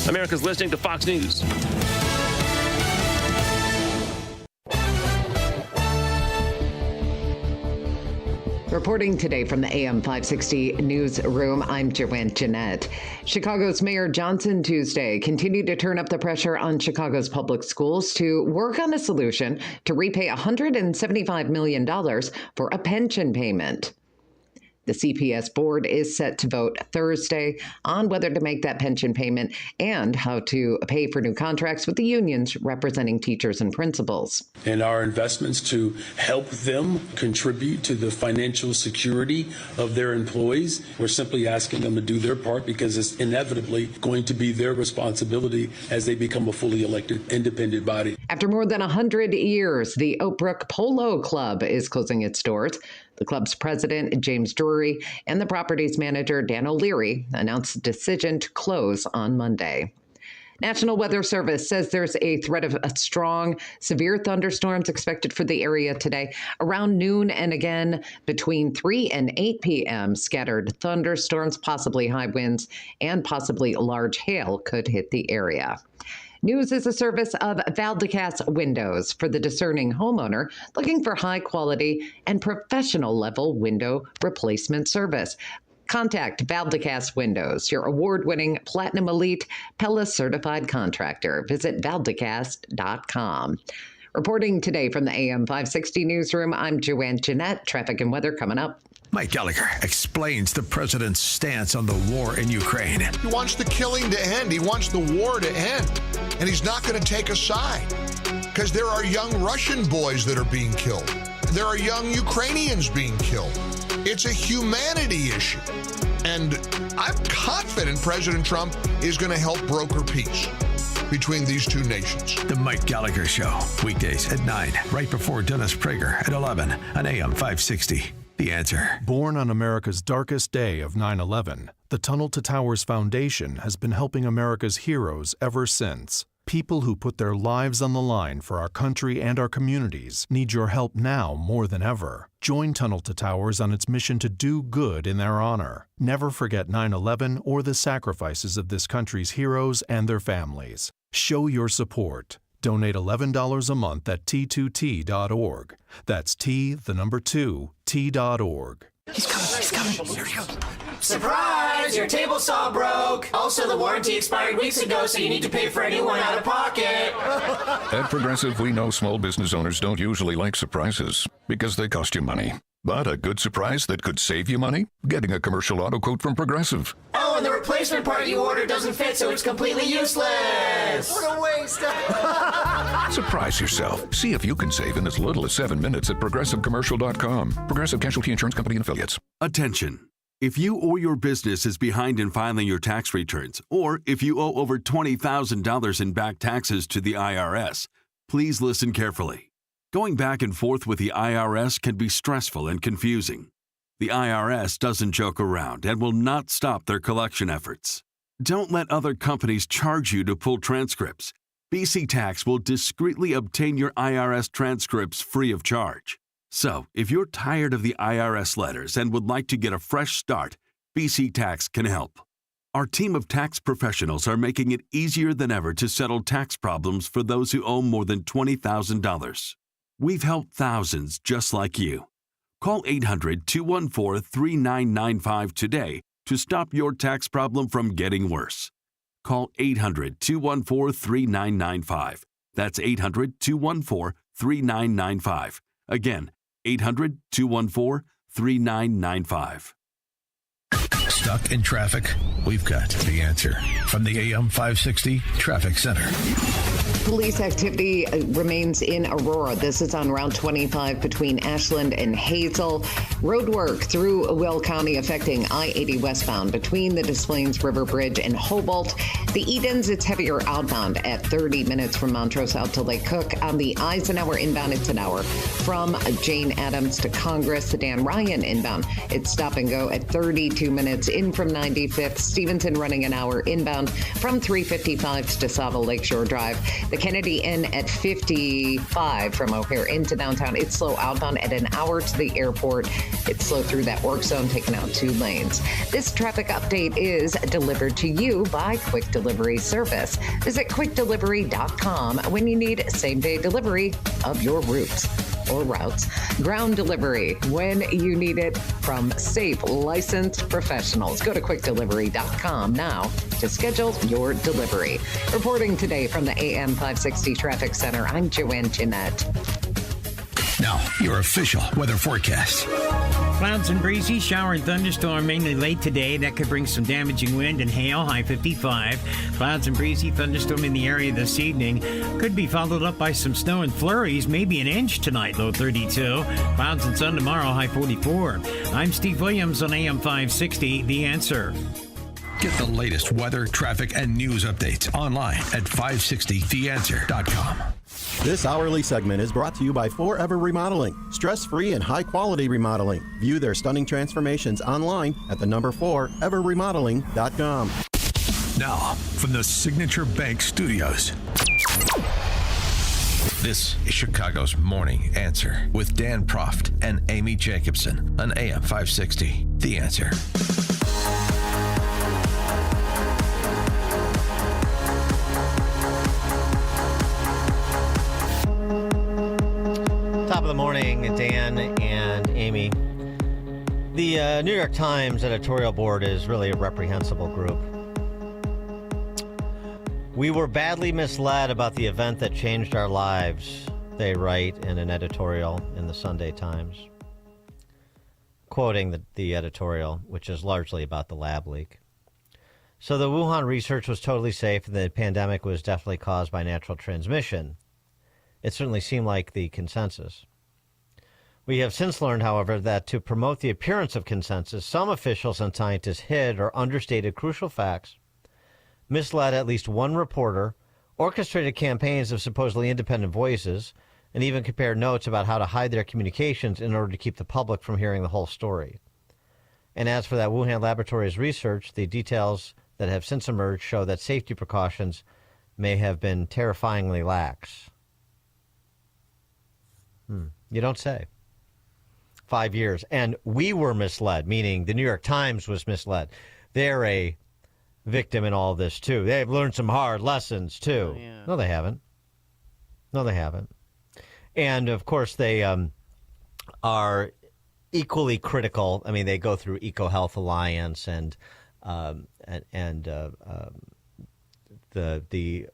America's listening to Fox News. Reporting today from the AM 560 newsroom, I'm Joanne Jeanette. Chicago's Mayor Johnson Tuesday continued to turn up the pressure on Chicago's public schools to work on a solution to repay $175 million for a pension payment. The CPS board is set to vote Thursday on whether to make that pension payment and how to pay for new contracts with the unions representing teachers and principals. And our investments to help them contribute to the financial security of their employees. We're simply asking them to do their part because it's inevitably going to be their responsibility as they become a fully elected independent body. After more than 100 years, the Oak Brook Polo Club is closing its doors. The club's president, James Drury, and the property's manager, Dan O'Leary, announced a decision to close on Monday. National Weather Service says there's a threat of strong, severe thunderstorms expected for the area today around noon and again between 3 and 8 p.m. Scattered thunderstorms, possibly high winds, and possibly large hail could hit the area. News is a service of Valdecast Windows for the discerning homeowner looking for high quality and professional level window replacement service. Contact Valdecast Windows, your award-winning Platinum Elite Pella certified contractor. Visit valdecast.com. Reporting today from the AM 560 newsroom, I'm Joanne Jeanette. Traffic and weather coming up. Mike Gallagher explains the president's stance on the war in Ukraine. He wants the killing to end. He wants the war to end. And he's not going to take a side because there are young Russian boys that are being killed. There are young Ukrainians being killed. It's a humanity issue. And I'm confident President Trump is going to help broker peace between these two nations. The Mike Gallagher Show, weekdays at 9, right before Dennis Prager at 11 on AM 560. The Answer. Born on America's darkest day of 9/11, the Tunnel to Towers Foundation has been helping America's heroes ever since. People who put their lives on the line for our country and our communities need your help now more than ever. Join Tunnel to Towers on its mission to do good in their honor. Never forget 9/11 or the sacrifices of this country's heroes and their families. Show your support. Donate $11 a month at T2T.org. That's T2T.org. He's coming. Here he goes. Surprise! Your table saw broke. Also, the warranty expired weeks ago, so you need to pay for a new one out of pocket. At Progressive, we know small business owners don't usually like surprises because they cost you money. But a good surprise that could save you money? Getting a commercial auto quote from Progressive. Oh, and the replacement part you ordered doesn't fit, so it's completely useless. What a waste. Surprise yourself. See if you can save in as little as 7 minutes at ProgressiveCommercial.com. Progressive Casualty Insurance Company and Affiliates. Attention. If you or your business is behind in filing your tax returns, or if you owe over $20,000 in back taxes to the IRS, please listen carefully. Going back and forth with the IRS can be stressful and confusing. The IRS doesn't joke around and will not stop their collection efforts. Don't let other companies charge you to pull transcripts. BC Tax will discreetly obtain your IRS transcripts free of charge. So, if you're tired of the IRS letters and would like to get a fresh start, BC Tax can help. Our team of tax professionals are making it easier than ever to settle tax problems for those who owe more than $20,000. We've helped thousands just like you. Call 800-214-3995 today to stop your tax problem from getting worse. Call 800-214-3995. That's 800-214-3995. Again, 800-214-3995. Stuck in traffic? We've got the answer from the AM 560 Traffic Center. Police activity remains in Aurora. This is on Route 25 between Ashland and Hazel. Road work through Will County affecting I-80 westbound between the Des Plaines River Bridge and Hobart. The Edens, it's heavier outbound at 30 minutes from Montrose out to Lake Cook. On the Eisenhower inbound, it's an hour from Jane Addams to Congress. The Dan Ryan inbound, it's stop and go at 32 minutes in from 95th. Stevenson running an hour inbound from 355 to DeSava Lakeshore Drive. The Kennedy Inn at 55 from O'Hare into downtown. It's slow outbound at an hour to the airport. It's slow through that work zone, taking out 2 lanes. This traffic update is delivered to you by Quick Delivery Service. Visit quickdelivery.com when you need same-day delivery of your routes. Ground delivery when you need it from safe, licensed professionals. Go to quickdelivery.com now to schedule your delivery. Reporting today from the AM 560 Traffic Center, I'm Joanne Jeanette. Now, your official weather forecast. Clouds and breezy, shower and thunderstorm mainly late today. That could bring some damaging wind and hail, high 55. Clouds and breezy, thunderstorm in the area this evening. Could be followed up by some snow and flurries, maybe an inch tonight, low 32. Clouds and sun tomorrow, high 44. I'm Steve Williams on AM 560, The Answer. Get the latest weather, traffic, and news updates online at 560theanswer.com. This hourly segment is brought to you by Forever Remodeling. Stress-free and high-quality remodeling. View their stunning transformations online at the number 4everremodeling.com. Now, from the Signature Bank Studios, this is Chicago's Morning Answer with Dan Proft and Amy Jacobson on AM 560. The Answer. Top of the morning, Dan and Amy. The New York Times editorial board is really a reprehensible group. We were badly misled about the event that changed our lives, they write in an editorial in the Sunday Times. Quoting the editorial, which is largely about the lab leak. So the Wuhan research was totally safe and the pandemic was definitely caused by natural transmission. It certainly seemed like the consensus. We have since learned, however, that to promote the appearance of consensus, some officials and scientists hid or understated crucial facts, misled at least one reporter, orchestrated campaigns of supposedly independent voices, and even compared notes about how to hide their communications in order to keep the public from hearing the whole story. And as for that Wuhan laboratory's research, the details that have since emerged show that safety precautions may have been terrifyingly lax. You don't say. 5 years. And we were misled, meaning the New York Times was misled. They're a victim in all this, too. They've learned some hard lessons, too. Oh, yeah. No, they haven't. No, they haven't. And, of course, they are equally critical. I mean, they go through EcoHealth Alliance and the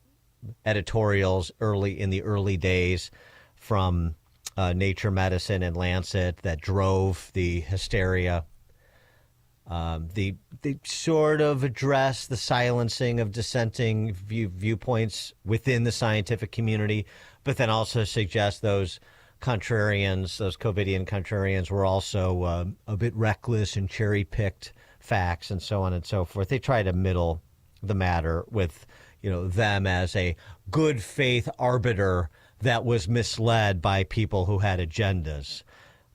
editorials in the early days from Nature Medicine and Lancet that drove the hysteria. They sort of address the silencing of dissenting viewpoints within the scientific community, but then also suggest those contrarians, those COVIDian contrarians, were also a bit reckless and cherry-picked facts and so on and so forth. They try to middle the matter with, them as a good faith arbiter that was misled by people who had agendas.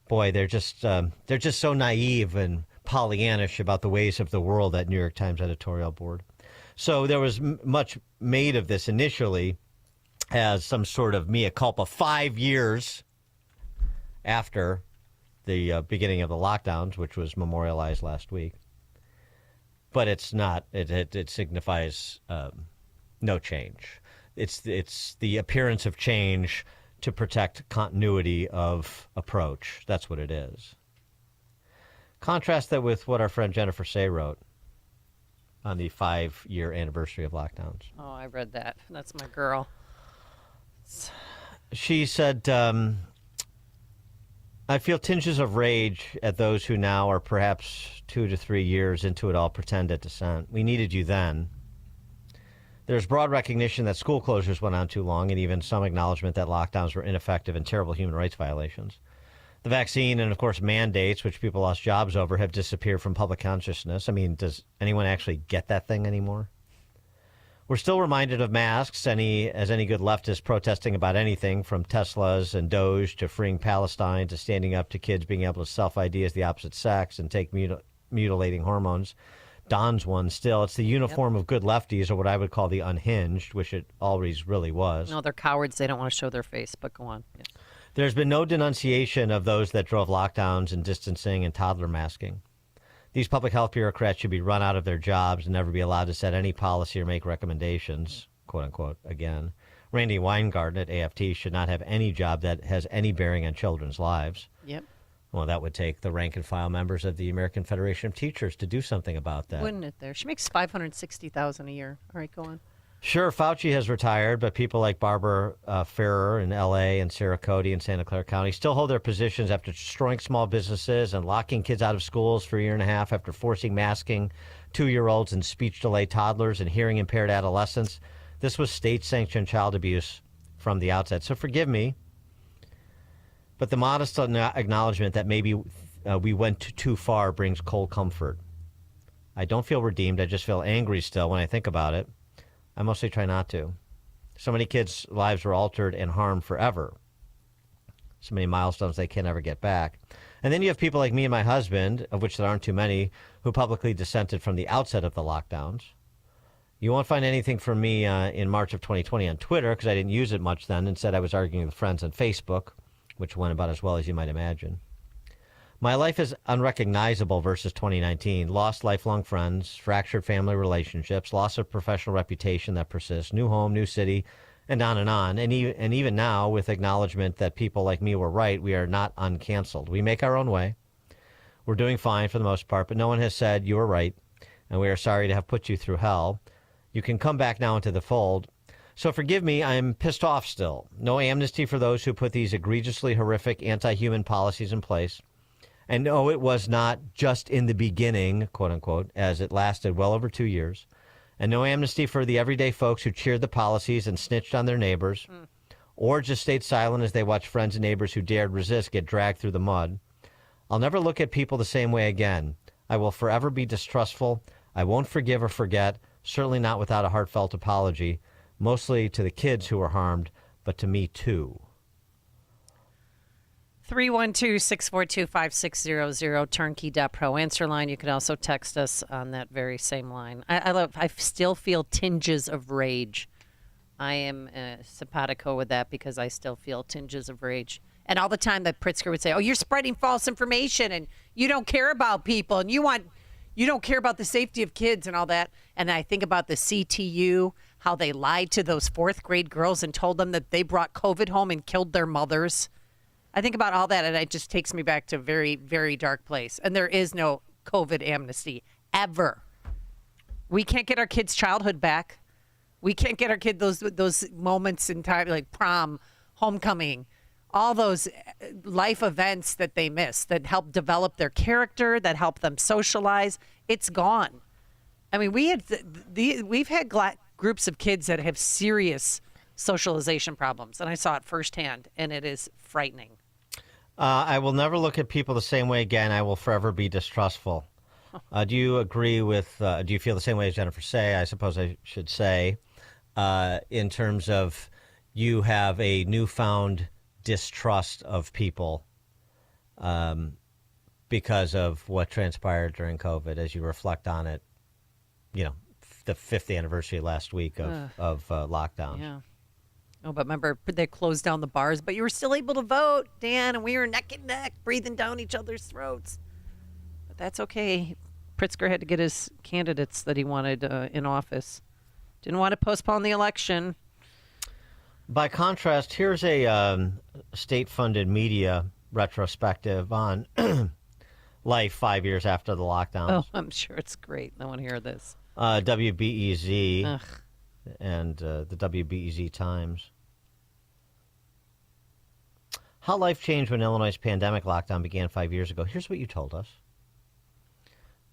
Boy, they're just so naive and Pollyannish about the ways of the world, that New York Times editorial board. So there was much made of this initially as some sort of mea culpa 5 years after the beginning of the lockdowns, which was memorialized last week. But it's not. It signifies no change. It's the appearance of change to protect continuity of approach. That's what it is. Contrast that with what our friend Jennifer Say wrote on the 5-year anniversary of lockdowns. Oh, I read that. That's my girl. She said, I feel tinges of rage at those who now are perhaps 2 to 3 years into it all pretend at dissent. We needed you then. There's broad recognition that school closures went on too long, and even some acknowledgement that lockdowns were ineffective and terrible human rights violations. The vaccine and, of course, mandates, which people lost jobs over, have disappeared from public consciousness. I mean, does anyone actually get that thing anymore? We're still reminded of masks, as any good leftist protesting about anything, from Teslas and Doge to freeing Palestine to standing up to kids being able to self-ID as the opposite sex and take mutilating hormones. Don's one still. It's the uniform of good lefties, or what I would call the unhinged, which it always really was. No, they're cowards. They don't want to show their face, but go on. Yes. There's been no denunciation of those that drove lockdowns and distancing and toddler masking. These public health bureaucrats should be run out of their jobs and never be allowed to set any policy or make recommendations, quote unquote, again. Randy Weingarten at AFT should not have any job that has any bearing on children's lives. Yep. Well, that would take the rank and file members of the American Federation of Teachers to do something about that. Wouldn't it there? She makes $560,000 a year. All right, go on. Sure, Fauci has retired, but people like Barbara Ferrer in L.A. and Sarah Cody in Santa Clara County still hold their positions after destroying small businesses and locking kids out of schools for a year and a half, after forcing masking 2-year-olds and speech-delayed toddlers and hearing-impaired adolescents. This was state-sanctioned child abuse from the outset. So forgive me, but the modest acknowledgement that maybe we went too far brings cold comfort. I don't feel redeemed. I just feel angry still when I think about it. I mostly try not to. So many kids' lives were altered and harmed forever. So many milestones they can't ever get back. And then you have people like me and my husband, of which there aren't too many, who publicly dissented from the outset of the lockdowns. You won't find anything from me in March of 2020 on Twitter, because I didn't use it much then. Instead, I was arguing with friends on Facebook, which went about as well as you might imagine. My life is unrecognizable versus 2019. Lost lifelong friends, fractured family relationships, loss of professional reputation that persists, new home, new city, and on and on. And even now, with acknowledgement that people like me were right, we are not uncanceled. We make our own way. We're doing fine for the most part, but no one has said you were right, and we are sorry to have put you through hell. You can come back now into the fold. So forgive me, I'm pissed off still. No amnesty for those who put these egregiously horrific anti-human policies in place. And no, it was not just in the beginning, quote unquote, as it lasted well over 2 years. And no amnesty for the everyday folks who cheered the policies and snitched on their neighbors, or just stayed silent as they watched friends and neighbors who dared resist get dragged through the mud. I'll never look at people the same way again. I will forever be distrustful. I won't forgive or forget, certainly not without a heartfelt apology, mostly to the kids who were harmed, but to me too. 312-642-5600, turnkey.pro answer line. You can also text us on that very same line. I still feel tinges of rage. I am simpatico with that because I still feel tinges of rage. And all the time that Pritzker would say, oh, you're spreading false information and you don't care about people and you don't care about the safety of kids and all that. And I think about the CTU, how they lied to those 4th grade girls and told them that they brought COVID home and killed their mothers. I think about all that, and it just takes me back to a very, very dark place. And there is no COVID amnesty, ever. We can't get our kids' childhood back. We can't get our kid those moments in time, like prom, homecoming, all those life events that they miss that help develop their character, that help them socialize. It's gone. I mean, we've had groups of kids that have serious socialization problems, and I saw it firsthand, and it is frightening. I will never look at people the same way again. I will forever be distrustful. Do you agree with, do you feel the same way as Jennifer Say, I suppose I should say, in terms of you have a newfound distrust of people because of what transpired during COVID as you reflect on it, you know, the 5th anniversary last week of lockdowns? Yeah. Oh, but remember, they closed down the bars, but you were still able to vote, Dan, and we were neck and neck, breathing down each other's throats. But that's okay. Pritzker had to get his candidates that he wanted in office. Didn't want to postpone the election. By contrast, here's a state-funded media retrospective on life 5 years after the lockdowns. Oh, I'm sure it's great. I want to hear this. WBEZ. Ugh. And the WBEZ Times. How life changed when Illinois' pandemic lockdown began 5 years ago. Here's what you told us.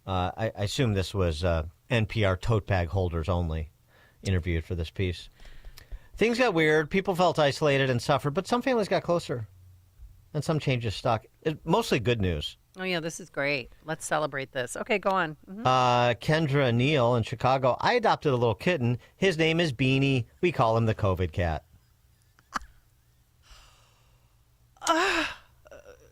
I assume this was NPR tote bag holders only interviewed for this piece. Things got weird. People felt isolated and suffered, but some families got closer. And some changes stuck. Mostly good news. Oh, yeah, this is great. Let's celebrate this. Okay, go on. Mm-hmm. Kendra Neal in Chicago. I adopted a little kitten. His name is Beanie. We call him the COVID cat.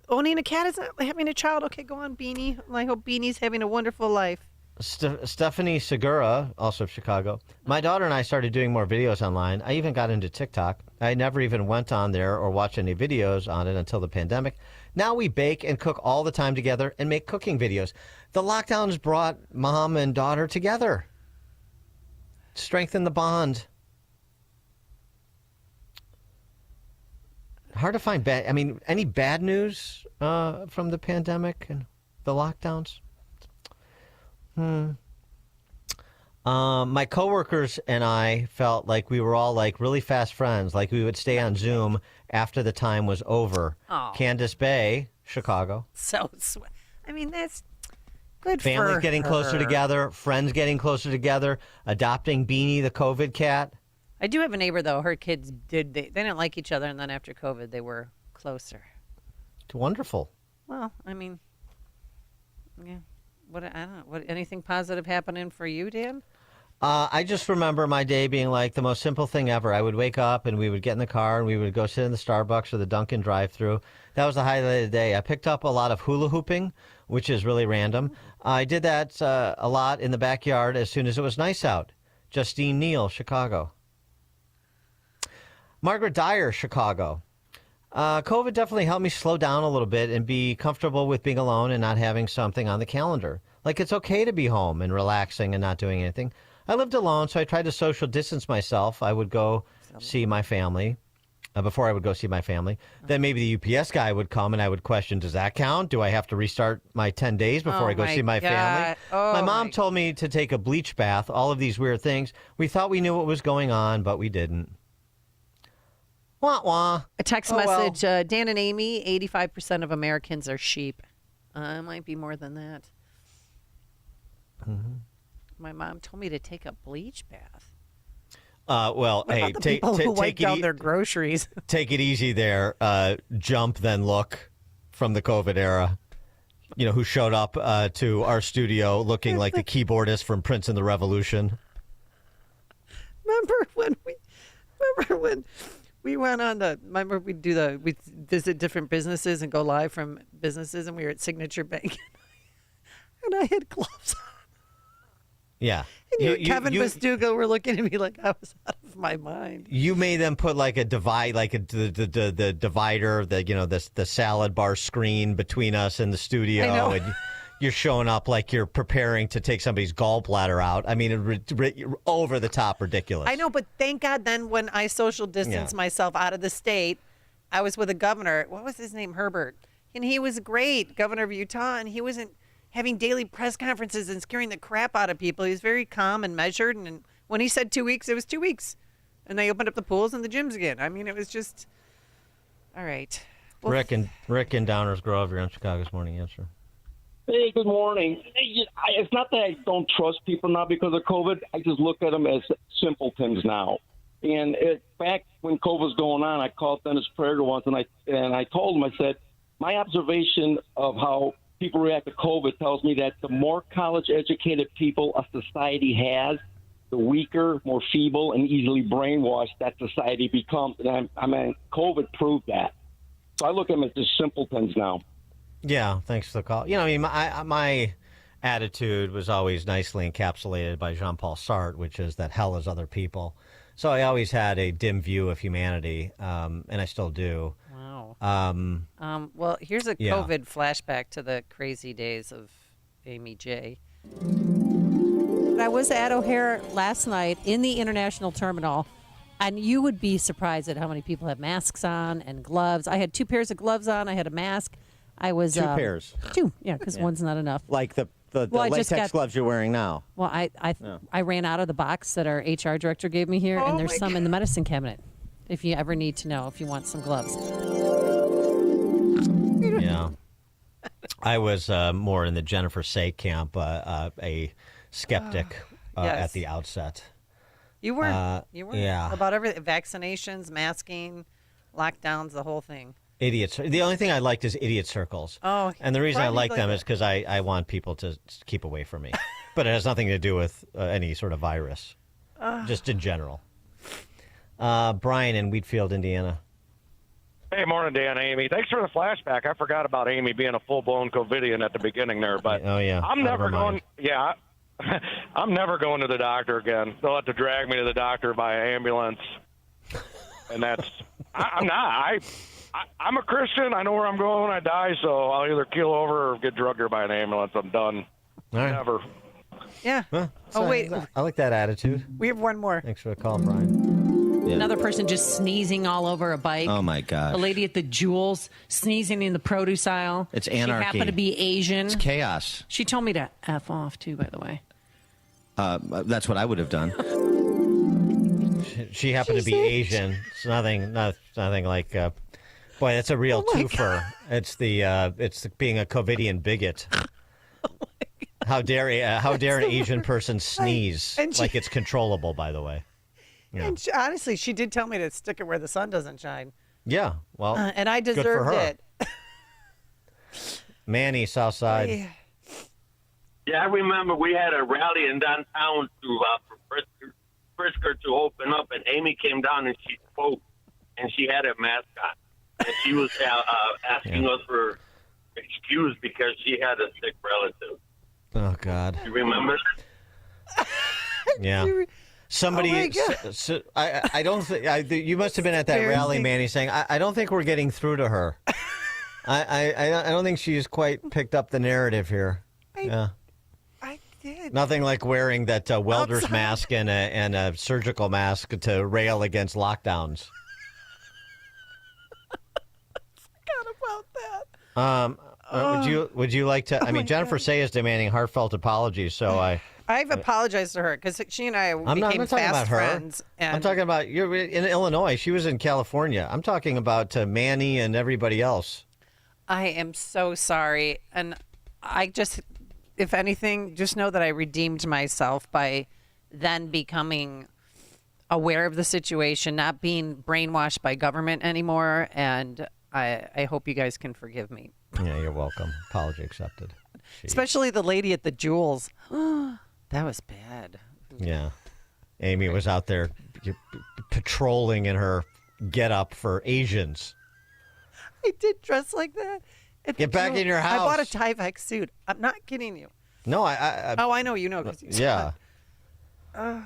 Owning a cat isn't having a child. Okay, go on, Beanie. I hope Beanie's having a wonderful life. Stephanie Segura, also of Chicago. My daughter and I started doing more videos online. I even got into TikTok. I never even went on there or watched any videos on it until the pandemic. Now we bake and cook all the time together and make cooking videos. The lockdowns brought mom and daughter together. Strengthened the bond. Hard to find any bad news from the pandemic and the lockdowns? My coworkers and I felt like we were all like really fast friends. Like we would stay on Zoom after the time was over. Oh. Candace Bay, Chicago. So sweet. I mean, that's good for Families getting her. closer together, friends getting closer together, adopting Beanie the COVID cat. I do have a neighbor, though. Her kids they didn't like each other, and then after COVID, they were closer. It's wonderful. Well, I mean, yeah. I don't know. What anything positive happening for you, Dan? I just remember my day being like the most simple thing ever. I would wake up and we would get in the car and we would go sit in the Starbucks or the Dunkin' drive-thru. That was the highlight of the day. I picked up a lot of hula hooping, which is really random. I did that a lot in the backyard as soon as it was nice out. Justine Neal, Chicago. Margaret Dyer, Chicago. COVID definitely helped me slow down a little bit and be comfortable with being alone and not having something on the calendar. Like it's okay to be home and relaxing and not doing anything. I lived alone, so I tried to social distance myself. I would go see my family before I would go see my family. Then maybe the UPS guy would come and I would question, does that count? Do I have to restart my 10 days before I go see my family? My mom told me to take a bleach bath, all of these weird things. We thought we knew what was going on, but we didn't. Wah, wah. A text message, Dan and Amy, 85% of Americans are sheep. It might be more than that. Mm-hmm. My mom told me to take a bleach bath. Well, What hey, about the people who wipe down their groceries? Take it easy there. Jump, then look from the COVID era. You know, who showed up to our studio looking like the keyboardist from Prince and the Revolution. Remember when we went on we visit different businesses and go live from businesses, and we were at Signature Bank, and I had gloves on. Yeah. And Kevin Bastuga were looking at me like I was out of my mind. You made them put like a divide, like the divider, the salad bar screen between us and the studio. I know. And you're showing up like you're preparing to take somebody's gallbladder out. I mean, over the top ridiculous. I know, but thank God then when I social distanced myself out of the state, I was with a governor. What was his name? Herbert. And he was great, governor of Utah, and he wasn't having daily press conferences and scaring the crap out of people. He was very calm and measured. And when he said 2 weeks, it was 2 weeks. And they opened up the pools and the gyms again. I mean, it was just, all right. Well, Rick and Downers Grove, you're on Chicago's Morning Answer. Hey, good morning. It's not that I don't trust people now because of COVID. I just look at them as simpletons now. And back when COVID was going on, I called Dennis Prager once, and I told him, I said, my observation of how people react to COVID tells me that the more college-educated people a society has, the weaker, more feeble, and easily brainwashed that society becomes. And I mean, COVID proved that. So I look at them as just simpletons now. Yeah, thanks for the call. You know, I mean, my attitude was always nicely encapsulated by Jean-Paul Sartre, which is that hell is other people. So I always had a dim view of humanity, and I still do. Wow. Well, here's a COVID flashback to the crazy days of Amy J. I was at O'Hare last night in the International Terminal, and you would be surprised at how many people have masks on and gloves. I had 2 pairs of gloves on. I had a mask. I was 2 pairs. 2, yeah, because one's not enough. Like the Well, latex gloves you're wearing now. Well, I ran out of the box that our HR director gave me here, and there's some in the medicine cabinet. If you ever need to know, if you want some gloves. Yeah. I was more in the Jennifer Say camp, a skeptic at the outset. You were. You were. Yeah. About everything: vaccinations, masking, lockdowns, the whole thing. Idiots. The only thing I liked is idiot circles. Oh, and the reason I like like them that. is because I want people to keep away from me. But it has nothing to do with any sort of virus, just in general. Brian in Wheatfield, Indiana. Hey, morning, Dan, Amy. Thanks for the flashback. I forgot about Amy being a full-blown COVIDian at the beginning there, but I'm never going. Yeah, I'm never going to the doctor again. They'll have to drag me to the doctor by ambulance, and that's. I'm not. I'm a Christian. I know where I'm going when I die, so I'll either keel over or get drugged here by an ambulance. I'm done. All right. Never. Yeah. Well, wait. I like that attitude. We have one more. Thanks for the call, Brian. Yeah. Another person just sneezing all over a bike. Oh, my gosh. A lady at the Jewels sneezing in the produce aisle. It's anarchy. She happened to be Asian. It's chaos. She told me to F off, too, by the way. That's what I would have done. She happened to be Asian. It's nothing like. Boy, that's a real twofer. God. It's being a COVIDian bigot. How dare an Asian person sneeze like it's controllable? By the way. Yeah. And honestly, she did tell me to stick it where the sun doesn't shine. Yeah, well, and I deserved it. Manny, Southside. Yeah, I remember we had a rally in downtown for Frisker to open up, and Amy came down and she spoke, and she had a mask on, and she was asking us for excuse because she had a sick relative. Oh God! You remember? Yeah. Somebody, I don't think you must have been at that rally, Manny, saying, I don't think we're getting through to her. I don't think she's quite picked up the narrative here. I did. Nothing like wearing that welder's mask and a surgical mask to rail against lockdowns. Forgot about that. Would you like to? I mean, Jennifer Say is demanding heartfelt apologies, so I've apologized to her because she and I became fast friends. I'm talking about you're in Illinois. She was in California. I'm talking about Manny and everybody else. I am so sorry, and I just, if anything, just know that I redeemed myself by then becoming aware of the situation, not being brainwashed by government anymore, and I hope you guys can forgive me. Yeah, you're welcome. Apology accepted. Jeez. Especially the lady at the Jewels. That was bad. Yeah. Amy was out there patrolling in her get-up for Asians. I did dress like that. Get back in your house. I bought a Tyvek suit. I'm not kidding you. No, I know you know. 'Cause you saw it.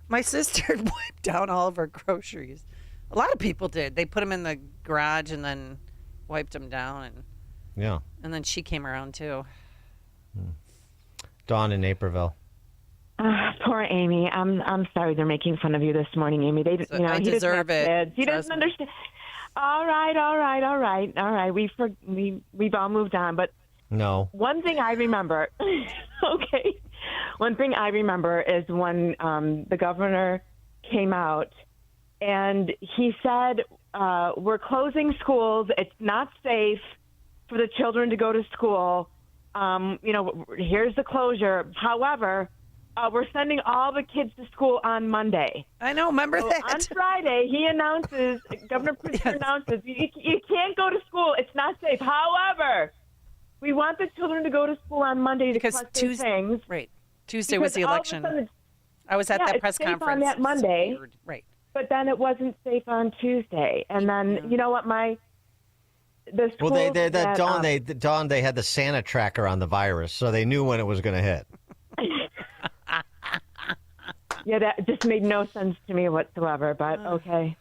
My sister wiped down all of her groceries. A lot of people did. They put them in the garage and then wiped them down, and then she came around too. Dawn in Naperville. Poor Amy. I'm sorry they're making fun of you this morning, Amy. They, So I he doesn't deserve have it. kids. He Trust doesn't me. understand. All right. We've all moved on, but No. one thing I remember. Okay. One thing I remember is when the governor came out and he said, we're closing schools. It's not safe for the children to go to school. Here's the closure. However, we're sending all the kids to school on Monday. I know. Remember that? On Friday, Governor Pritzker announces, you can't go to school. It's not safe. However, we want the children to go to school on Monday to collect their things. Right. Tuesday was the election. I was at that press it's safe conference. on that Monday. Right. But then it wasn't safe on Tuesday. And then, you know what, the schools Dawn, they had the Santa tracker on the virus, so they knew when it was going to hit. Yeah, that just made no sense to me whatsoever, but okay.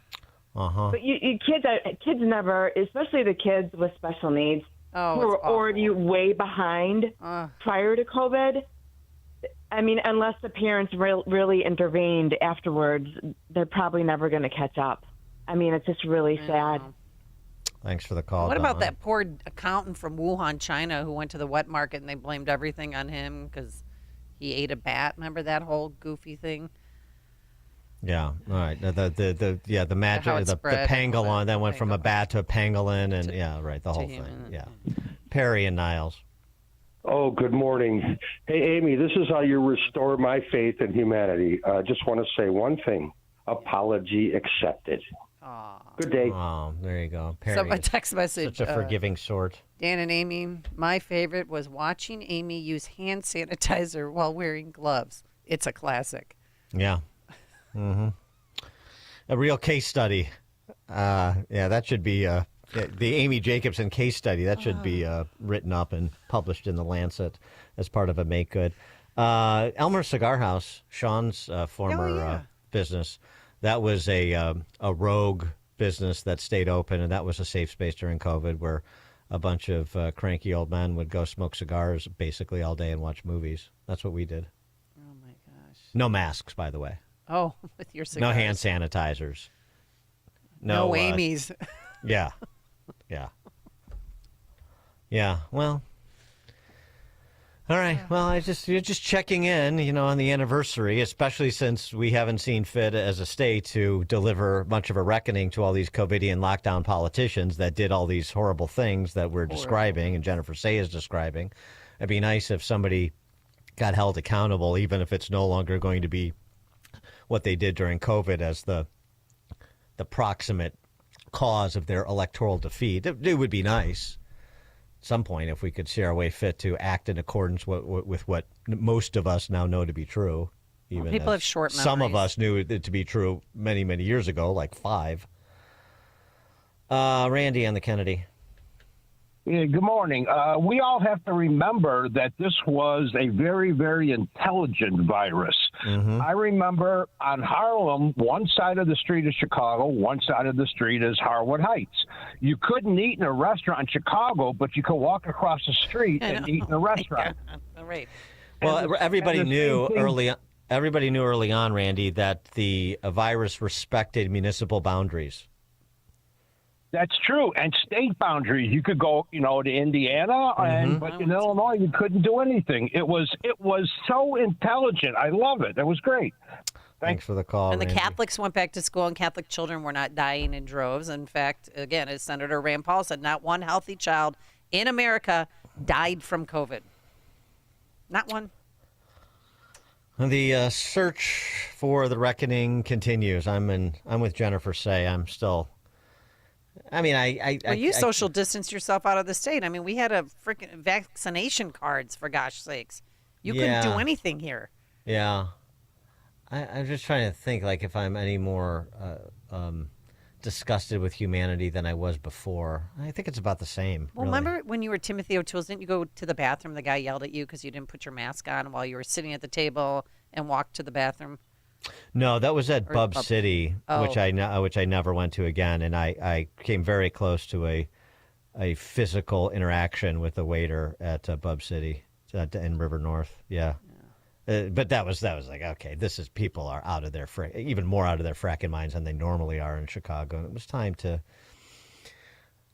Uh-huh. But kids never, especially the kids with special needs, who were already way behind prior to COVID. I mean, unless the parents really intervened afterwards, they're probably never going to catch up. I mean, it's just really sad. Thanks for the call. What Dawn. about that poor accountant from Wuhan, China, who went to the wet market and they blamed everything on him because he ate a bat? Remember that whole goofy thing? Yeah. All right. The magic, How it the spread and pangolin, then went from a bat to a pangolin, and the whole thing. Yeah. Perry and Niles. Oh, good morning. Hey, Amy, this is how you restore my faith in humanity. Just want to say one thing. Apology accepted. Good day. Oh, there you go. Perry. So my text message. Such a forgiving sort. Dan and Amy, my favorite was watching Amy use hand sanitizer while wearing gloves. It's a classic. Yeah. Mm-hmm. A real case study. That should be the Amy Jacobson case study. That should be written up and published in the Lancet as part of a make good. Elmer Cigar House, Sean's former business. That was a rogue business that stayed open, and that was a safe space during COVID where a bunch of cranky old men would go smoke cigars basically all day and watch movies. That's what we did. Oh, my gosh. No masks, by the way. Oh, with your cigars. No hand sanitizers. No Amy's. Yeah. Well. All right. Well, you're just checking in, on the anniversary, especially since we haven't seen fit as a state to deliver much of a reckoning to all these COVIDian lockdown politicians that did all these horrible things that we're describing and Jennifer Say is describing. It'd be nice if somebody got held accountable, even if it's no longer going to be what they did during COVID as the proximate cause of their electoral defeat. It would be nice at some point if we could see our way fit to act in accordance with what most of us now know to be true. Even people have short memories. Some of us knew it to be true many, many years ago, like 5. Randy on the Kennedy. Yeah, good morning. We all have to remember that this was a very, very intelligent virus. Mm-hmm. I remember on Harlem, one side of the street is Chicago, one side of the street is Harwood Heights. You couldn't eat in a restaurant in Chicago, but you could walk across the street and eat in a restaurant. All right. Well, everybody knew early on, Randy, that the virus respected municipal boundaries. That's true. And state boundaries. You could go, to Indiana, but in Illinois, you couldn't do anything. It was so intelligent. I love it. It was great. Thanks for the call, And the Randy. Catholics went back to school, and Catholic children were not dying in droves. In fact, again, as Senator Rand Paul said, not one healthy child in America died from COVID. Not one. The search for the reckoning continues. I'm with Jennifer Say. I'm still. I mean, you social distance yourself out of the state. I mean, we had a freaking vaccination cards, for gosh sakes. You couldn't do anything here. Yeah. I'm just trying to think, like, if I'm any more disgusted with humanity than I was before. I think it's about the same. Well, really. remember when you were Timothy O'Toole's, didn't you go to the bathroom? The guy yelled at you because you didn't put your mask on while you were sitting at the table and walked to the bathroom? No, that was at Bub City, which I never went to again, and I came very close to a physical interaction with the waiter at Bub City in River North. Yeah. But that was like, okay, people are out of their even more out of their fracking minds than they normally are in Chicago. And it was time to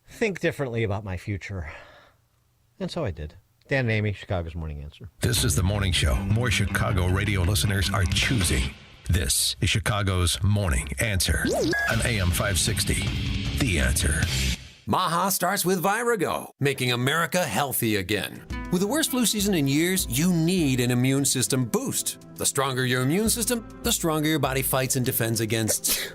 think differently about my future. And so I did. Dan and Amy, Chicago's Morning Answer. This is the morning show more Chicago radio listeners are choosing. This is Chicago's Morning Answer on AM 560. The Answer. Maha starts with Virago, making America healthy again. With the worst flu season in years, you need an immune system boost. The stronger your immune system, the stronger your body fights and defends against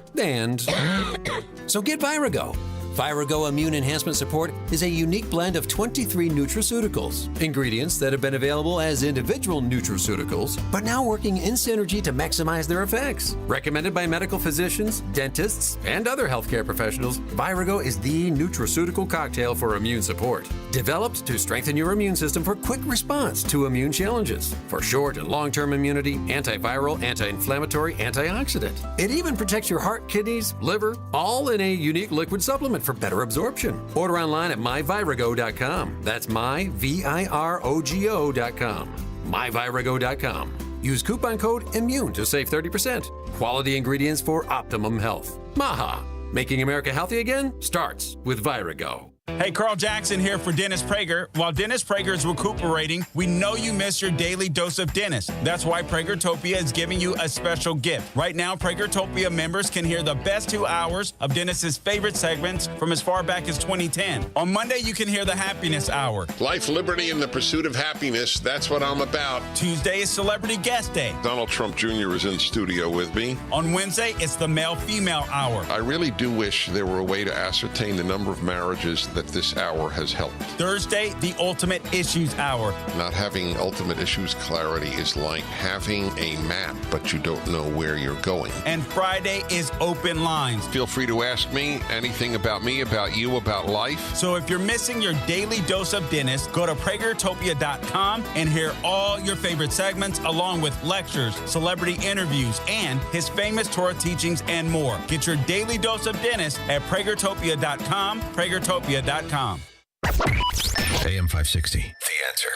So get Virago. Virago Immune Enhancement Support is a unique blend of 23 nutraceuticals, ingredients that have been available as individual nutraceuticals, but now working in synergy to maximize their effects. Recommended by medical physicians, dentists, and other healthcare professionals, Virago is the nutraceutical cocktail for immune support. Developed to strengthen your immune system for quick response to immune challenges, for short and long-term immunity, antiviral, anti-inflammatory, antioxidant. It even protects your heart, kidneys, liver, all in a unique liquid supplement for better absorption. Order online at myvirago.com. That's myvirago.com. myvirago.com. Use coupon code IMMUNE to save 30%. Quality ingredients for optimum health. Maha, making America healthy again starts with Virago. Hey, Carl Jackson here for Dennis Prager. While Dennis Prager is recuperating, we know you miss your daily dose of Dennis. That's why Pragertopia is giving you a special gift. Right now, Pragertopia members can hear the best 2 hours of Dennis's favorite segments from as far back as 2010. On Monday, you can hear the Happiness Hour. Life, liberty, and the pursuit of happiness. That's what I'm about. Tuesday is Celebrity Guest Day. Donald Trump Jr. is in studio with me. On Wednesday, it's the Male-Female Hour. I really do wish there were a way to ascertain the number of marriages that this hour has helped. Thursday, the Ultimate Issues Hour. Not having ultimate issues clarity is like having a map, but you don't know where you're going. And Friday is Open Lines. Feel free to ask me anything about me, about you, about life. So if you're missing your daily dose of Dennis, go to Pragertopia.com and hear all your favorite segments along with lectures, celebrity interviews, and his famous Torah teachings and more. Get your daily dose of Dennis at Pragertopia.com, Pragertopia.com. AM 560. The Answer.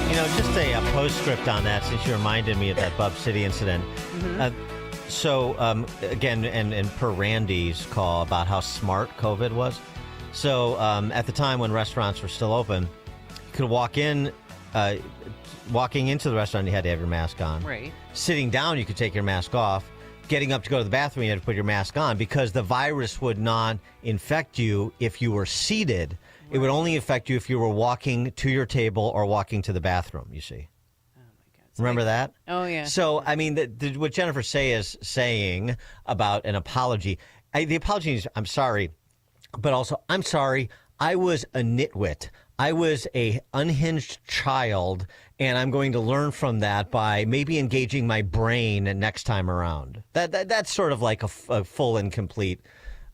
You know, just a postscript on that, since you reminded me of that Bub City incident. Again, and per Randy's call about how smart COVID was. So at the time when restaurants were still open, you could walk in, walking into the restaurant, you had to have your mask on. Right. Sitting down, you could take your mask off. Getting up to go to the bathroom, you had to put your mask on because the virus would not infect you if you were seated. Right. It would only affect you if you were walking to your table or walking to the bathroom, you see. Oh, my God. Remember that? Oh, yeah. So, I mean, what Jennifer Say is saying about an apology, the apology is, I'm sorry, but also, I'm sorry, I was a nitwit. I was a unhinged child, and I'm going to learn from that by maybe engaging my brain next time around. That's sort of like a full and complete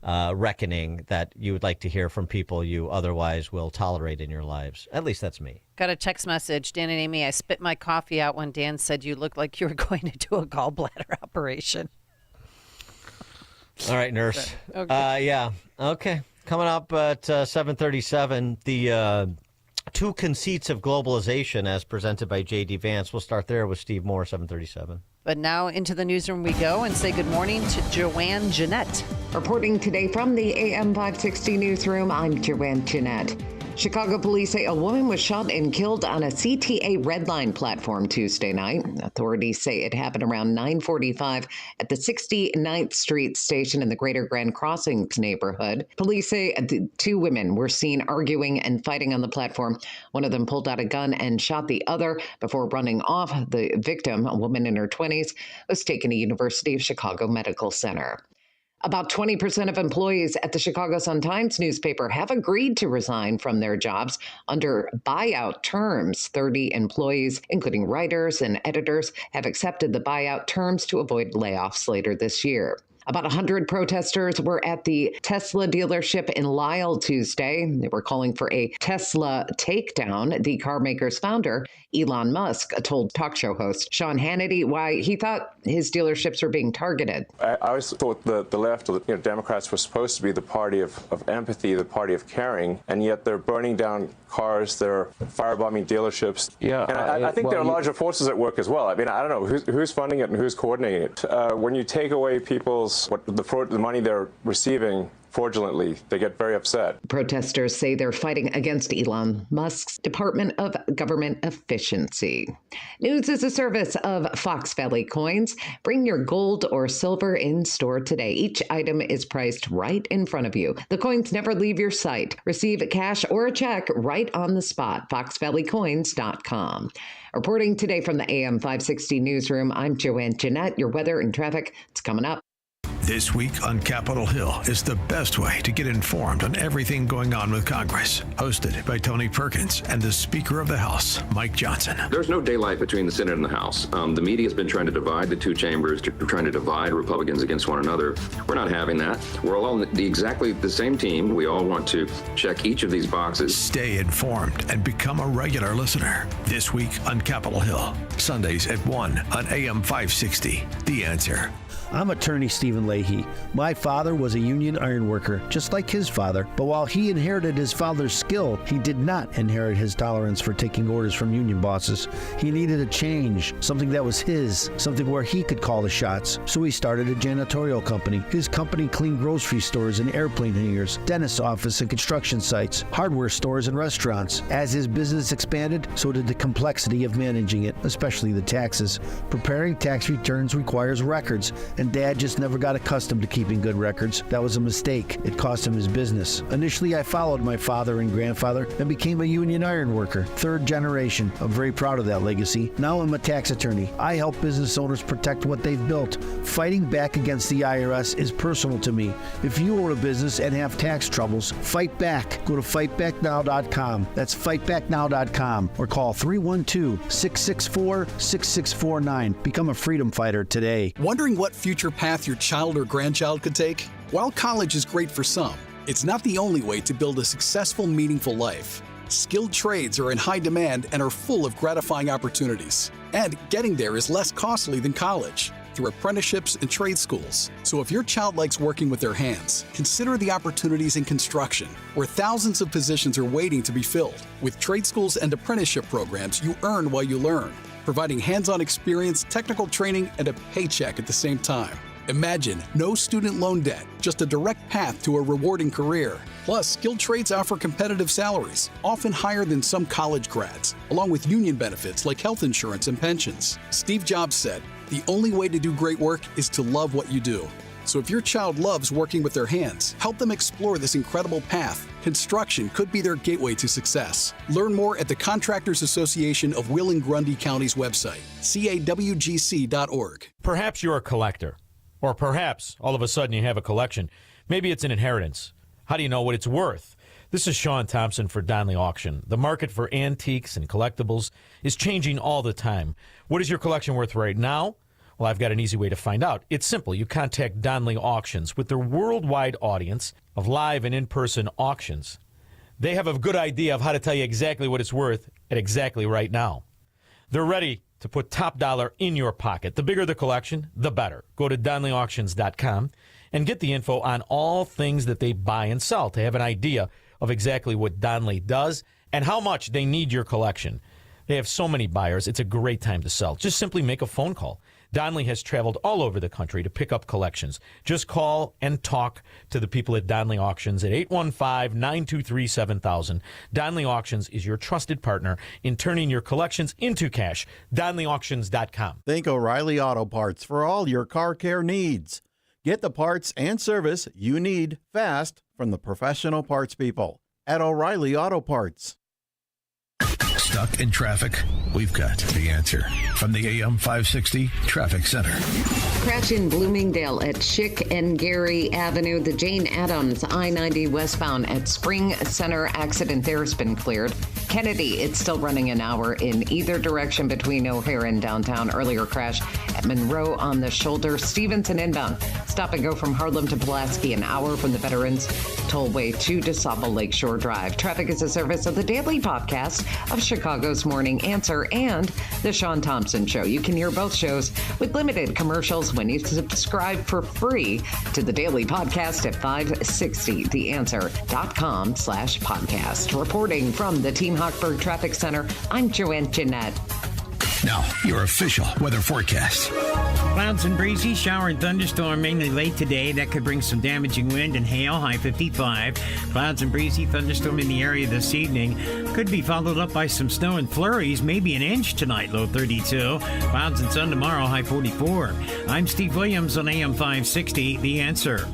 reckoning that you would like to hear from people you otherwise will tolerate in your lives. At least that's me. Got a text message. Dan and Amy, I spit my coffee out when Dan said you looked like you were going to do a gallbladder operation. All right, nurse. Okay. Yeah. Okay. Coming up at 7:37, the two conceits of globalization as presented by J.D. Vance. We'll start there with Steve Moore, 7:37. But now into the newsroom we go and say good morning to Joanne Jeanette. Reporting today from the AM 560 newsroom, I'm Joanne Jeanette. Chicago police say a woman was shot and killed on a CTA Red Line platform Tuesday night. Authorities say it happened around 9:45 at the 69th Street station in the Greater Grand Crossings neighborhood. Police say the two women were seen arguing and fighting on the platform. One of them pulled out a gun and shot the other before running off. The victim, a woman in her 20s, was taken to University of Chicago Medical Center. About 20% of employees at the Chicago Sun-Times newspaper have agreed to resign from their jobs under buyout terms. 30 employees, including writers and editors, have accepted the buyout terms to avoid layoffs later this year. About 100 protesters were at the Tesla dealership in Lisle Tuesday. They were calling for a Tesla takedown. The car maker's founder, Elon Musk, told talk show host Sean Hannity why he thought his dealerships were being targeted. I always thought the left, or the Democrats, were supposed to be the party of empathy, the party of caring, and yet they're burning down cars, they're firebombing dealerships. Yeah, and I think there are larger forces at work as well. I mean, I don't know who's funding it and who's coordinating it. When you take away people's the money they're receiving fraudulently, they get very upset. Protesters say they're fighting against Elon Musk's Department of Government Efficiency. News is a service of Fox Valley Coins. Bring your gold or silver in store today. Each item is priced right in front of you. The coins never leave your sight. Receive cash or a check right on the spot. FoxValleyCoins.com. Reporting today from the AM 560 newsroom, I'm Joanne Jeanette. Your weather and traffic, it's coming up. This week on Capitol Hill is the best way to get informed on everything going on with Congress. Hosted by Tony Perkins and the Speaker of the House, Mike Johnson. There's no daylight between the Senate and the House. The media has been trying to divide the two chambers, trying to divide Republicans against one another. We're not having that. We're all on exactly the same team. We all want to check each of these boxes. Stay informed and become a regular listener. This week on Capitol Hill. Sundays at 1 on AM 560. The Answer. I'm attorney Stephen Leahy. My father was a union ironworker, just like his father. But while he inherited his father's skill, he did not inherit his tolerance for taking orders from union bosses. He needed a change, something that was his, something where he could call the shots. So he started a janitorial company. His company cleaned grocery stores and airplane hangars, dentist office and construction sites, hardware stores and restaurants. As his business expanded, so did the complexity of managing it, especially the taxes. Preparing tax returns requires records, and Dad just never got accustomed to keeping good records. That was a mistake. It cost him his business. Initially, I followed my father and grandfather and became a union iron worker, third generation. I'm very proud of that legacy. Now I'm a tax attorney. I help business owners protect what they've built. Fighting back against the IRS is personal to me. If you own a business and have tax troubles, fight back. Go to fightbacknow.com. That's fightbacknow.com, or call 312-664-6649. Become a freedom fighter today. Wondering what future path your child or grandchild could take? While college is great for some, it's not the only way to build a successful, meaningful life. Skilled trades are in high demand and are full of gratifying opportunities. And getting there is less costly than college through apprenticeships and trade schools. So if your child likes working with their hands, consider the opportunities in construction, where thousands of positions are waiting to be filled. With trade schools and apprenticeship programs, you earn while you learn, providing hands-on experience, technical training, and a paycheck at the same time. Imagine no student loan debt, just a direct path to a rewarding career. Plus, skilled trades offer competitive salaries, often higher than some college grads, along with union benefits like health insurance and pensions. Steve Jobs said, "The only way to do great work is to love what you do." So if your child loves working with their hands, help them explore this incredible path. Construction could be their gateway to success. Learn more at the Contractors Association of Will and Grundy County's website, cawgc.org. Perhaps you're a collector, or perhaps all of a sudden you have a collection. Maybe it's an inheritance. How do you know what it's worth? This is Sean Thompson for Donley Auction. The market for antiques and collectibles is changing all the time. What is your collection worth right now? Well, I've got an easy way to find out. It's simple. You contact Donley Auctions. With their worldwide audience of live and in-person auctions, they have a good idea of how to tell you exactly what it's worth at exactly right now. They're ready to put top dollar in your pocket. The bigger the collection, the better. Go to DonleyAuctions.com and get the info on all things that they buy and sell to have an idea of exactly what Donley does and how much they need your collection. They have so many buyers. It's a great time to sell. Just simply make a phone call. Donley has traveled all over the country to pick up collections. Just call and talk to the people at Donley Auctions at 815-923-7000. Donley Auctions is your trusted partner in turning your collections into cash. DonleyAuctions.com. Think O'Reilly Auto Parts for all your car care needs. Get the parts and service you need fast from the professional parts people at O'Reilly Auto Parts. Stuck in traffic? We've got the answer from the AM 560 Traffic Center. Crash in Bloomingdale at Schick and Gary Avenue. The Jane Addams I-90 westbound at Spring Center accident there has been cleared. Kennedy, it's still running an hour in either direction between O'Hare and downtown. Earlier crash at Monroe on the shoulder. Stevenson inbound. Stop and go from Harlem to Pulaski, an hour from the Veterans Tollway to DeSable Lakeshore Drive. Traffic is a service of the daily podcast of Chicago's Morning Answer and The Sean Thompson Show. You can hear both shows with limited commercials when you subscribe for free to the daily podcast at 560theanswer.com/podcast. Reporting from the Team Hochberg Traffic Center, I'm Joanne Jeanette. Now, your official weather forecast. Clouds and breezy, shower and thunderstorm mainly late today. That could bring some damaging wind and hail, high 55. Clouds and breezy, thunderstorm in the area this evening. Could be followed up by some snow and flurries, maybe an inch tonight, low 32. Clouds and sun tomorrow, high 44. I'm Steve Williams on AM 560, The Answer.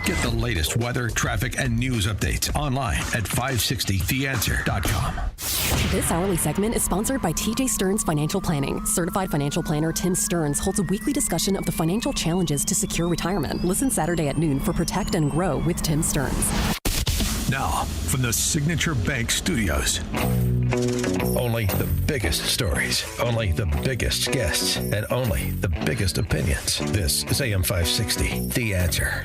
Get the latest weather, traffic, and news updates online at 560theanswer.com. This hourly segment is sponsored by TJ Stearns Financial Planning. Certified financial planner Tim Stearns holds a weekly discussion of the financial challenges to secure retirement. Listen Saturday at noon for Protect and Grow with Tim Stearns. Now, from the Signature Bank Studios. Only the biggest stories, only the biggest guests, and only the biggest opinions. This is AM 560, The Answer.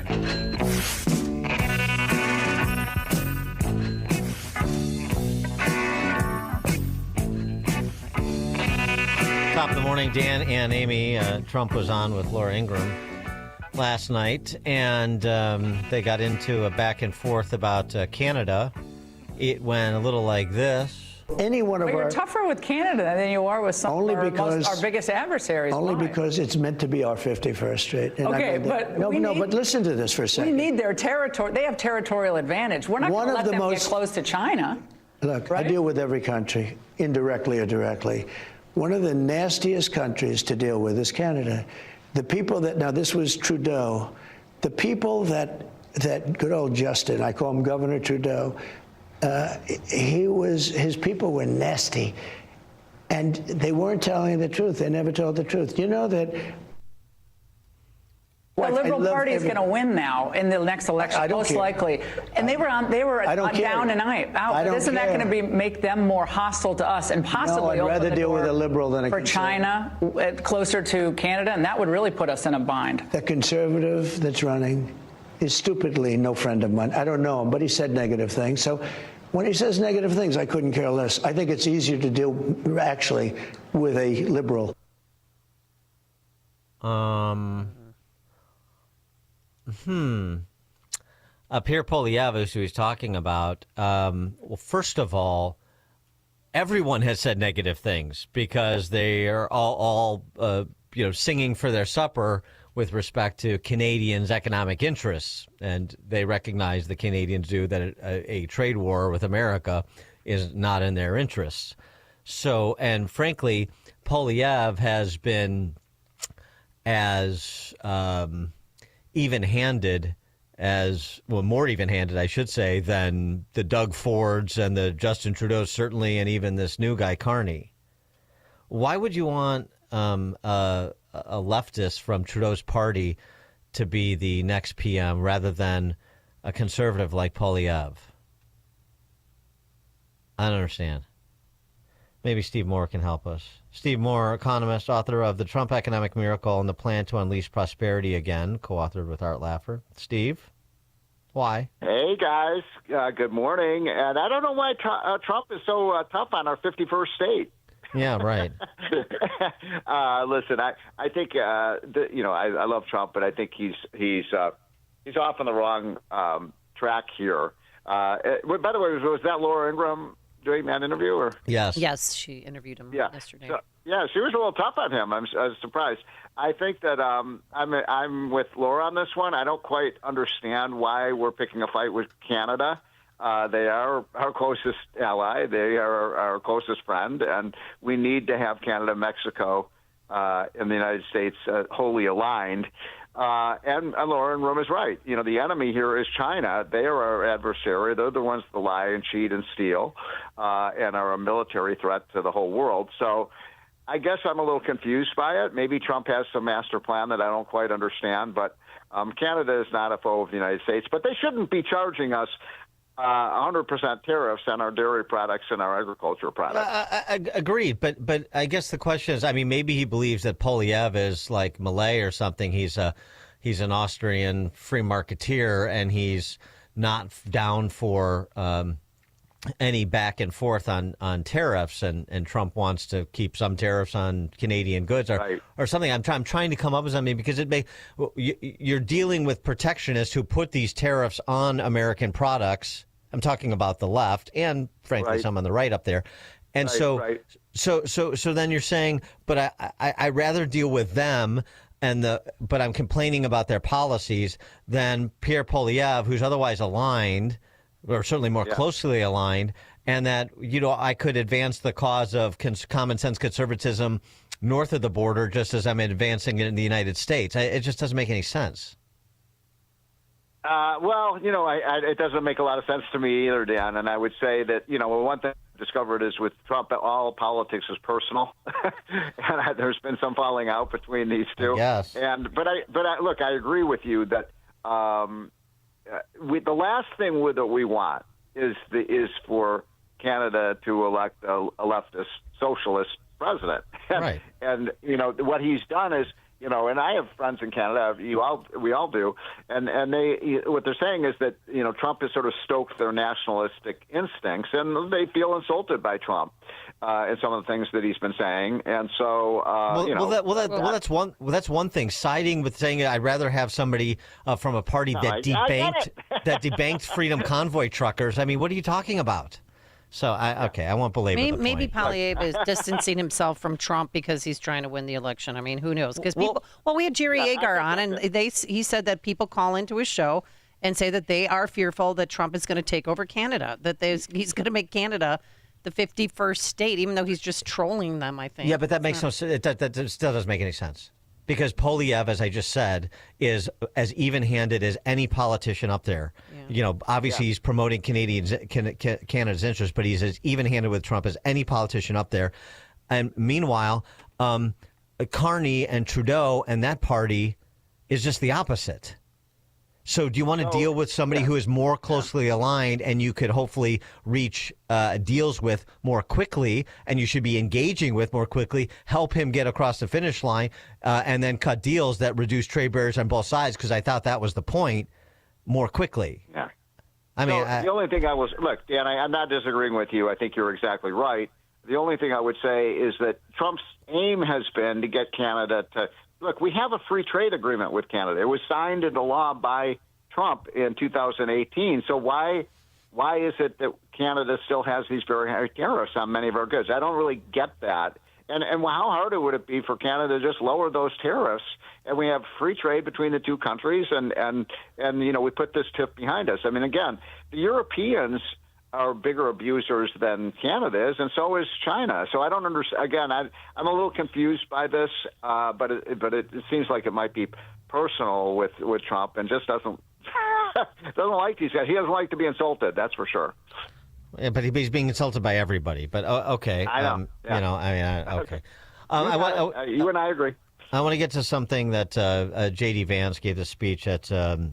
Top of the morning, Dan and Amy. Trump was on with Laura Ingraham last night, and they got into a back and forth about Canada. It went a little like this. Any one of you're tougher with Canada than you are with some of our biggest adversaries. Only because it's meant to be our 51st state. And okay, but but listen to this for a second. We need their territory. They have territorial advantage. We're not going to let them get close to China. Look, right? I deal with every country, indirectly or directly. One of the nastiest countries to deal with is Canada. The people that, now this was Trudeau, the people that good old Justin, I call him Governor Trudeau, his people were nasty, and they weren't telling the truth. They never told the truth. You know that. The Liberal Party is going to win now in the next election, most likely. And they were down and out. Isn't that going to make them more hostile to us and possibly I'd rather deal with a liberal than a for China closer to Canada, and that would really put us in a bind. The conservative that's running is stupidly no friend of mine. I don't know him, but he said negative things. So when he says negative things, I couldn't care less. I think it's easier to deal actually with a liberal. Pierre Poilievre is who he's talking about. Well, first of all, everyone has said negative things because they are all singing for their supper with respect to Canadians' economic interests. And they recognize, the Canadians do, that a trade war with America is not in their interests. So, and frankly, Poilievre has been as even-handed more even-handed, I should say, than the Doug Fords and the Justin Trudeau, certainly, and even this new guy, Carney. Why would you want a leftist from Trudeau's party to be the next PM rather than a conservative like Poilievre? I don't understand. Maybe Steve Moore can help us. Steve Moore, economist, author of The Trump Economic Miracle and the Plan to Unleash Prosperity Again, co-authored with Art Laffer. Steve, why? Hey, guys. Good morning. And I don't know why Trump is so tough on our 51st state. Yeah, right. Listen, I think I love Trump, but I think he's off on the wrong track here. By the way, was that Laura Ingraham doing that interview? Or yes, she interviewed him yesterday. she was a little tough on him. I was surprised. I think that I'm with Laura on this one. I don't quite understand why we're picking a fight with Canada. They are our closest ally. They are our closest friend, and we need to have Canada and Mexico and the United States wholly aligned. And Laura in Rome is right. You know, the enemy here is China. They are our adversary. They're the ones that lie and cheat and steal and are a military threat to the whole world. So I guess I'm a little confused by it. Maybe Trump has some master plan that I don't quite understand, but Canada is not a foe of the United States. But they shouldn't be charging us 100% tariffs on our dairy products and our agriculture products. Agreed, but I guess the question is, I mean, maybe he believes that Polyev is like Malay or something. He's an Austrian free marketeer, and he's not down for any back and forth on tariffs, and Trump wants to keep some tariffs on Canadian goods or something. I'm trying to come up with something because you're dealing with protectionists who put these tariffs on American products. I'm talking about the left and frankly some on the right up there. And so then you're saying, but I rather deal with them but I'm complaining about their policies than Pierre Poilievre, who's otherwise aligned, or certainly more closely aligned, and that, you know, I could advance the cause of common sense conservatism north of the border just as I'm advancing it in the United States. It just doesn't make any sense. Well, you know, it doesn't make a lot of sense to me either, Dan. And I would say that, you know, one thing I discovered is with Trump, all politics is personal, and there's been some falling out between these two. Yes. But look, I agree with you that the last thing that we want is for Canada to elect a leftist socialist president. Right. And you know what he's done is, you know, and I have friends in Canada. We all do, and what they're saying is that, you know, Trump has sort of stoked their nationalistic instincts, and they feel insulted by Trump and some of the things that he's been saying, and so that's one thing. Siding with saying I'd rather have somebody from a party that debanked Freedom Convoy truckers. I mean, what are you talking about? So I won't belabor the point. Maybe Poilievre is distancing himself from Trump because he's trying to win the election. I mean, who knows? Because we had Jerry Agar on, and he said that people call into his show and say that they are fearful that Trump is going to take over Canada, that he's going to make Canada the 51st state, even though he's just trolling them, I think. Yeah, but that makes no sense. That still doesn't make any sense. Because Poilievre, as I just said, is as even-handed as any politician up there. Yeah. You know, obviously he's promoting Canada's interests, but he's as even-handed with Trump as any politician up there. And meanwhile, Carney and Trudeau and that party is just the opposite. So do you want to deal with somebody who is more closely aligned and you could hopefully reach deals with more quickly, and you should be engaging with more quickly, help him get across the finish line, and then cut deals that reduce trade barriers on both sides, because I thought that was the point, more quickly. Yeah. I mean, the only thing look, Dan, I'm not disagreeing with you. I think you're exactly right. The only thing I would say is that Trump's aim has been to get Canada to look, we have a free trade agreement with Canada. It was signed into law by Trump in 2018. So why is it that Canada still has these very high tariffs on many of our goods? I don't really get that. And how hard would it be for Canada to just lower those tariffs, and we have free trade between the two countries, and you know, we put this tip behind us. I mean, again, the Europeans are bigger abusers than Canada is, and so is China. So I don't understand. Again, I'm a little confused by this, but it seems like it might be personal with Trump, and just doesn't like these guys. He doesn't like to be insulted. That's for sure. Yeah, but he's being insulted by everybody. But okay, I know. You know, I mean, okay. You and I agree. I want to get to something that J.D. Vance gave the speech at a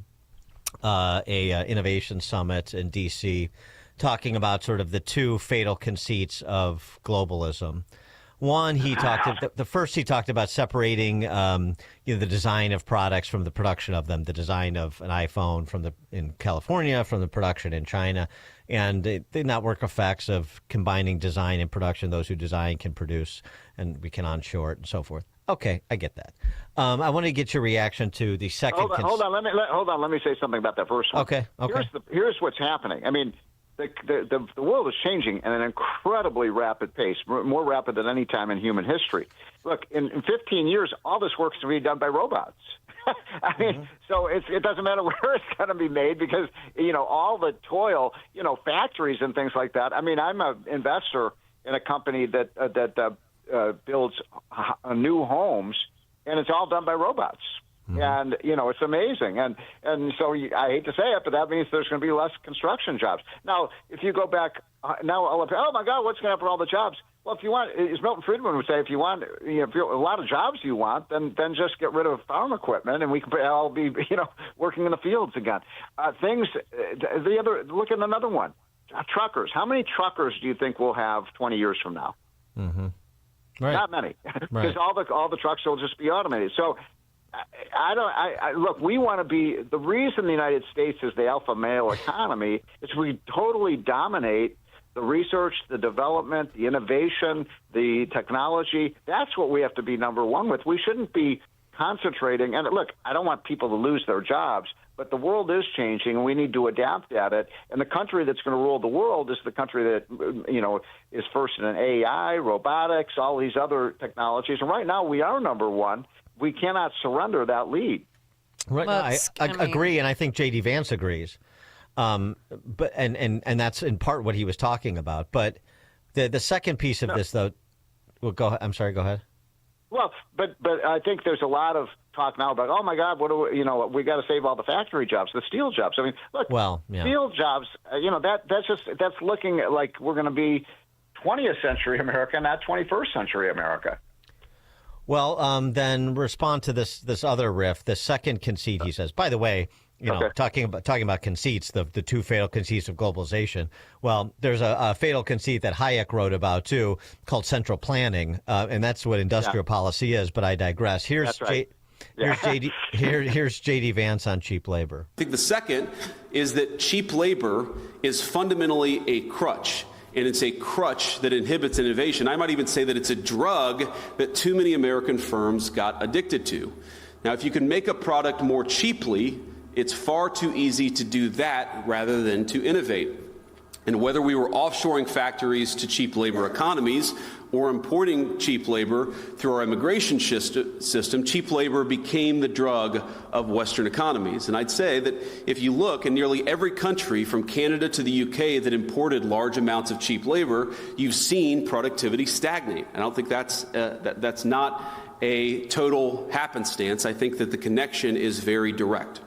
innovation summit in D.C., talking about sort of the two fatal conceits of globalism. One, he talked about separating the design of products from the production of them, the design of an iPhone in California from the production in China, and the network effects of combining design and production. Those who design can produce, and we can onshore it and so forth. Okay, I get that. I want to get your reaction to the second. Hold on. Let me say something about that first one. Okay. Here's what's happening. I mean, the world is changing at an incredibly rapid pace, more rapid than any time in human history. Look, in 15 years, all this work's going to be done by robots. I mean, so it doesn't matter where it's going to be made because, all the toil, factories and things like that. I mean, I'm an investor in a company that builds new homes, and it's all done by robots. And, it's amazing. And so I hate to say it, but that means there's going to be less construction jobs. Now, if you go back now, oh, my God, what's going to happen to all the jobs? Well, if you want, as Milton Friedman would say, if you want, if a lot of jobs you want, then just get rid of farm equipment, and we can all be, working in the fields again. Look at another one, truckers. How many truckers do you think we'll have 20 years from now? Mm-hmm. Right. Not many, because all the trucks will just be automated. So. Look, we want to be, the reason the United States is the alpha male economy is we totally dominate the research, the development, the innovation, the technology. That's what we have to be number one with. We shouldn't be concentrating. And look, I don't want people to lose their jobs, but the world is changing and we need to adapt at it. And the country that's going to rule the world is the country that, is first in AI, robotics, all these other technologies. And right now we are number one. We cannot surrender that lead. Right. I agree, and I think J.D. Vance agrees. But and that's in part what he was talking about. But the second piece of this, though, well, go ahead. I'm sorry. Go ahead. Well, but I think there's a lot of talk now about, oh my God, what do we got to save all the factory jobs, the steel jobs. I mean, look, steel jobs. That's looking like we're going to be 20th century America, not 21st century America. Well, then respond to this other riff. The second conceit, he says. By the way, talking about conceits, the two fatal conceits of globalization. Well, there's a fatal conceit that Hayek wrote about too, called central planning, and that's what industrial policy is. But I digress. Here's J.D. Vance on cheap labor. I think the second is that cheap labor is fundamentally a crutch. And it's a crutch that inhibits innovation. I might even say that it's a drug that too many American firms got addicted to. Now, if you can make a product more cheaply, it's far too easy to do that rather than to innovate. And whether we were offshoring factories to cheap labor economies or importing cheap labor through our immigration system, cheap labor became the drug of Western economies. And I'd say that if you look in nearly every country from Canada to the UK that imported large amounts of cheap labor, you've seen productivity stagnate. I don't think that's not a total happenstance. I think that the connection is very direct.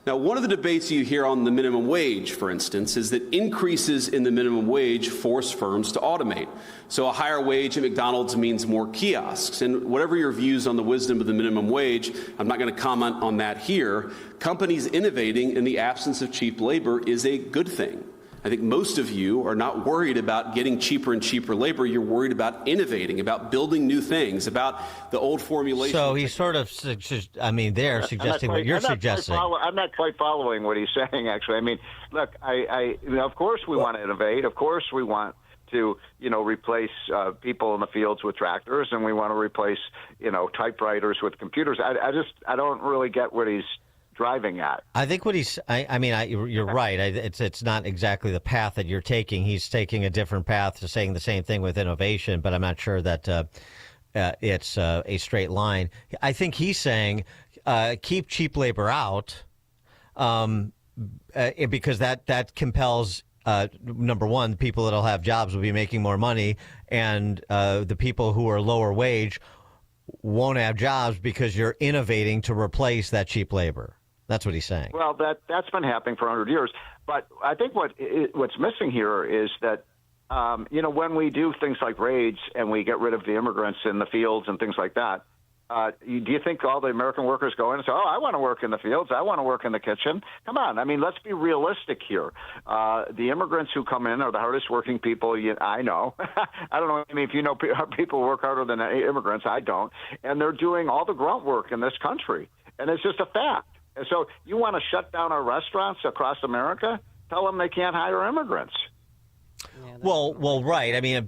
Now, one of the debates you hear on the minimum wage, for instance, is that increases in the minimum wage force firms to automate. So a higher wage at McDonald's means more kiosks. And whatever your views on the wisdom of the minimum wage, I'm not going to comment on that here. Companies innovating in the absence of cheap labor is a good thing. I think most of you are not worried about getting cheaper and cheaper labor. You're worried about innovating, about building new things, about the old formulation. So he's sort of, suggesting what you're suggesting. I'm not quite following what he's saying, actually. I mean, look, of course we want to innovate. Of course we want to, replace people in the fields with tractors, and we want to replace, typewriters with computers. I don't really get what he's driving at. I think what you're right. It's not exactly the path that you're taking. He's taking a different path to saying the same thing with innovation, but I'm not sure that it's a straight line. I think he's saying keep cheap labor out because that compels, number one, the people that'll have jobs will be making more money, and the people who are lower wage won't have jobs because you're innovating to replace that cheap labor. That's what he's saying. Well, that's been happening for 100 years. But I think what's missing here is that, when we do things like raids and we get rid of the immigrants in the fields and things like that, do you think all the American workers go in and say, oh, I want to work in the fields, I want to work in the kitchen? Come on. I mean, let's be realistic here. The immigrants who come in are the hardest working people I know. I don't know. I mean, if you know people work harder than immigrants, I don't. And they're doing all the grunt work in this country. And it's just a fact. And so you want to shut down our restaurants across America? Tell them they can't hire immigrants. Well, right. I mean,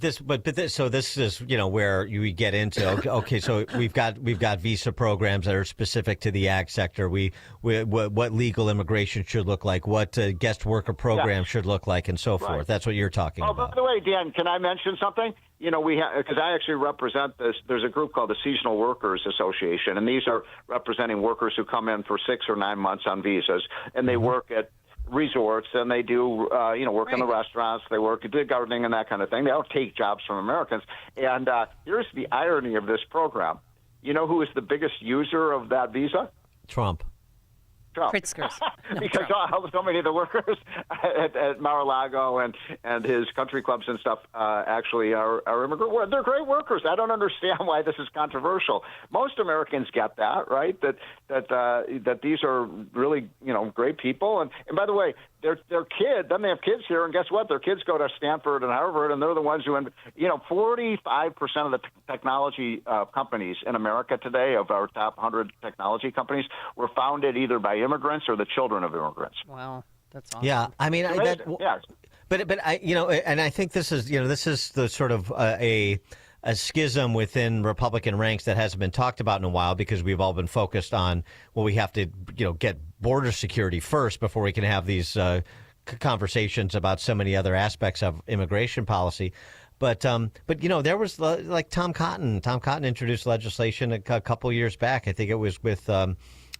so this is where you get into okay. So we've got visa programs that are specific to the ag sector. What legal immigration should look like, what guest worker program should look like, and so forth. That's what you're talking about. By the way, Dan, can I mention something? Because I actually represent this. There's a group called the Seasonal Workers Association, and these are representing workers who come in for 6 or 9 months on visas, and they work at resorts, and they do work in the restaurants, they work at gardening and that kind of thing. They don't take jobs from Americans. And here's the irony of this program. You know who is the biggest user of that visa? Trump. Pritzkers. Because so many of the workers at Mar-a-Lago and his country clubs and stuff actually are immigrant. Well, they're great workers. I don't understand why this is controversial. Most Americans get that, right? That these are really great people. And by the way, their kid, then they have kids here, and guess what? Their kids go to Stanford and Harvard, and they're the ones who, 45% of the technology companies in America today, of our top 100 technology companies, were founded either by immigrants or the children of immigrants. Wow, that's awesome. Yeah, I mean, but I, and I think this is the sort of a schism within Republican ranks that hasn't been talked about in a while, because we've all been focused on, well, we have to, get border security first before we can have these conversations about so many other aspects of immigration policy. But there was like Tom Cotton. Tom Cotton introduced legislation a couple years back. I think it was with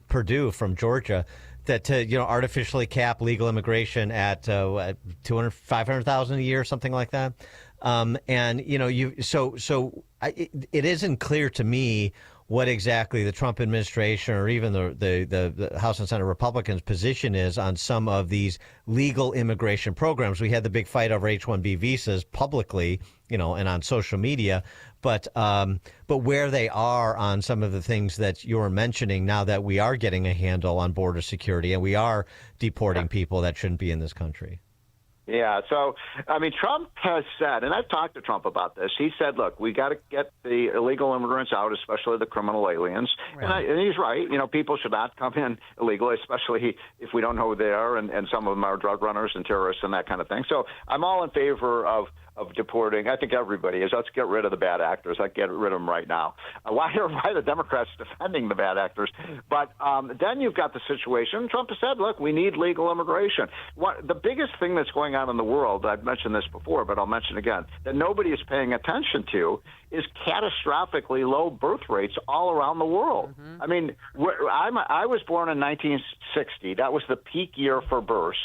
Perdue from Georgia, that to artificially cap legal immigration at 500,000 a year, something like that. It isn't clear to me what exactly the Trump administration or even the House and Senate Republicans' position is on some of these legal immigration programs. We had the big fight over H-1B visas publicly, and on social media, but where they are on some of the things that you're mentioning now that we are getting a handle on border security and we are deporting people that shouldn't be in this country. Yeah, so, Trump has said, and I've talked to Trump about this, he said, look, we got to get the illegal immigrants out, especially the criminal aliens. Right. And he's right. People should not come in illegally, especially if we don't know who they are, and some of them are drug runners and terrorists and that kind of thing. So I'm all in favor of deporting. I think everybody is. Let's get rid of the bad actors. Let's get rid of them right now. Why are the Democrats defending the bad actors? But then you've got the situation. Trump has said, look, we need legal immigration. The biggest thing that's going on in the world, I've mentioned this before, but I'll mention again, that nobody is paying attention to is catastrophically low birth rates all around the world. Mm-hmm. I was born in 1960. That was the peak year for births.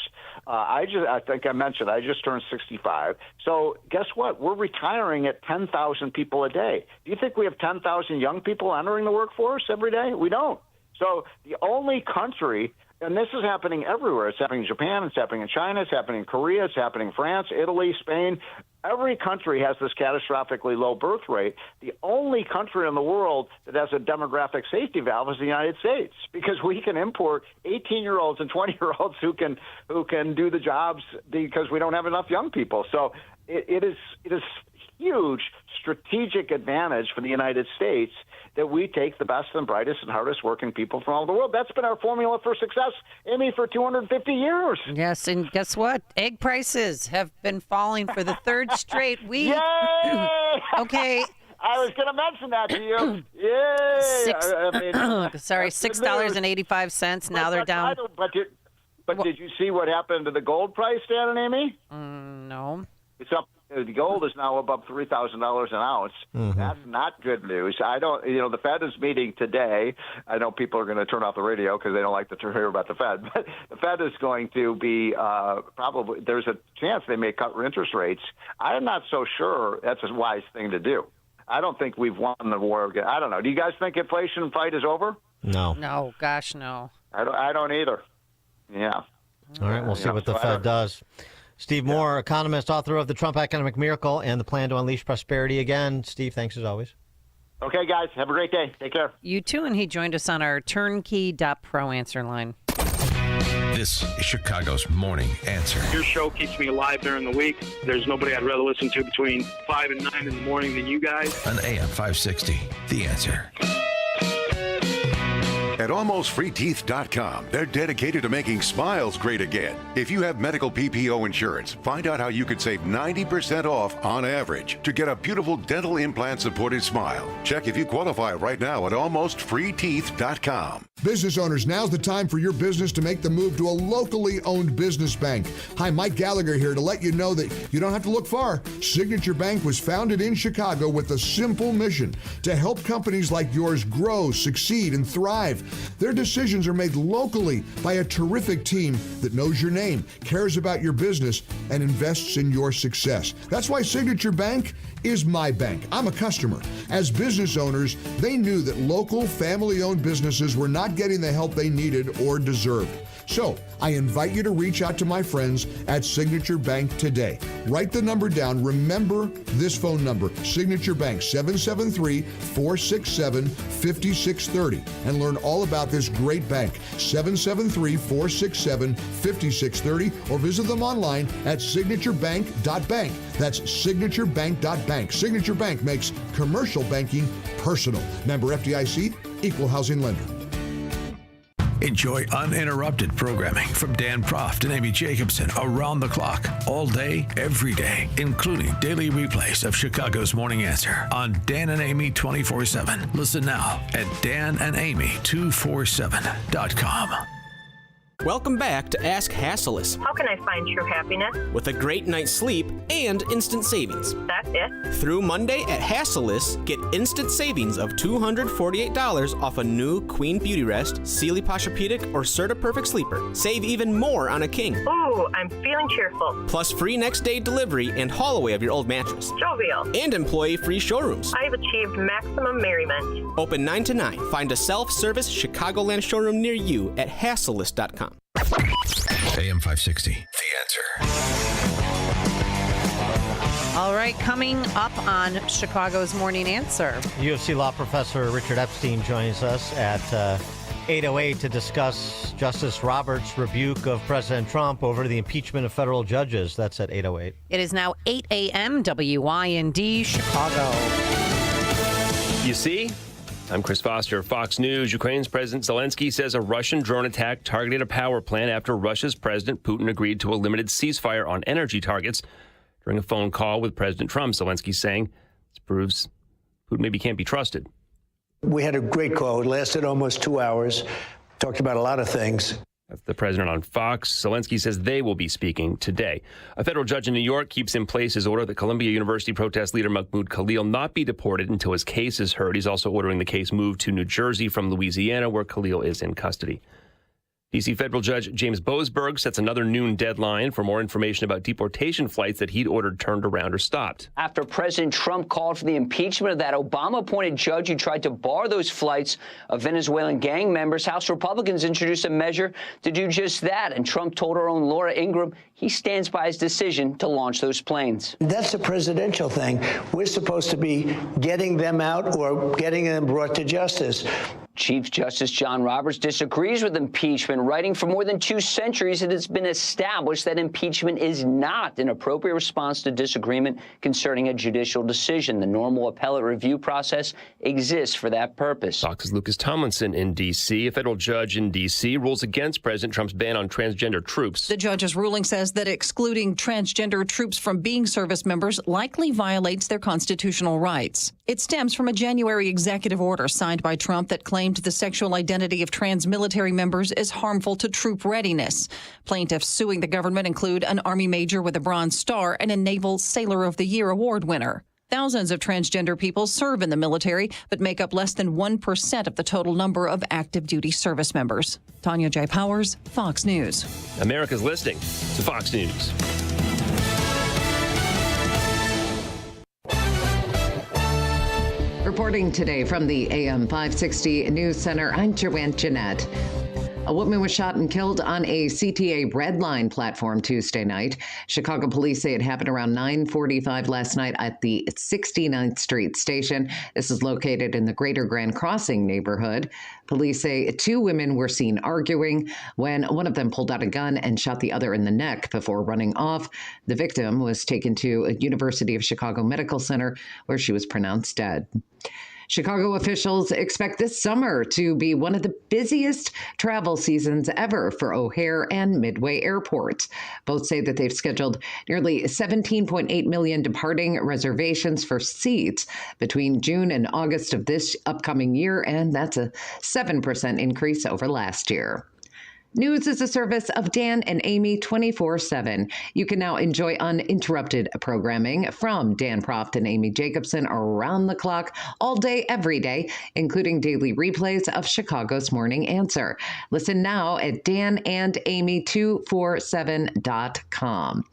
I think I mentioned I just turned 65. So guess what? We're retiring at 10,000 people a day. Do you think we have 10,000 young people entering the workforce every day? We don't. So the only country, and this is happening everywhere. It's happening in Japan. It's happening in China. It's happening in Korea. It's happening in France, Italy, Spain. Every country has this catastrophically low birth rate. The only country in the world that has a demographic safety valve is the United States, because we can import 18-year-olds and 20-year-olds who can do the jobs because we don't have enough young people. So it is huge strategic advantage for the United States that we take the best and brightest and hardest working people from all over the world. That's been our formula for success, Amy, for 250 years. Yes, and guess what? Egg prices have been falling for the third straight week. Yay! Okay. I was going to mention that to you. Yay! $6.85. Now they're down. But did you see what happened to the gold price, Dan and Amy? No. It's up. The gold is now above $3,000 an ounce. Mm-hmm. That's not good news. The Fed is meeting today. I know people are going to turn off the radio because they don't like to hear about the Fed. But the Fed is going to be probably, there's a chance they may cut interest rates. I'm not so sure that's a wise thing to do. I don't think we've won the war again. I don't know. Do you guys think inflation fight is over? No. No, gosh, no. I don't either. Yeah. All right, we'll see what the Fed does. Steve Moore, economist, author of The Trump Economic Miracle and The Plan to Unleash Prosperity. Again, Steve, thanks as always. Okay, guys. Have a great day. Take care. You too, and he joined us on our turnkey.pro answer line. This is Chicago's Morning Answer. Your show keeps me alive during the week. There's nobody I'd rather listen to between 5 and 9 in the morning than you guys. On AM 560, The Answer. At AlmostFreeTeeth.com, they're dedicated to making smiles great again. If you have medical PPO insurance, find out how you could save 90% off on average to get a beautiful dental implant-supported smile. Check if you qualify right now at AlmostFreeTeeth.com. Business owners, now's the time for your business to make the move to a locally owned business bank. Hi, Mike Gallagher here to let you know that you don't have to look far. Signature Bank was founded in Chicago with a simple mission to help companies like yours grow, succeed, and thrive. Their decisions are made locally by a terrific team that knows your name, cares about your business, and invests in your success. That's why Signature Bank is my bank. I'm a customer. As business owners, they knew that local family-owned businesses were not getting the help they needed or deserved. So I invite you to reach out to my friends at Signature Bank today. Write the number down. Remember this phone number, Signature Bank, 773-467-5630, and learn all about this great bank, 773-467-5630, or visit them online at signaturebank.bank. That's signaturebank.bank. Signature Bank makes commercial banking personal. Member FDIC, equal housing lender. Enjoy uninterrupted programming from Dan Proft and Amy Jacobson around the clock, all day, every day, including daily replays of Chicago's Morning Answer on Dan and Amy 24/7. Listen now at danandamy247.com. Welcome back to Ask Hasselus. How can I find true happiness? With a great night's sleep and instant savings. That's it? Through Monday at Hasselus, get instant savings of $248 off a new Queen Beauty Rest, Sealy Posturepedic, or Serta Perfect Sleeper. Save even more on a king. Ooh, I'm feeling cheerful. Plus free next day delivery and haul away of your old mattress. Jovial. And employee-free showrooms. I've achieved maximum merriment. Open 9 to 9. Find a self-service Chicagoland showroom near you at Hasselus.com. AM 560, The Answer. All right, coming up on Chicago's Morning Answer. UFC law professor Richard Epstein joins us at 8:08 to discuss Justice Roberts' rebuke of President Trump over the impeachment of federal judges. That's at 8:08. It is now 8 a.m. WIND Chicago. You see? I'm Chris Foster, Fox News. Ukraine's President Zelensky says a Russian drone attack targeted a power plant after Russia's President Putin agreed to a limited ceasefire on energy targets. During a phone call with President Trump, Zelensky saying this proves Putin maybe can't be trusted. We had a great call. It lasted almost 2 hours. Talked about a lot of things. That's the president on Fox. Zelensky says they will be speaking today. A federal judge in New York keeps in place his order that Columbia University protest leader Mahmoud Khalil not be deported until his case is heard. He's also ordering the case moved to New Jersey from Louisiana, where Khalil is in custody. D.C. federal judge James Boasberg sets another noon deadline for more information about deportation flights that he'd ordered turned around or stopped. After President Trump called for the impeachment of that Obama-appointed judge who tried to bar those flights of Venezuelan gang members, House Republicans introduced a measure to do just that. And Trump told our own Laura Ingraham he stands by his decision to launch those planes. That's a presidential thing. We're supposed to be getting them out or getting them brought to justice. Chief Justice John Roberts disagrees with impeachment, writing for more than 2 centuries it has been established that impeachment is not an appropriate response to disagreement concerning a judicial decision. The normal appellate review process exists for that purpose. Fox's Lucas Tomlinson in D.C. A federal judge in D.C. rules against President Trump's ban on transgender troops. The judge's ruling says that excluding transgender troops from being service members likely violates their constitutional rights. It stems from a January executive order signed by Trump that claimed the sexual identity of trans military members is harmful to troop readiness. Plaintiffs suing the government include an Army major with a Bronze Star and a Naval Sailor of the Year award winner. Thousands of transgender people serve in the military, but make up less than 1% of the total number of active duty service members. Tanya J. Powers, Fox News. America's listening to Fox News. Reporting today from the AM 560 News Center, I'm Joanne Jeanette. A woman was shot and killed on a CTA Red Line platform Tuesday night. Chicago police say it happened around 9:45 last night at the 69th Street station. This is located in the Greater Grand Crossing neighborhood. Police say 2 women were seen arguing when one of them pulled out a gun and shot the other in the neck before running off. The victim was taken to a University of Chicago Medical Center where she was pronounced dead. Chicago officials expect this summer to be one of the busiest travel seasons ever for O'Hare and Midway airports. Both say that they've scheduled nearly 17.8 million departing reservations for seats between June and August of this upcoming year, and that's a 7% increase over last year. News is a service of Dan and Amy 24/7. You can now enjoy uninterrupted programming from Dan Proft and Amy Jacobson around the clock, all day, every day, including daily replays of Chicago's Morning Answer. Listen now at danandamy247.com.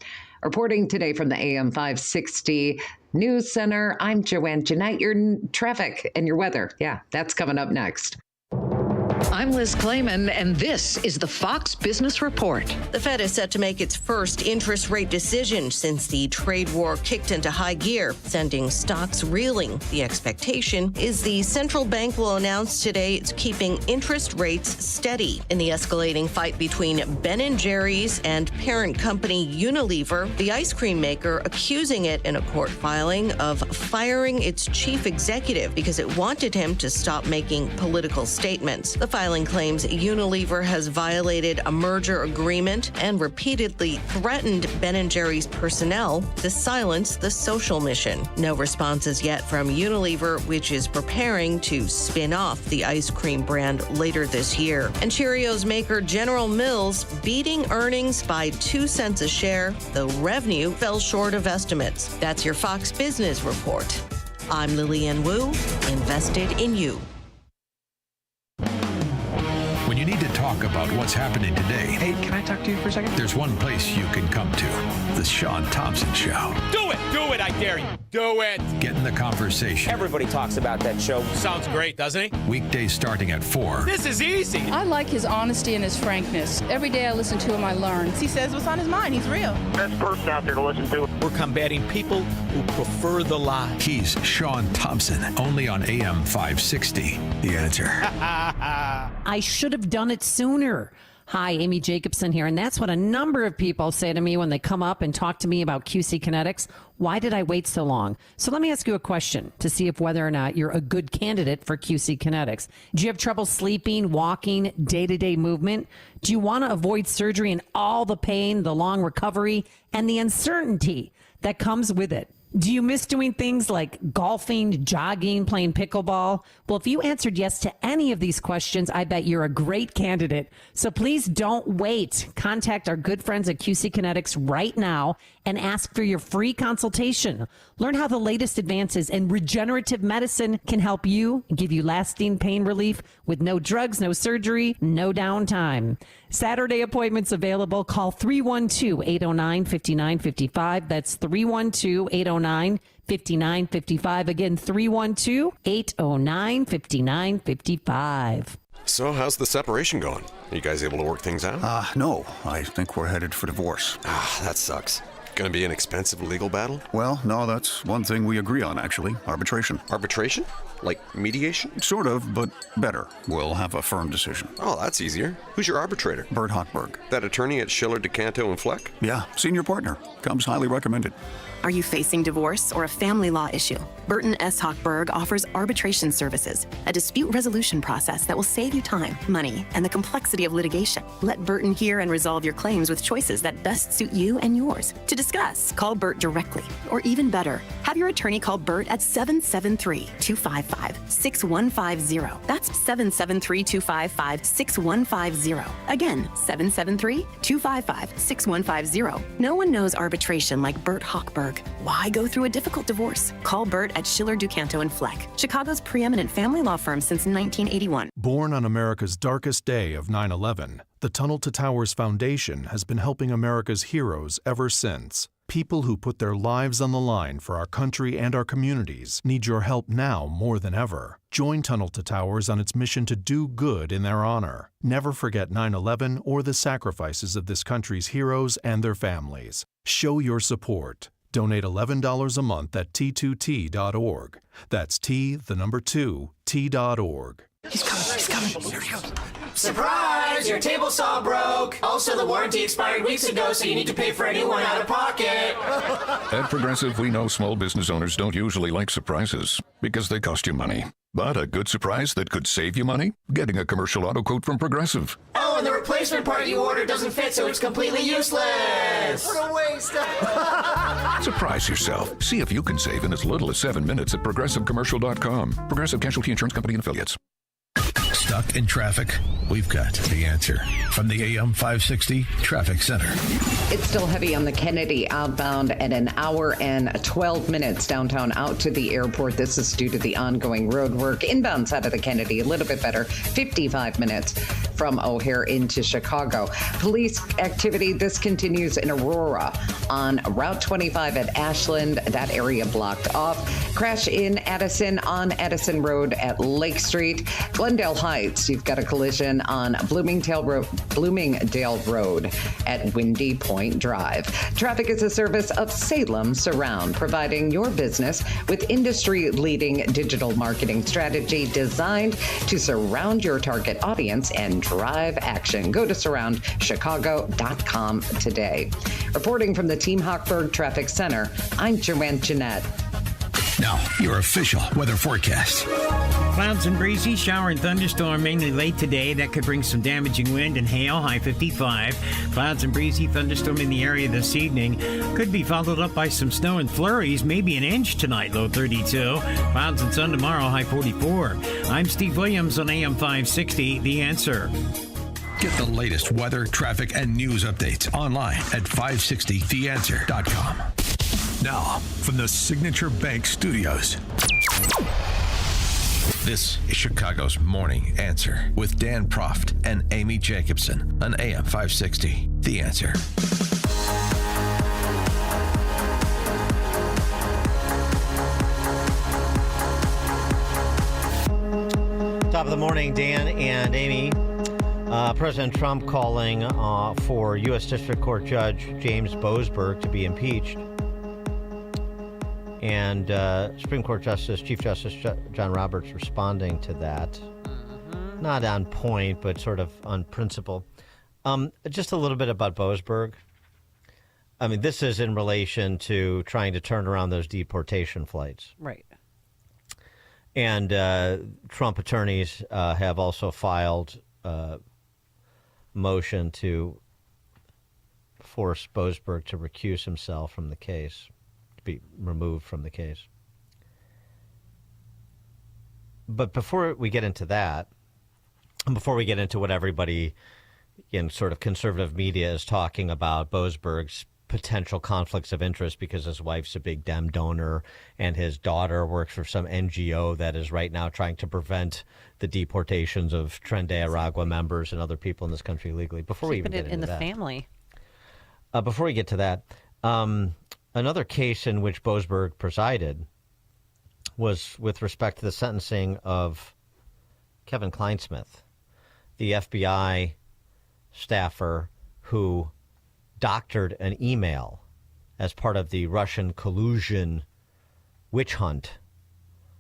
Reporting today from the AM 560 News Center, I'm Joanne Jeanette. Your traffic and your weather. Yeah, that's coming up next. I'm Liz Clayman, and this is the Fox Business Report. The Fed is set to make its first interest rate decision since the trade war kicked into high gear, sending stocks reeling. The expectation is the central bank will announce today it's keeping interest rates steady. In the escalating fight between Ben & Jerry's and parent company Unilever, the ice cream maker accusing it in a court filing of firing its chief executive because it wanted him to stop making political statements. The filing claims Unilever has violated a merger agreement and repeatedly threatened Ben & Jerry's personnel to silence the social mission. No responses yet from Unilever, which is preparing to spin off the ice cream brand later this year. And Cheerios maker General Mills beating earnings by 2 cents a share, though revenue fell short of estimates. That's your Fox Business Report. I'm Lillian Wu, invested in you. When you need to talk about what's happening today. Hey, can I talk to you for a second? There's one place you can come to. The Sean Thompson Show. Do it! Do it, I dare you. Do it! Get in the conversation. Everybody talks about that show. Sounds great, doesn't he? Weekdays starting at 4. This is easy. I like his honesty and his frankness. Every day I listen to him, I learn. He says what's on his mind. He's real. Best person out there to listen to. We're combating people who prefer the lie. He's Sean Thompson, only on AM 560. The Answer. I should have done it sooner. Hi, Amy Jacobson here, and that's what a number of people say to me when they come up and talk to me about QC Kinetics. Why did I wait so long? So let me ask you a question to see if whether or not you're a good candidate for QC Kinetics. Do you have trouble sleeping, walking, day-to-day movement? Do you want to avoid surgery and all the pain, the long recovery, and the uncertainty that comes with it? Do you miss doing things like golfing, jogging, playing pickleball? Well, if you answered yes to any of these questions, I bet you're a great candidate. So please don't wait. Contact our good friends at QC Kinetics right now and ask for your free consultation. Learn how the latest advances in regenerative medicine can help you and give you lasting pain relief with no drugs, no surgery, no downtime. Saturday appointments available. Call 312-809-5955. That's 312-809-5955. Again, 312-809-5955. So how's the separation going? Are you guys able to work things out? No. I think we're headed for divorce. That sucks. Going to be an expensive legal battle? Well, no, that's one thing we agree on, actually. Arbitration. Arbitration? Like mediation? Sort of, but better. We'll have a firm decision. Oh, that's easier. Who's your arbitrator? Bert Hochberg. That attorney at Schiller, DeCanto, and Fleck? Yeah, senior partner. Comes highly recommended. Are you facing divorce or a family law issue? Burton S. Hochberg offers arbitration services, a dispute resolution process that will save you time, money, and the complexity of litigation. Let Burton hear and resolve your claims with choices that best suit you and yours. To discuss, call Bert directly. Or even better, have your attorney call Bert at 773-255-6150. That's 773-255-6150. Again, 773-255-6150. No one knows arbitration like Bert Hochberg. Why go through a difficult divorce? Call Bert at Schiller, DeCanto, and Fleck, Chicago's preeminent family law firm since 1981. Born on America's darkest day of 9/11, the Tunnel to Towers Foundation has been helping America's heroes ever since. People who put their lives on the line for our country and our communities need your help now more than ever. Join Tunnel to Towers on its mission to do good in their honor. Never forget 9/11 or the sacrifices of this country's heroes and their families. Show your support. Donate $11 a month at T2T.org. That's T2T.org. He's coming. Here he goes. Surprise! Your table saw broke. Also, the warranty expired weeks ago, so you need to pay for a new one out of pocket. At Progressive, we know small business owners don't usually like surprises because they cost you money. But a good surprise that could save you money? Getting a commercial auto quote from Progressive. Oh, and the replacement part you ordered doesn't fit, so it's completely useless. What a waste. Surprise yourself. See if you can save in as little as 7 minutes at ProgressiveCommercial.com. Progressive Casualty Insurance Company and Affiliates. Stuck in traffic? We've got the answer from the AM 560 Traffic Center. It's still heavy on the Kennedy outbound at an hour and 12 minutes downtown out to the airport. This is due to the ongoing road work. Inbound side of the Kennedy, a little bit better, 55 minutes from O'Hare into Chicago. Police activity, this continues in Aurora on Route 25 at Ashland. That area blocked off. Crash in Addison on Addison Road at Lake Street. Glendale Heights, you've got a collision on Bloomingdale Road at Windy Point Drive. Traffic is a service of Salem Surround, providing your business with industry-leading digital marketing strategy designed to surround your target audience and drive action. Go to surroundchicago.com today. Reporting from the Team Hochberg Traffic Center, I'm Joanne Jeanette. Now, your official weather forecast. Clouds and breezy, shower and thunderstorm mainly late today. That could bring some damaging wind and hail, high 55. Clouds and breezy, thunderstorm in the area this evening. Could be followed up by some snow and flurries, maybe an inch tonight, low 32. Clouds and sun tomorrow, high 44. I'm Steve Williams on AM 560, The Answer. Get the latest weather, traffic, and news updates online at 560theanswer.com. Now, from the Signature Bank Studios. This is Chicago's Morning Answer with Dan Proft and Amy Jacobson on AM 560. The Answer. Top of the morning, Dan and Amy. President Trump calling for U.S. District Court Judge James Boasberg to be impeached. And Supreme Court Chief Justice John Roberts responding to that. Not on point, but sort of on principle. Just a little bit about Boasberg. I mean, this is in relation to trying to turn around those deportation flights. Right. And Trump attorneys have also filed a motion to force Boasberg to recuse himself from the case. Be removed from the case. But before we get into that, and before we get into what everybody in sort of conservative media is talking about Boasberg's potential conflicts of interest because his wife's a big Dem donor and his daughter works for some NGO that is right now trying to prevent the deportations of Tren de Aragua members and other people in this country illegally. Before we even get into that, family. Before we get to that, another case in which Boasberg presided was with respect to the sentencing of Kevin Kleinsmith, the FBI staffer who doctored an email as part of the Russian collusion witch hunt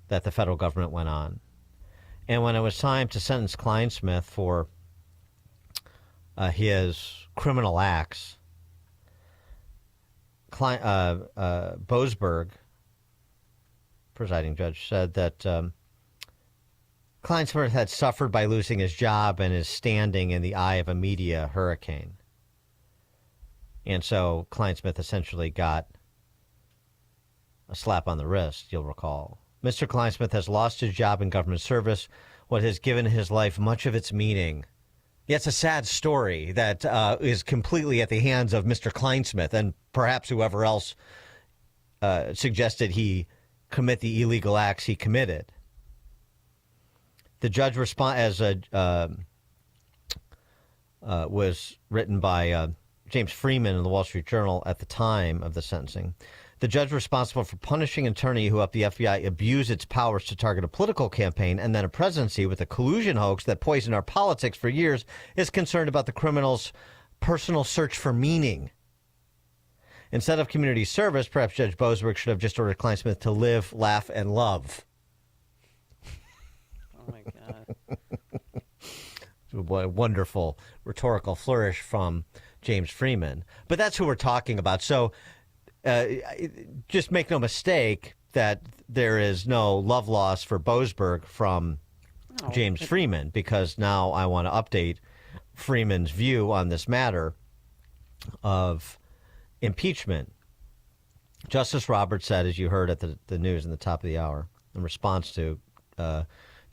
that the federal government went on. And when it was time to sentence Kleinsmith for his criminal acts, Boasberg, presiding judge, said that Kleinsmith had suffered by losing his job and his standing in the eye of a media hurricane. And so Kleinsmith essentially got a slap on the wrist, you'll recall. Mr. Kleinsmith has lost his job in government service, what has given his life much of its meaning. Yeah, it's a sad story that is completely at the hands of Mr. Kleinsmith and perhaps whoever else suggested he commit the illegal acts he committed. The judge was written by James Freeman in the Wall Street Journal at the time of the sentencing. The judge responsible for punishing an attorney who helped the FBI abuse its powers to target a political campaign and then a presidency with a collusion hoax that poisoned our politics for years is concerned about the criminal's personal search for meaning. Instead of community service, perhaps Judge Boasberg should have just ordered Kleinsmith to live, laugh, and love. Oh, my God. wonderful rhetorical flourish from James Freeman. But that's who we're talking about. So just make no mistake that there is no love loss for Boasberg from James Freeman, because now I want to update Freeman's view on this matter of impeachment. Justice Roberts said, as you heard at the news in the top of the hour, in response to the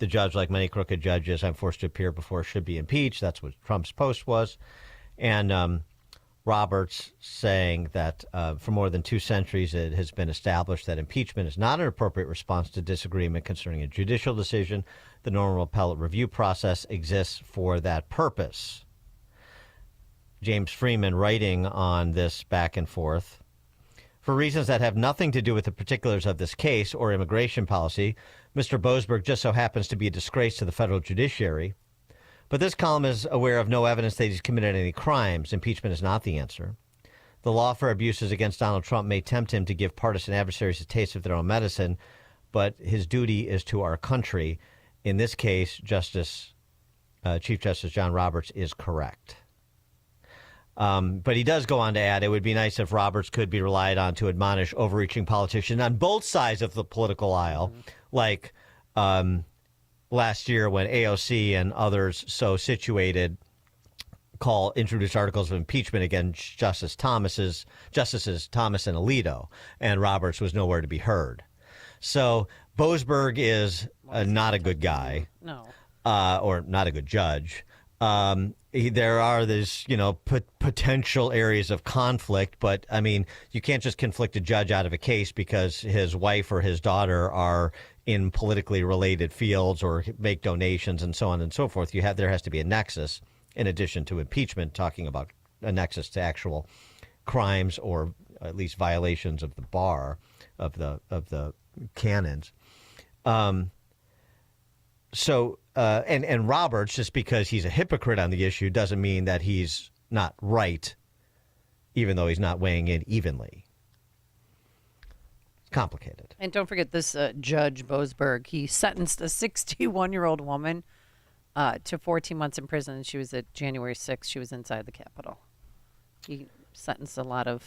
judge, like many crooked judges, I'm forced to appear before should be impeached. That's what Trump's post was. And Roberts saying that for more than 2 centuries, it has been established that impeachment is not an appropriate response to disagreement concerning a judicial decision. The normal appellate review process exists for that purpose. James Freeman writing on this back and forth. For reasons that have nothing to do with the particulars of this case or immigration policy, Mr. Boasberg just so happens to be a disgrace to the federal judiciary. But this column is aware of no evidence that he's committed any crimes. Impeachment is not the answer. The law for abuses against Donald Trump may tempt him to give partisan adversaries a taste of their own medicine, but his duty is to our country. In this case, Chief Justice John Roberts is correct. But he does go on to add, it would be nice if Roberts could be relied on to admonish overreaching politicians on both sides of the political aisle, like last year when AOC and others so situated introduced articles of impeachment against Justices Thomas and Alito, and Roberts was nowhere to be heard. So Boasberg is not a good guy. No. Or not a good judge. There are these, potential areas of conflict, but I mean, you can't just conflict a judge out of a case because his wife or his daughter are in politically related fields or make donations and so on and so forth. There has to be a nexus in addition to impeachment, talking about a nexus to actual crimes or at least violations of the bar of the canons. And Roberts, just because he's a hypocrite on the issue, doesn't mean that he's not right, even though he's not weighing in evenly. It's complicated. And don't forget this Judge Boasberg. He sentenced a 61-year-old woman to 14 months in prison. And she was at January 6th. She was inside the Capitol. He sentenced a lot of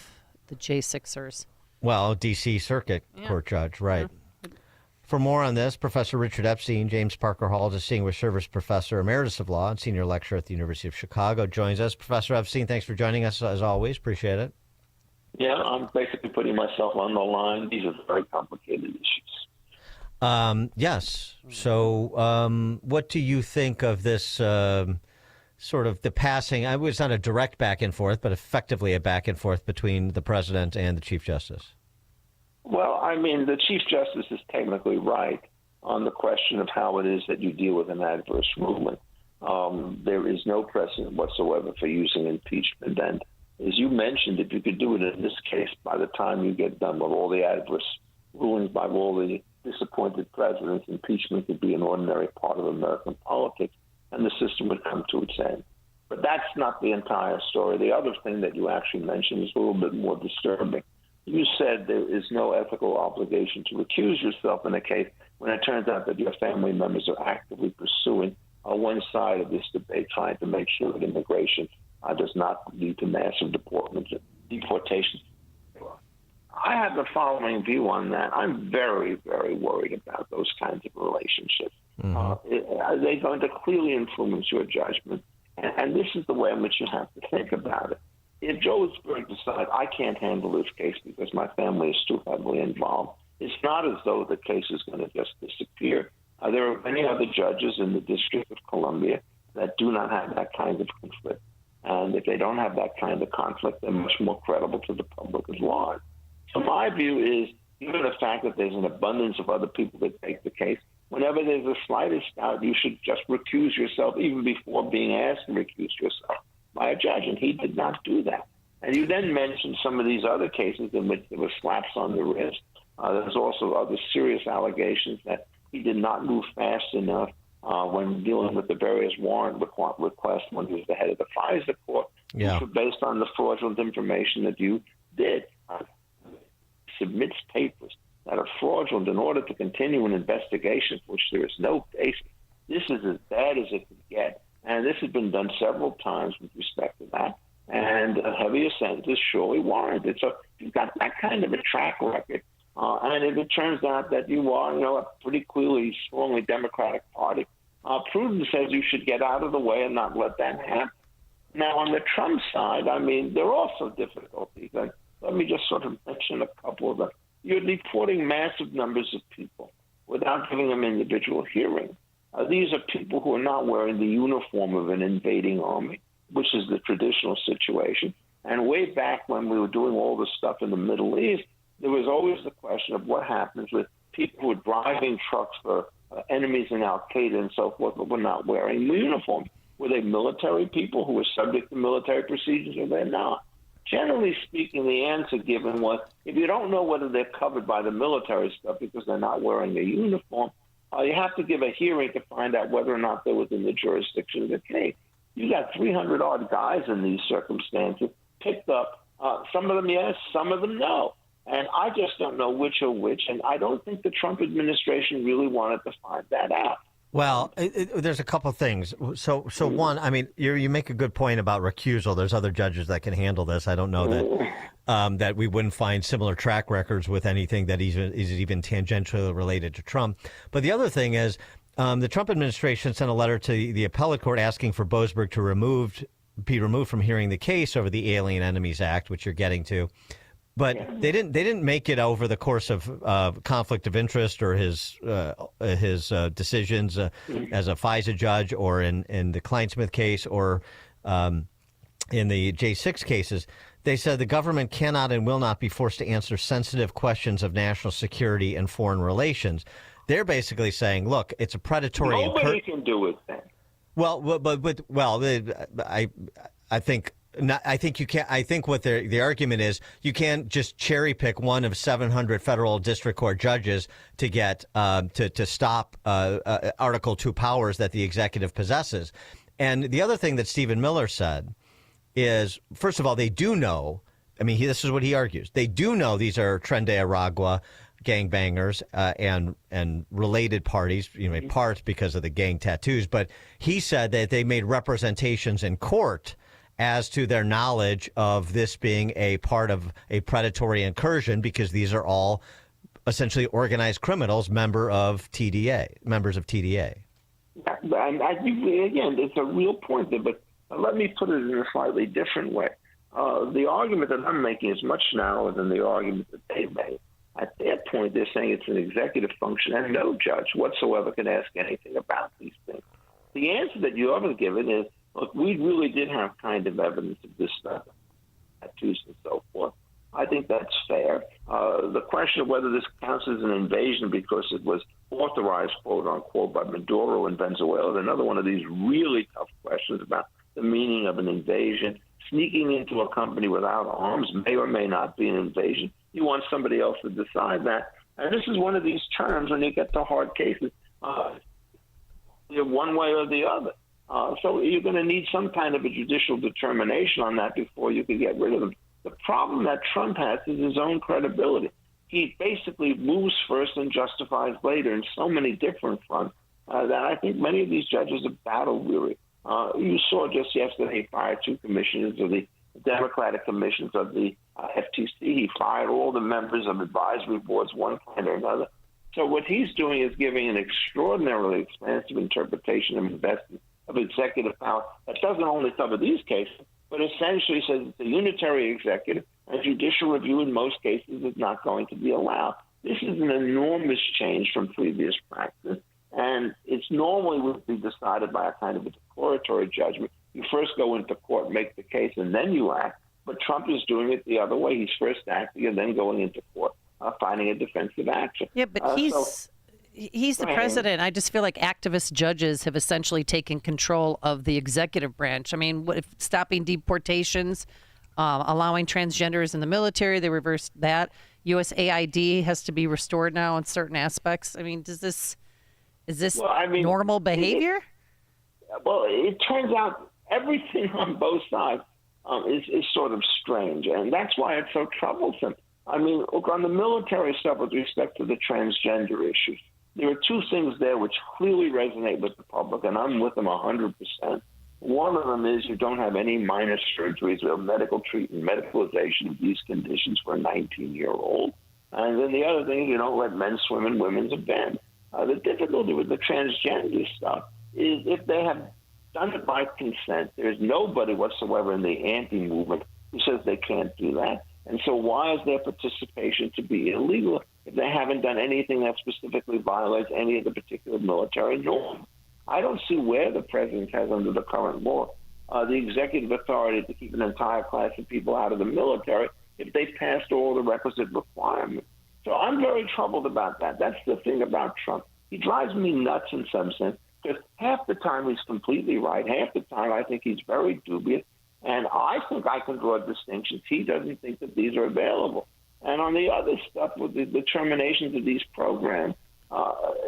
the J6ers. Well, D.C. Circuit Court judge, right. Yeah. For more on this, Professor Richard Epstein, James Parker Hall, Distinguished Service Professor Emeritus of Law and Senior Lecturer at the University of Chicago, joins us. Professor Epstein, thanks for joining us, as always. Appreciate it. Yeah, I'm basically putting myself on the line. These are very complicated issues. Yes. So what do you think of this sort of the passing? It was not a direct back and forth, but effectively a back and forth between the president and the Chief Justice. Well, I mean, the Chief Justice is technically right on the question of how it is that you deal with an adverse ruling. There is no precedent whatsoever for using impeachment. And as you mentioned, if you could do it in this case, by the time you get done with all the adverse rulings by all the disappointed presidents, impeachment could be an ordinary part of American politics, and the system would come to its end. But that's not the entire story. The other thing that you actually mentioned is a little bit more disturbing. You said there is no ethical obligation to recuse yourself in a case when it turns out that your family members are actively pursuing one side of this debate, trying to make sure that immigration does not lead to massive deportations. I have the following view on that. I'm very, very worried about those kinds of relationships. Mm-hmm. They're going to clearly influence your judgment. And this is the way in which you have to think about it. If Joe Boasberg decides, I can't handle this case because my family is too heavily involved, it's not as though the case is going to just disappear. There are many other judges in the District of Columbia that do not have that kind of conflict. And if they don't have that kind of conflict, they're much more credible to the public at large. So my view is, given the fact that there's an abundance of other people that take the case, whenever there's the slightest doubt, you should just recuse yourself even before being asked to recuse yourself by a judge, and he did not do that. And you then mentioned some of these other cases in which there were slaps on the wrist. There's also other serious allegations that he did not move fast enough when dealing with the various warrant requests when he was the head of the FISA court, which were based on the fraudulent information that you did. Submits papers that are fraudulent in order to continue an investigation for which there is no basis. This is as bad as it could get. And this has been done several times with respect to that. And a heavier sentence is surely warranted. So if you've got that kind of a track record, and if it turns out that you are, a pretty clearly, strongly Democratic Party, prudence says you should get out of the way and not let that happen. Now, on the Trump side, I mean, there are also difficulties. And let me just sort of mention a couple of them. You're deporting massive numbers of people without giving them individual hearings. These are people who are not wearing the uniform of an invading army, which is the traditional situation. And way back when we were doing all this stuff in the Middle East, there was always the question of what happens with people who are driving trucks for enemies in Al-Qaeda and so forth, but were not wearing the uniform. Were they military people who were subject to military procedures, or they're not? Generally speaking, the answer given was, if you don't know whether they're covered by the military stuff because they're not wearing a uniform, you have to give a hearing to find out whether or not they're within the jurisdiction of the case. You got 300-odd guys in these circumstances picked up. Some of them yes, some of them no. And I just don't know which are which, and I don't think the Trump administration really wanted to find that out. Well, there's a couple of things. So one, I mean, you make a good point about recusal. There's other judges that can handle this. I don't know that that we wouldn't find similar track records with anything that is even tangentially related to Trump. But the other thing is, the Trump administration sent a letter to the appellate court asking for Boasberg to be removed from hearing the case over the Alien Enemies Act, which you're getting to. But they didn't make it over the course of conflict of interest or his decisions as a FISA judge, or in the Kleinsmith case, or in the J6 cases. They said the government cannot and will not be forced to answer sensitive questions of national security and foreign relations. They're basically saying, look, it's a predatory. Nobody can do it then. I think you can't. I think what the argument is, you can't just cherry pick one of 700 federal district court judges to get to stop Article 2 powers that the executive possesses. And the other thing that Stephen Miller said is, first of all, they do know. I mean, this is what he argues. They do know these are Tren de Aragua gangbangers and related parties, parts because of the gang tattoos. But he said that they made representations in court as to their knowledge of this being a part of a predatory incursion, because these are all essentially organized criminals, members of TDA. And I think, again, it's a real point there, but let me put it in a slightly different way. The argument that I'm making is much narrower than the argument that they made. At that point, they're saying it's an executive function, and no judge whatsoever can ask anything about these things. The answer that you haven't given is, look, we really did have kind of evidence of this stuff, tattoos and so forth. I think that's fair. The question of whether this counts as an invasion because it was authorized, quote unquote, by Maduro in Venezuela, another one of these really tough questions about the meaning of an invasion. Sneaking into a company without arms may or may not be an invasion. You want somebody else to decide that. And this is one of these terms when you get to hard cases, one way or the other. So you're going to need some kind of a judicial determination on that before you can get rid of them. The problem that Trump has is his own credibility. He basically moves first and justifies later in so many different fronts that I think many of these judges are battle weary. You saw just yesterday he fired 2 commissioners of the Democratic commissions of the FTC. He fired all the members of advisory boards, one kind or another. So what he's doing is giving an extraordinarily expansive interpretation of executive power that doesn't only cover these cases, but essentially says it's a unitary executive, and judicial review in most cases is not going to be allowed. This is an enormous change from previous practice, and it's normally would be decided by a kind of a declaratory judgment. You first go into court, make the case, and then you act. But Trump is doing it the other way. He's first acting and then going into court, finding a defensive action. Yeah, but he's the president. I just feel like activist judges have essentially taken control of the executive branch. I mean, what if stopping deportations, allowing transgenders in the military, they reversed that. USAID has to be restored now in certain aspects. I mean, is this normal behavior? It turns out everything on both sides is sort of strange, and that's why it's so troublesome. I mean, look, on the military stuff with respect to the transgender issues, there are 2 things there which clearly resonate with the public, and I'm with them 100%. One of them is you don't have any minor surgeries or medical treatment, medicalization of these conditions for a 19-year-old. And then the other thing, you don't let men swim in women's events. The difficulty with the transgender stuff is if they have done it by consent, there's nobody whatsoever in the anti-movement who says they can't do that. And so why is their participation to be illegal if they haven't done anything that specifically violates any of the particular military norms? I don't see where the president has, under the current law, the executive authority to keep an entire class of people out of the military if they passed all the requisite requirements. So I'm very troubled about that. That's the thing about Trump. He drives me nuts in some sense, because half the time he's completely right. Half the time I think he's very dubious. And I think I can draw distinctions. He doesn't think that these are available. And on the other stuff with the terminations of these programs,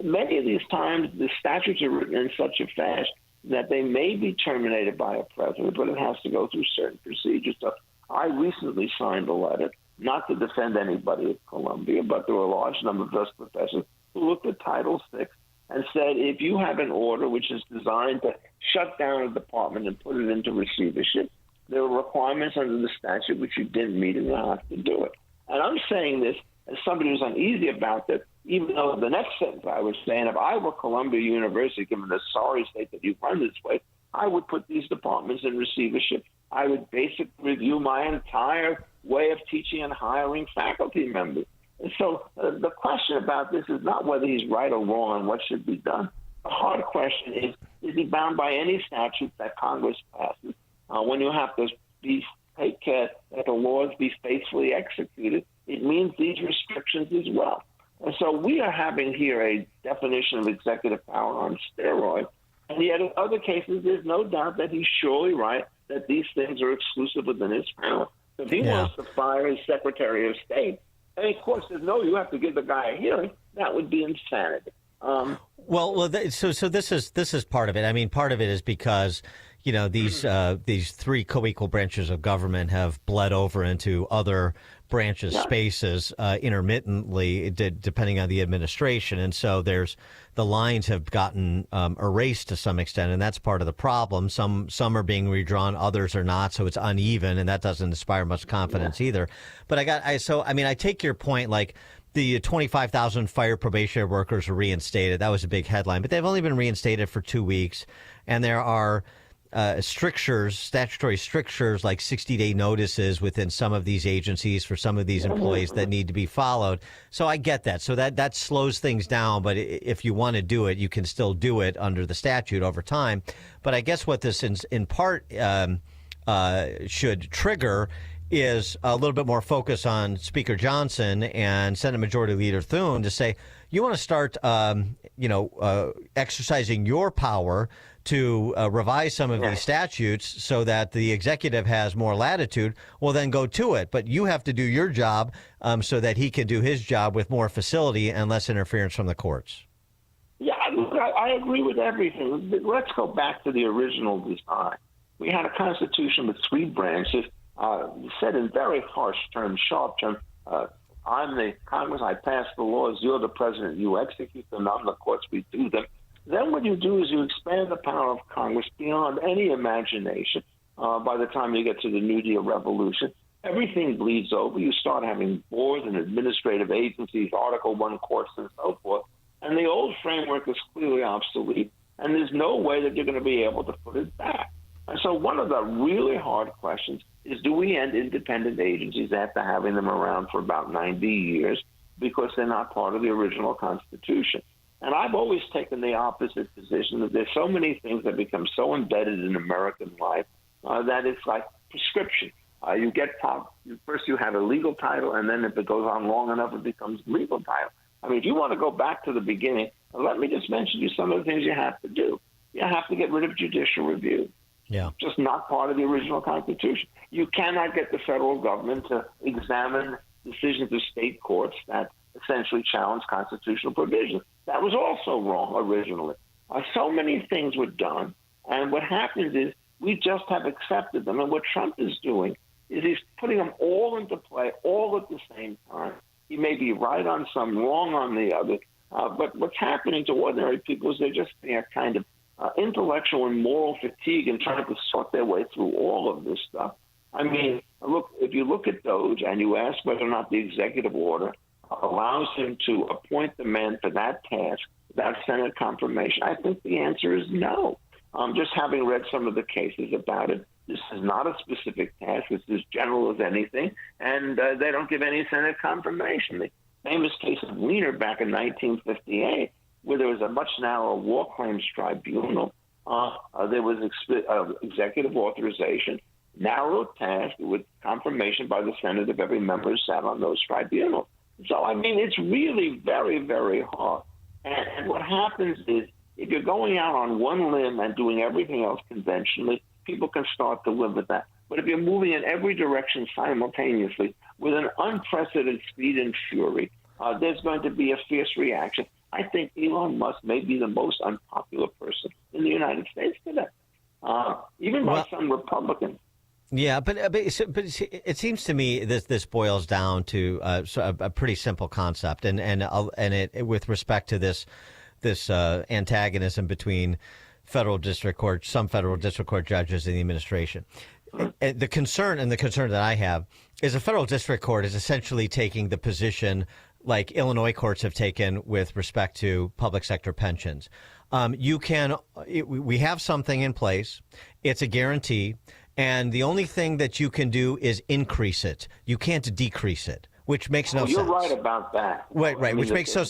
many of these times the statutes are written in such a fashion that they may be terminated by a president, but it has to go through certain procedures. So I recently signed a letter, not to defend anybody at Columbia, but there were a large number of us professors who looked at Title VI and said, if you have an order which is designed to shut down a department and put it into receivership, there are requirements under the statute which you didn't meet, and you have to do it. And I'm saying this as somebody who's uneasy about this, even though the next sentence I was saying, if I were Columbia University, given the sorry state that you run this way, I would put these departments in receivership. I would basically review my entire way of teaching and hiring faculty members. And so the question about this is not whether he's right or wrong on what should be done. The hard question is he bound by any statute that Congress passes when you have to take care that the laws be faithfully executed? It means these restrictions as well. And so we are having here a definition of executive power on steroids. And yet in other cases, there's no doubt that he's surely right that these things are exclusive within his power. So if he wants to fire his Secretary of State, and of course says, no, you have to give the guy a hearing, that would be insanity. So this is part of it. I mean, part of it is because, you know, these three co-equal branches of government have bled over into other branches, spaces intermittently, depending on the administration. And so the lines have gotten erased to some extent, and that's part of the problem. Some are being redrawn, others are not, so it's uneven, and that doesn't inspire much confidence either. But I take your point, like the 25,000 fire probationary workers were reinstated. That was a big headline, but they've only been reinstated for 2 weeks, and there are statutory strictures like 60-day notices within some of these agencies for some of these employees that need to be followed. So I get that. So that slows things down. But if you want to do it, you can still do it under the statute over time. But I guess what this in part should trigger is a little bit more focus on Speaker Johnson and Senate Majority Leader Thune to say, you want to start, exercising your power to revise some of these statutes so that the executive has more latitude, well, then go to it. But you have to do your job so that he can do his job with more facility and less interference from the courts. Yeah, I agree with everything. Let's go back to the original design. We had a constitution with three branches, said in very harsh terms, sharp terms, I'm the Congress, I pass the laws, you're the president, you execute them, I'm the courts, we do them. Then what you do is you expand the power of Congress beyond any imagination. By the time you get to the New Deal revolution, everything bleeds over. You start having boards and administrative agencies, Article I courts, and so forth. And the old framework is clearly obsolete, and there's no way that you're going to be able to put it back. And so one of the really hard questions is, do we end independent agencies after having them around for about 90 years because they're not part of the original Constitution? And I've always taken the opposite position, that there's so many things that become so embedded in American life that it's like prescription. You get first you have a legal title, and then if it goes on long enough, it becomes legal title. I mean, if you want to go back to the beginning, let me just mention you some of the things you have to do. You have to get rid of judicial review. Yeah. Just not part of the original Constitution. You cannot get the federal government to examine decisions of state courts that essentially challenge constitutional provisions. That was also wrong originally. So many things were done, and what happens is we just have accepted them. And what Trump is doing is he's putting them all into play all at the same time. He may be right on some, wrong on the other, but what's happening to ordinary people is they're just being kind of intellectual and moral fatigue in trying to sort their way through all of this stuff. I mean, look, if you look at DOGE and you ask whether or not the executive order allows him to appoint the man for that task without Senate confirmation, I think the answer is no. Just having read some of the cases about it, this is not a specific task. It's as general as anything, and they don't give any Senate confirmation. The famous case of Wiener back in 1958, where there was a much narrower war claims tribunal, there was executive authorization, narrow task with confirmation by the Senate of every member who sat on those tribunals. So, I mean, it's really very, very hard. And what happens is, if you're going out on one limb and doing everything else conventionally, people can start to live with that. But if you're moving in every direction simultaneously with an unprecedented speed and fury, there's going to be a fierce reaction. I think Elon Musk may be the most unpopular person in the United States today, even by some Republicans. Yeah, but it seems to me this boils down to a pretty simple concept, and it with respect to this antagonism between some federal district court judges and the administration. The concern that I have is a federal district court is essentially taking the position like Illinois courts have taken with respect to public sector pensions. We have something in place. It's a guarantee. And the only thing that you can do is increase it. You can't decrease it, which makes no sense. You're right about that. Right. I mean, which makes so.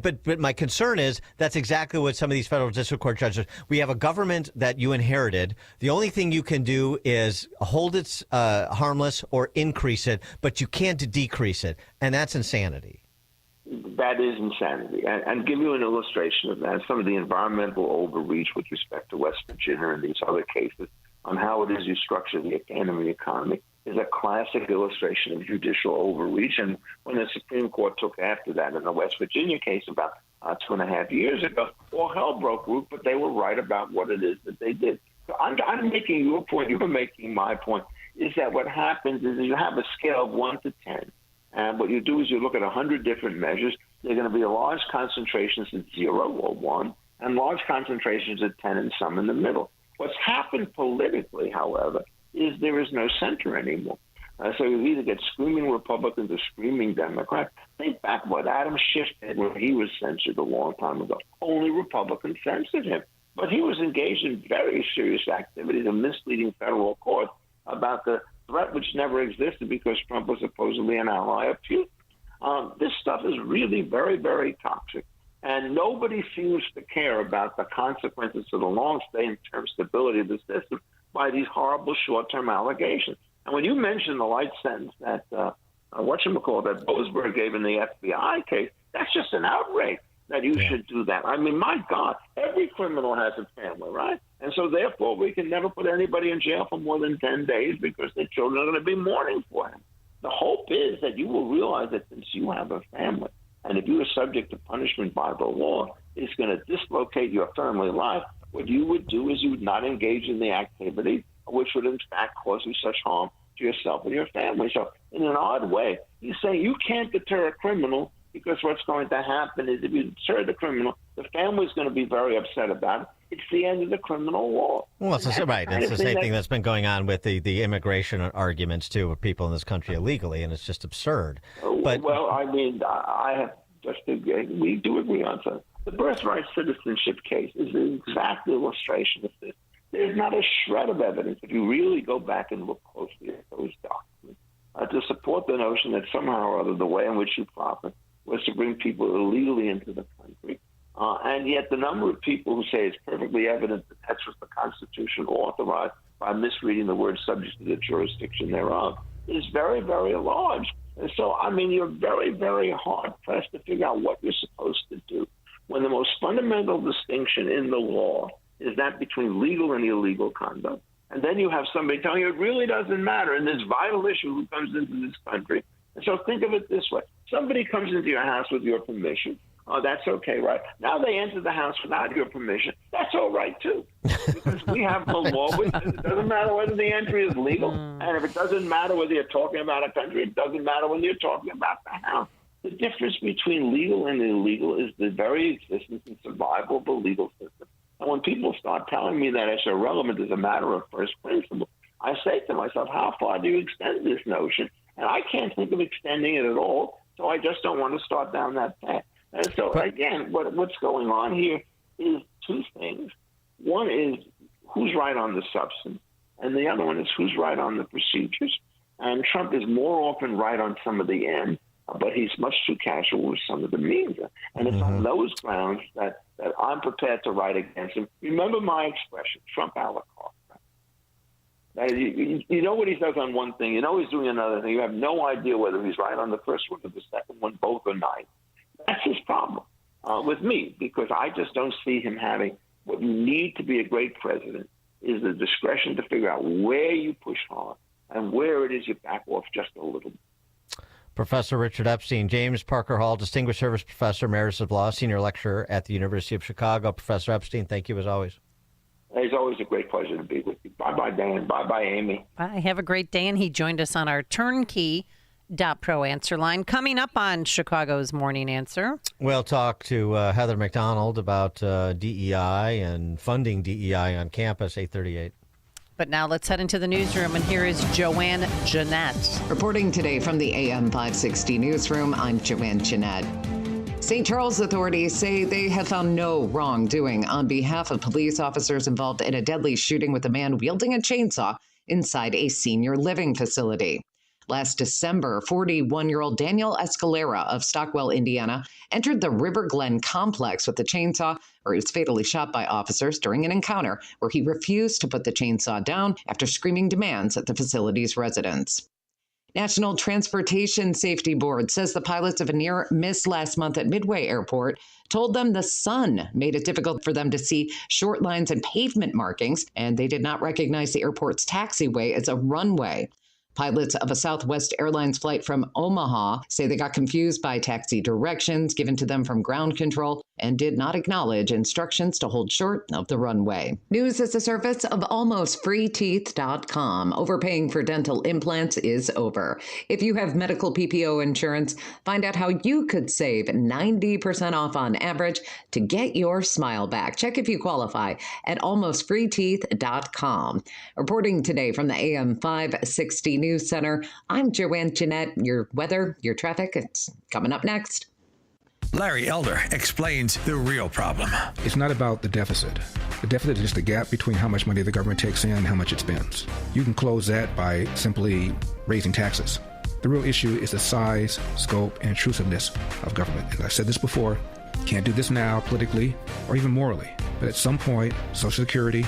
But my concern is that's exactly what some of these federal district court judges. We have a government that you inherited. The only thing you can do is hold it harmless or increase it, but you can't decrease it, and that's insanity. That is insanity. And give you an illustration of that. Some of the environmental overreach with respect to West Virginia and these other cases on how it is you structure the academy economy is a classic illustration of judicial overreach. And when the Supreme Court took after that in the West Virginia case about 2.5 years ago, all hell broke loose, but they were right about what it is that they did. So I'm making your point, you're making my point, is that what happens is you have a scale of 1 to 10. And what you do is you look at 100 different measures. There are going to be large concentrations at 0 or 1, and large concentrations at 10 and some in the middle. What's happened politically, however, is there is no center anymore. So you either get screaming Republicans or screaming Democrats. Think back what Adam Schiff did when he was censored a long time ago. Only Republicans censored him. But he was engaged in very serious activities of misleading federal courts about the threat which never existed because Trump was supposedly an ally of Putin. This stuff is really very, very toxic. And nobody seems to care about the consequences to the long-term stability of the system by these horrible short-term allegations. And when you mention the light sentence that, that Boasberg gave in the FBI case, that's just an outrage that you should do that. I mean, my God, every criminal has a family, right? And so therefore we can never put anybody in jail for more than 10 days because their children are going to be mourning for him. The hope is that you will realize that since you have a family, and if you are subject to punishment by the law, it's going to dislocate your family life. What you would do is you would not engage in the activity which would in fact cause you such harm to yourself and your family. So in an odd way, you say you can't deter a criminal because what's going to happen is if you deter the criminal, the family's going to be very upset about it. It's the end of the criminal law. Well, it's the same thing that's been going on with the immigration arguments, too, with people in this country illegally, and it's just absurd. Well, I mean, I have just we do agree on something. The birthright citizenship case is an exact illustration of this. There's not a shred of evidence, if you really go back and look closely at those documents, to support the notion that somehow or other the way in which you profit was to bring people illegally into the country. And yet the number of people who say it's perfectly evident that that's what the Constitution authorized by misreading the word subject to the jurisdiction thereof is very, very large. And so, I mean, you're very, very hard-pressed to figure out what you're supposed to do when the most fundamental distinction in the law is that between legal and illegal conduct. And then you have somebody telling you it really doesn't matter in this vital issue who comes into this country. And so think of it this way. Somebody comes into your house with your permission. Oh, that's okay, right? Now they enter the house without your permission. That's all right, too. Because we have the law. It doesn't matter whether the entry is legal. And if it doesn't matter whether you're talking about a country, it doesn't matter whether you're talking about the house. The difference between legal and illegal is the very existence and survival of the legal system. And when people start telling me that it's irrelevant as a matter of first principle, I say to myself, how far do you extend this notion? And I can't think of extending it at all, so I just don't want to start down that path. And so, again, what's going on here is two things. One is who's right on the substance, and the other one is who's right on the procedures. And Trump is more often right on some of the end, but he's much too casual with some of the means. And it's on those grounds that I'm prepared to write against him. Remember my expression, Trump a la carte. You know what he does on one thing. You know he's doing another thing. You have no idea whether he's right on the first one or the second one, both or neither. That's his problem with me, because I just don't see him having what you need to be a great president is the discretion to figure out where you push hard and where it is you back off just a little bit. Professor Richard Epstein, James Parker Hall, Distinguished Service Professor, Emeritus of Law, Senior Lecturer at the University of Chicago. Professor Epstein, thank you as always. It's always a great pleasure to be with you. Bye-bye, Dan. Bye-bye, Amy. Bye. Have a great day. And he joined us on our Turnkey.pro answer line. Coming up on Chicago's Morning Answer, we'll talk to Heather McDonald about DEI and funding DEI on campus, 8:38. But now let's head into the newsroom, and here is Joanne Jeanette. Reporting today from the AM 560 newsroom, I'm Joanne Jeanette. St. Charles authorities say they have found no wrongdoing on behalf of police officers involved in a deadly shooting with a man wielding a chainsaw inside a senior living facility. Last December, 41-year-old Daniel Escalera of Stockwell, Indiana, entered the River Glen complex with a chainsaw, where he was fatally shot by officers during an encounter where he refused to put the chainsaw down after screaming demands at the facility's residents. National Transportation Safety Board says the pilots of a near miss last month at Midway Airport told them the sun made it difficult for them to see short lines and pavement markings, and they did not recognize the airport's taxiway as a runway. Pilots of a Southwest Airlines flight from Omaha say they got confused by taxi directions given to them from ground control and did not acknowledge instructions to hold short of the runway. News is a service of AlmostFreeTeeth.com. Overpaying for dental implants is over. If you have medical PPO insurance, find out how you could save 90% off on average to get your smile back. Check if you qualify at AlmostFreeTeeth.com. Reporting today from the AM 560 News Center, I'm Joanne Jeanette. Your weather, your traffic, it's coming up next. Larry Elder explains the real problem. It's not about the deficit. The deficit is just the gap between how much money the government takes in and how much it spends. You can close that by simply raising taxes. The real issue is the size, scope, and intrusiveness of government. And I've said this before, can't do this now politically or even morally. But at some point, Social Security,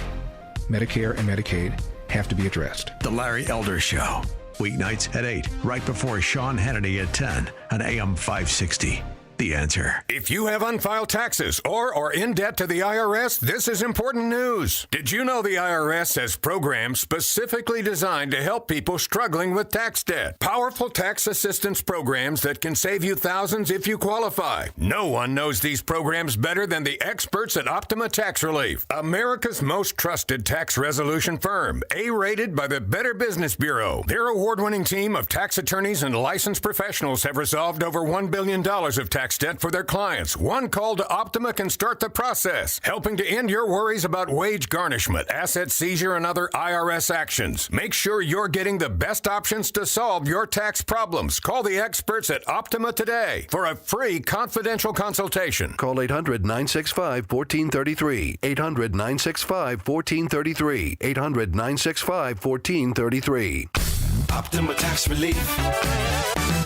Medicare, and Medicaid have to be addressed. The Larry Elder Show. Weeknights at 8, right before Sean Hannity at 10 on AM 560. The Answer. If you have unfiled taxes or are in debt to the IRS, this is important news. Did you know the IRS has programs specifically designed to help people struggling with tax debt? Powerful tax assistance programs that can save you thousands if you qualify. No one knows these programs better than the experts at Optima Tax Relief, America's most trusted tax resolution firm, A-rated by the Better Business Bureau. Their award-winning team of tax attorneys and licensed professionals have resolved over $1 billion of tax debt for their clients. One call to Optima can start the process, helping to end your worries about wage garnishment, asset seizure, and other IRS actions. Make sure you're getting the best options to solve your tax problems. Call the experts at Optima today for a free confidential consultation. Call 800-965-1433. 800-965-1433. 800-965-1433. Optima Tax Relief.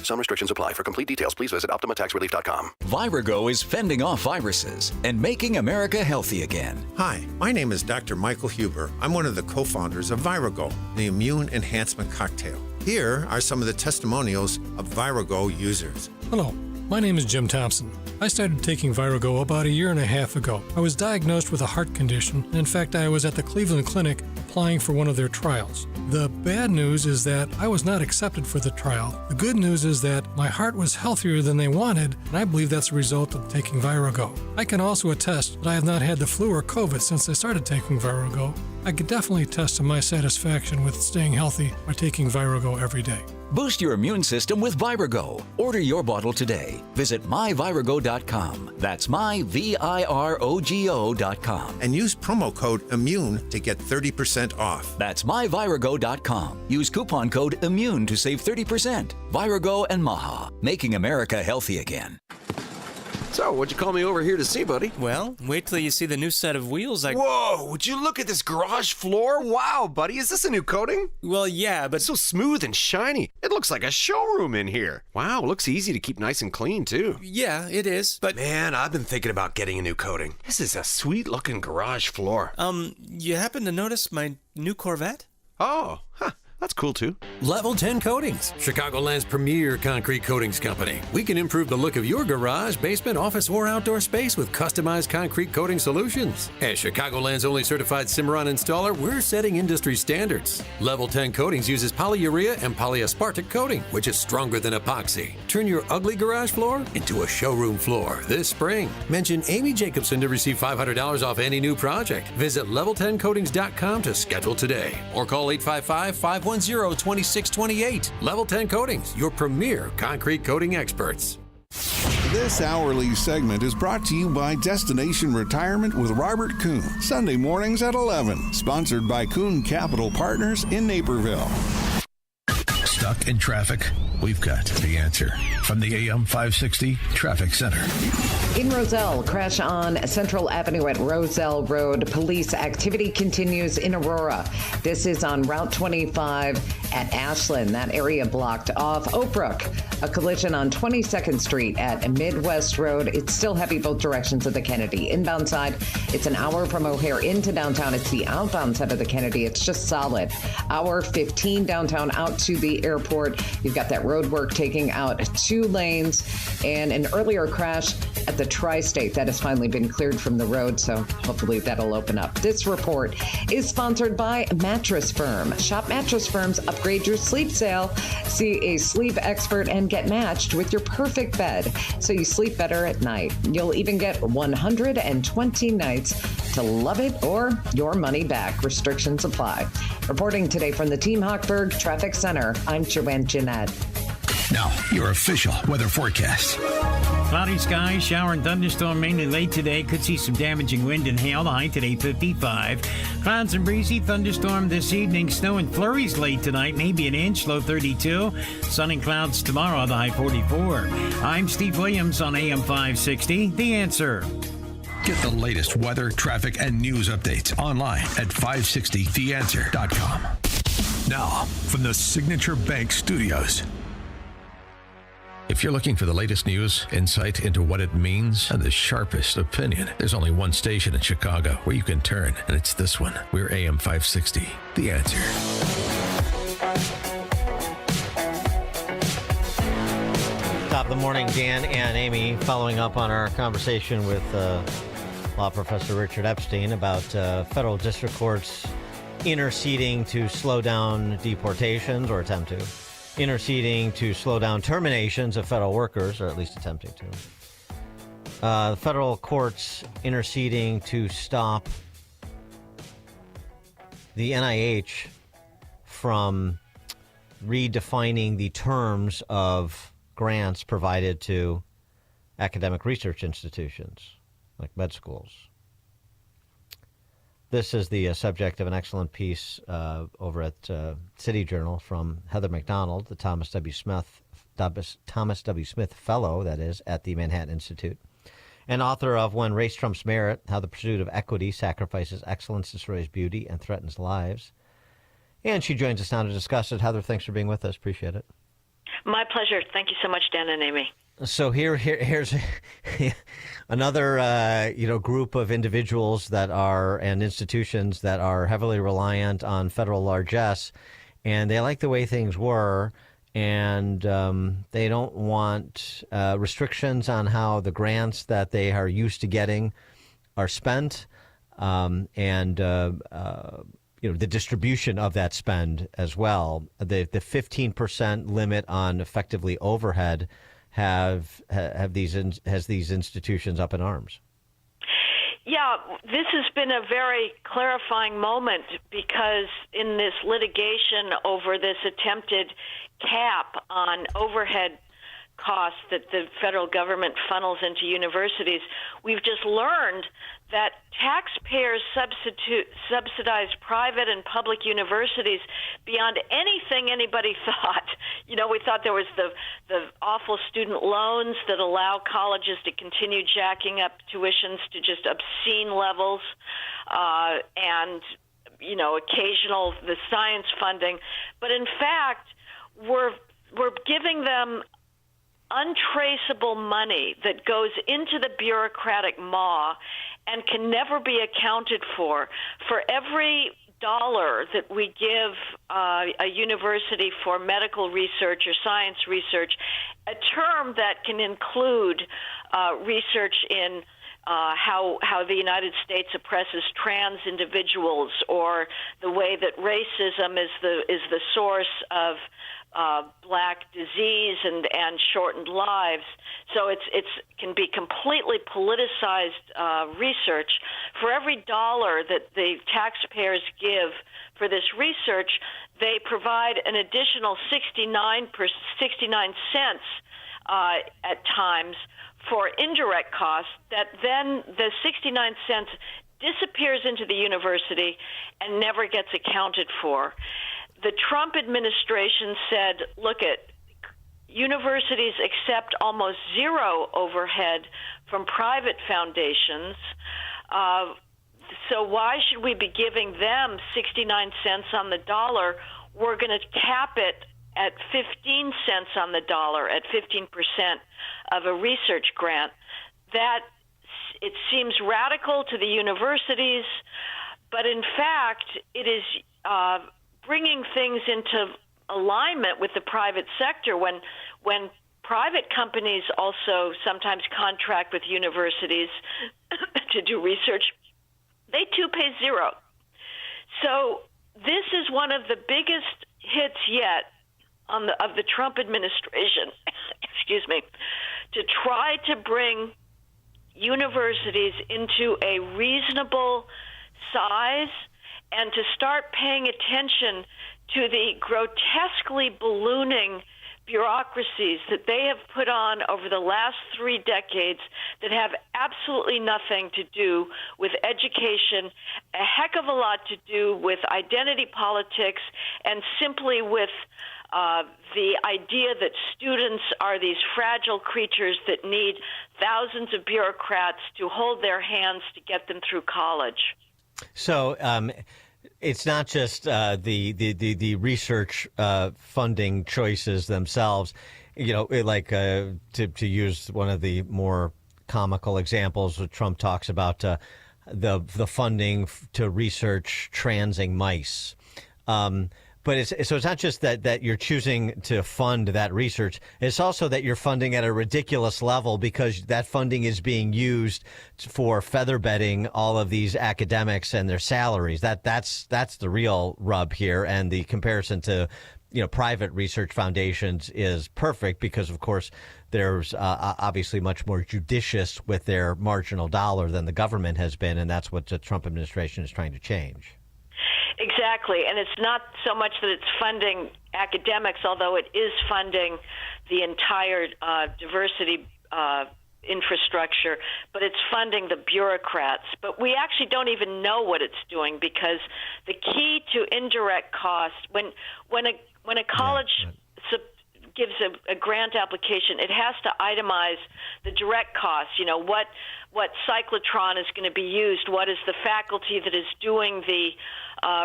Some restrictions apply. For complete details, please visit OptimaTaxRelief.com. Virago is fending off viruses and making America healthy again. Hi, my name is Dr. Michael Huber. I'm one of the co-founders of Virago, the immune enhancement cocktail. Here are some of the testimonials of Virago users. Hello, my name is Jim Thompson. I started taking Virago about 1.5 years ago. I was diagnosed with a heart condition, and in fact, I was at the Cleveland Clinic applying for one of their trials. The bad news is that I was not accepted for the trial. The good news is that my heart was healthier than they wanted, and I believe that's a result of taking Virago. I can also attest that I have not had the flu or COVID since I started taking Virago. I could definitely attest to my satisfaction with staying healthy by taking Virago every day. Boost your immune system with Virago. Order your bottle today. Visit myvirago.com. That's myvirogo.com. And use promo code IMMUNE to get 30% off. That's myvirago.com. Use coupon code IMMUNE to save 30%. Virago and Maha, making America healthy again. So, what'd you call me over here to see, buddy? Well, wait till you see the new set of wheels Whoa, would you look at this garage floor? Wow, buddy, is this a new coating? Well, yeah, but... It's so smooth and shiny. It looks like a showroom in here. Wow, looks easy to keep nice and clean, too. Yeah, it is, but... Man, I've been thinking about getting a new coating. This is a sweet-looking garage floor. You happen to notice my new Corvette? Oh, huh. That's cool, too. Level 10 Coatings, Chicagoland's premier concrete coatings company. We can improve the look of your garage, basement, office, or outdoor space with customized concrete coating solutions. As Chicagoland's only certified Cimarron installer, we're setting industry standards. Level 10 Coatings uses polyurea and polyaspartic coating, which is stronger than epoxy. Turn your ugly garage floor into a showroom floor this spring. Mention Amy Jacobson to receive $500 off any new project. Visit level10coatings.com to schedule today or call 855-510-2628. Level 10 Coatings, your premier concrete coating experts. This hourly segment is brought to you by Destination Retirement with Robert Kuhn, Sunday mornings at 11. Sponsored by Kuhn Capital Partners in Naperville. Stuck in traffic? We've got the answer from the AM 560 Traffic Center. In Roselle, crash on Central Avenue at Roselle Road. Police activity continues in Aurora. This is on Route 25 at Ashland. That area blocked off. Oak Brook, a collision on 22nd Street at Midwest Road. It's still heavy both directions of the Kennedy. Inbound side, it's an hour from O'Hare into downtown. It's the outbound side of the Kennedy. It's just solid. Hour 15 downtown out to the airport. You've got that road work taking out 2 lanes, and an earlier crash at the Tri-State that has finally been cleared from the road, so hopefully that'll open up. This report is sponsored by Mattress Firm. Shop Mattress Firm's Upgrade Your Sleep sale. See a sleep expert and get matched with your perfect bed so you sleep better at night. You'll even get 120 nights to love it or your money back. Restrictions apply. Reporting today from the Team Hochberg Traffic Center, I'm Joanne Jeanette. Now, your official weather forecast. Cloudy skies, shower and thunderstorm mainly late today. Could see some damaging wind and hail. The high today 55. Clouds and breezy, thunderstorm this evening. Snow and flurries late tonight, maybe an inch, low 32. Sun and clouds tomorrow, the high 44. I'm Steve Williams on AM 560. The Answer. Get the latest weather, traffic, and news updates online at 560theanswer.com. Now, from the Signature Bank Studios. If you're looking for the latest news, insight into what it means, and the sharpest opinion, there's only one station in Chicago where you can turn, and it's this one. We're AM 560, The Answer. Top of the morning, Dan and Amy, following up on our conversation with law professor Richard Epstein about federal district courts interceding to slow down deportations, or attempt to. Interceding to slow down terminations of federal workers, or at least attempting to. The federal courts interceding to stop the NIH from redefining the terms of grants provided to academic research institutions like med schools. This is the subject of an excellent piece over at City Journal from Heather McDonald, the Thomas W. Smith Fellow, that is, at the Manhattan Institute, and author of When Race Trumps Merit, How the Pursuit of Equity Sacrifices Excellence, Destroys Beauty, and Threatens Lives. And she joins us now to discuss it. Heather, thanks for being with us. Appreciate it. My pleasure. Thank you so much, Dan and Amy. So here's another group of individuals that are, and institutions that are heavily reliant on federal largesse, and they like the way things were, and they don't want restrictions on how the grants that they are used to getting are spent, and the distribution of that spend as well. The 15% limit on effectively overhead has these institutions up in arms. Yeah, this has been a very clarifying moment, because in this litigation over this attempted cap on overhead costs that the federal government funnels into universities, we've just learned that taxpayers subsidize private and public universities beyond anything anybody thought. You know, we thought there was the awful student loans that allow colleges to continue jacking up tuitions to just obscene levels, and, you know, the science funding. But in fact, we're giving them untraceable money that goes into the bureaucratic maw and can never be accounted for. For every dollar that we give a university for medical research or science research, a term that can include research in how the United States oppresses trans individuals, or the way that racism is the source of black disease and shortened lives. So it can be completely politicized research. For every dollar that the taxpayers give for this research, they provide an additional 69 cents at times for indirect costs, that then the 69 cents disappears into the university and never gets accounted for. The Trump administration said, look, universities accept almost zero overhead from private foundations, so why should we be giving them 69 cents on the dollar? We're going to cap it at 15 cents on the dollar, at 15% of a research grant. That, it seems radical to the universities, but in fact, it is bringing things into alignment with the private sector. When private companies also sometimes contract with universities to do research, they too pay zero. So this is one of the biggest hits yet of the Trump administration, excuse me, to try to bring universities into a reasonable size and to start paying attention to the grotesquely ballooning bureaucracies that they have put on over the last 3 decades that have absolutely nothing to do with education, a heck of a lot to do with identity politics, and simply with the idea that students are these fragile creatures that need thousands of bureaucrats to hold their hands to get them through college. So it's not just the research funding choices themselves. You know, like to use one of the more comical examples, Trump talks about the funding to research transing mice. But it's not just that you're choosing to fund that research. It's also that you're funding at a ridiculous level, because that funding is being used for feather bedding all of these academics and their salaries. That's the real rub here. And the comparison to, you know, private research foundations is perfect, because of course there's obviously much more judicious with their marginal dollar than the government has been, and that's what the Trump administration is trying to change. Exactly, and it's not so much that it's funding academics, although it is funding the entire diversity infrastructure, but it's funding the bureaucrats. But we actually don't even know what it's doing, because the key to indirect costs, when a college gives a grant application, it has to itemize the direct costs. You know, what cyclotron is going to be used, what is the faculty that is doing the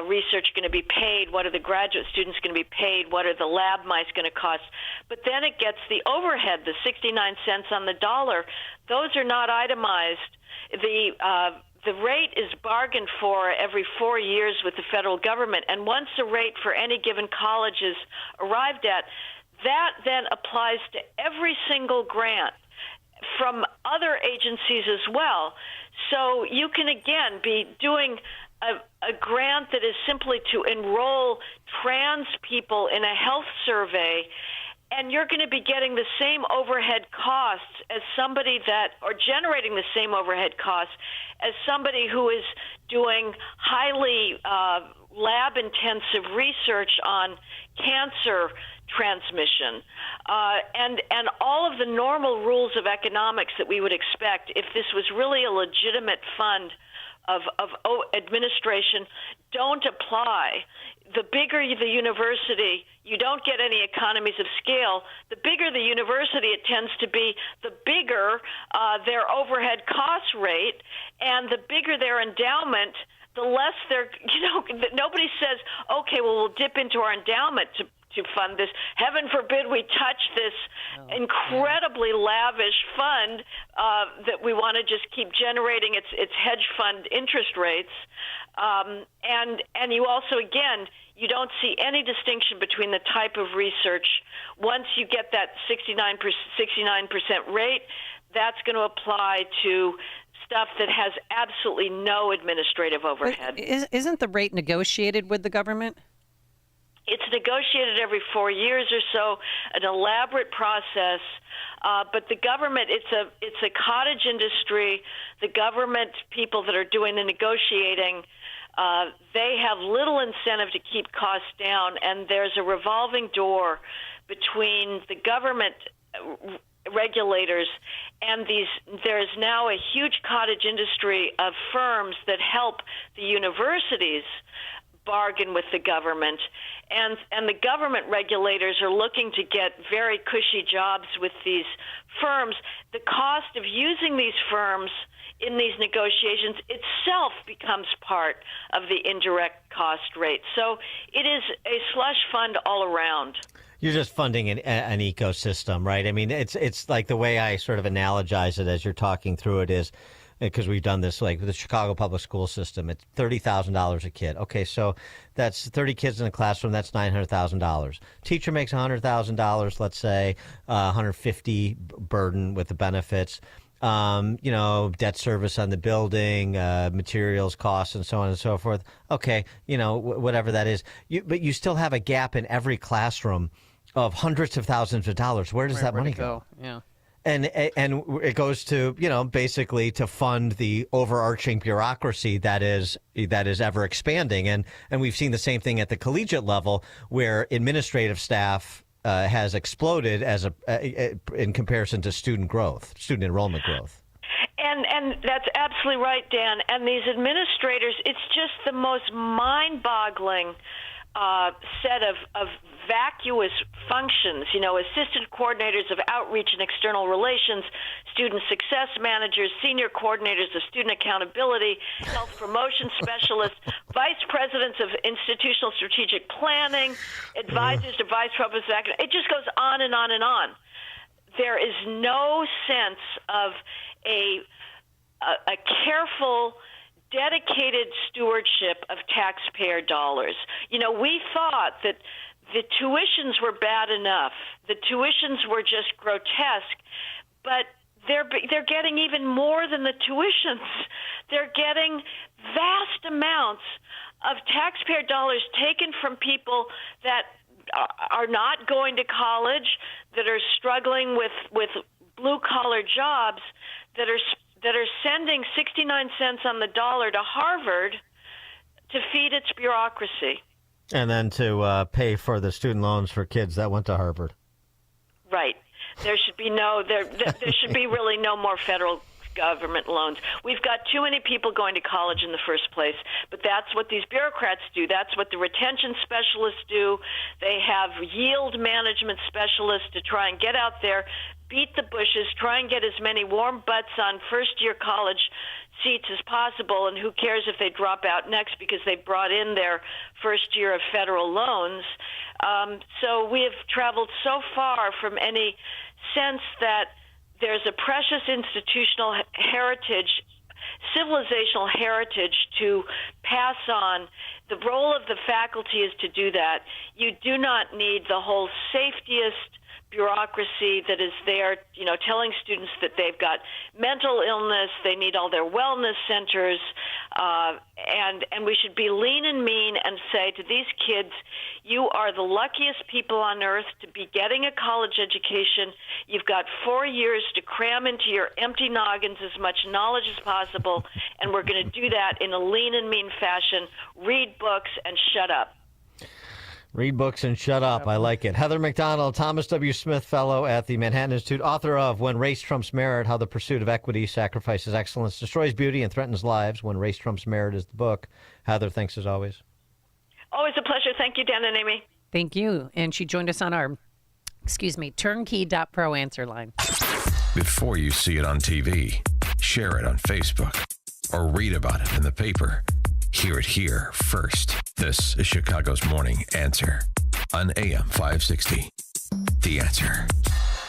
research going to be paid, what are the graduate students going to be paid, what are the lab mice going to cost. But then it gets the overhead, the 69 cents on the dollar. Those are not itemized. The rate is bargained for every 4 years with the federal government, and once the rate for any given college is arrived at, that then applies to every single grant from other agencies as well. So you can, again, be doing a grant that is simply to enroll trans people in a health survey, and you're going to be getting the same overhead costs as somebody or generating the same overhead costs as somebody who is doing highly lab-intensive research on cancer transmission, and all of the normal rules of economics that we would expect if this was really a legitimate fund of administration don't apply. The bigger the university, you don't get any economies of scale. The bigger the university it tends to be, the bigger their overhead cost rate, and the bigger their endowment, the less they're, nobody says, okay, well, we'll dip into our endowment to fund this. Heaven forbid we touch this incredibly lavish fund that we want to just keep generating its hedge fund interest rates. And you also, again, you don't see any distinction between the type of research. Once you get that 69% rate, that's going to apply to stuff that has absolutely no administrative overhead. But isn't the rate negotiated with the government? It's negotiated every 4 years or so, an elaborate process. But the government, it's a cottage industry. The government people that are doing the negotiating, they have little incentive to keep costs down, and there's a revolving door between the government regulators and there is now a huge cottage industry of firms that help the universities bargain with the government, and the government regulators are looking to get very cushy jobs with these firms. The cost of using these firms in these negotiations itself becomes part of the indirect cost rate. So it is a slush fund all around. You're just funding an ecosystem, right? I mean, it's like the way I sort of analogize it as you're talking through it is, because we've done this like with the Chicago public school system, it's $30,000 a kid. Okay, so that's 30 kids in a classroom, that's $900,000. Teacher makes $100,000, let's say, $150,000 burden with the benefits. Debt service on the building, materials costs, and so on and so forth. Okay, whatever that is. But you still have a gap in every classroom of hundreds of thousands of dollars. Where does that money go? Yeah. And it goes to, basically to fund the overarching bureaucracy that is ever expanding. And we've seen the same thing at the collegiate level, where administrative staff has exploded in comparison to student enrollment growth. And that's absolutely right, Dan. And these administrators, it's just the most mind-boggling set of vacuous functions, assistant coordinators of outreach and external relations, student success managers, senior coordinators of student accountability, health promotion specialists, vice presidents of institutional strategic planning, advisors to vice presidents of academic. It just goes on and on and on. There is no sense of a careful, dedicated stewardship of taxpayer dollars. We thought that the tuitions were bad enough. The tuitions were just grotesque, but they're getting even more than the tuitions. They're getting vast amounts of taxpayer dollars taken from people that are not going to college, that are struggling with blue-collar jobs, that are sending 69 cents on the dollar to Harvard to feed its bureaucracy. And then to pay for the student loans for kids that went to Harvard. Right. There should be there should be really no more federal government loans. We've got too many people going to college in the first place, but that's what these bureaucrats do. That's what the retention specialists do. They have yield management specialists to try and get out there, beat the bushes, try and get as many warm butts on first-year college seats as possible, and who cares if they drop out next because they brought in their first year of federal loans. So we have traveled so far from any sense that there's a precious institutional heritage, civilizational heritage to pass on. The role of the faculty is to do that. You do not need the whole safetiest bureaucracy that is there, telling students that they've got mental illness, they need all their wellness centers. And we should be lean and mean and say to these kids, you are the luckiest people on earth to be getting a college education. You've got 4 years to cram into your empty noggins as much knowledge as possible, and we're going to do that in a lean and mean fashion. Read books and shut up. Read books and shut up. I like it. Heather McDonald, Thomas W. Smith Fellow at the Manhattan Institute, author of When Race Trumps Merit, How the Pursuit of Equity Sacrifices Excellence, Destroys Beauty, and Threatens Lives. When Race Trumps Merit is the book. Heather, thanks as always. Always a pleasure. Thank you, Dan and Amy. Thank you. And she joined us on our, turnkey.pro answer line. Before you see it on TV, share it on Facebook, or read about it in the paper. Hear it here first. This is Chicago's Morning Answer on AM 560. The Answer.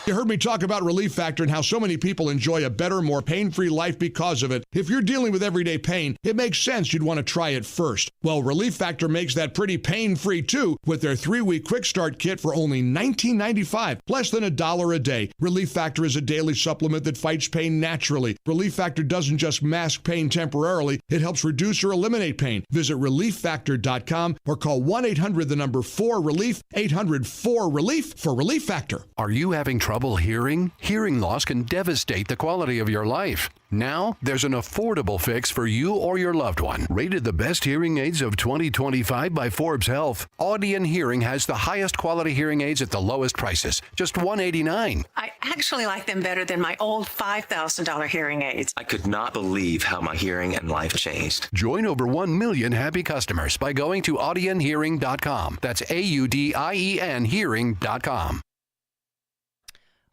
You heard me talk about Relief Factor and how so many people enjoy a better, more pain-free life because of it. If you're dealing with everyday pain, it makes sense you'd want to try it first. Well, Relief Factor makes that pretty pain-free too with their 3-week quick start kit for only $19.95, less than $1 a day. Relief Factor is a daily supplement that fights pain naturally. Relief Factor doesn't just mask pain temporarily, it helps reduce or eliminate pain. Visit ReliefFactor.com or call 1-800-4RELIEF, 800-4RELIEF for Relief Factor. Are you having trouble hearing? Hearing loss can devastate the quality of your life. Now, there's an affordable fix for you or your loved one. Rated the best hearing aids of 2025 by Forbes Health, Audion Hearing has the highest quality hearing aids at the lowest prices, just $189. I actually like them better than my old $5,000 hearing aids. I could not believe how my hearing and life changed. Join over 1 million happy customers by going to audionhearing.com. That's AUDIEN hearing.com.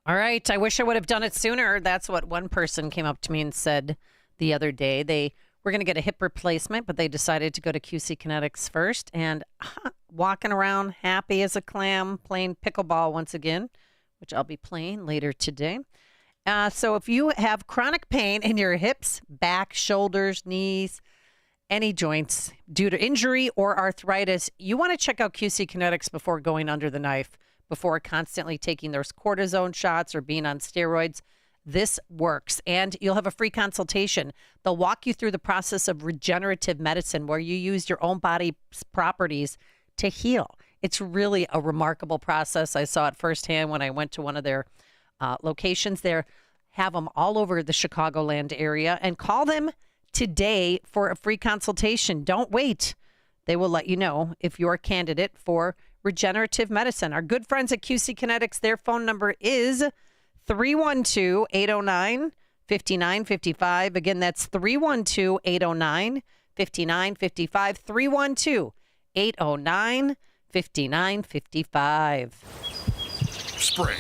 All right. I wish I would have done it sooner. That's what one person came up to me and said the other day. They were going to get a hip replacement, but they decided to go to QC Kinetics first. And walking around happy as a clam, playing pickleball once again, which I'll be playing later today. So if you have chronic pain in your hips, back, shoulders, knees, any joints due to injury or arthritis, you want to check out QC Kinetics before going under the knife. Before constantly taking those cortisone shots or being on steroids. This works, and you'll have a free consultation. They'll walk you through the process of regenerative medicine where you use your own body's properties to heal. It's really a remarkable process. I saw it firsthand when I went to one of their locations there. Have them all over the Chicagoland area, and call them today for a free consultation. Don't wait. They will let you know if you're a candidate for regenerative medicine. Our good friends at QC Kinetics, their phone number is 312-809-5955. Again, that's 312-809-5955. 312-809-5955. Spring,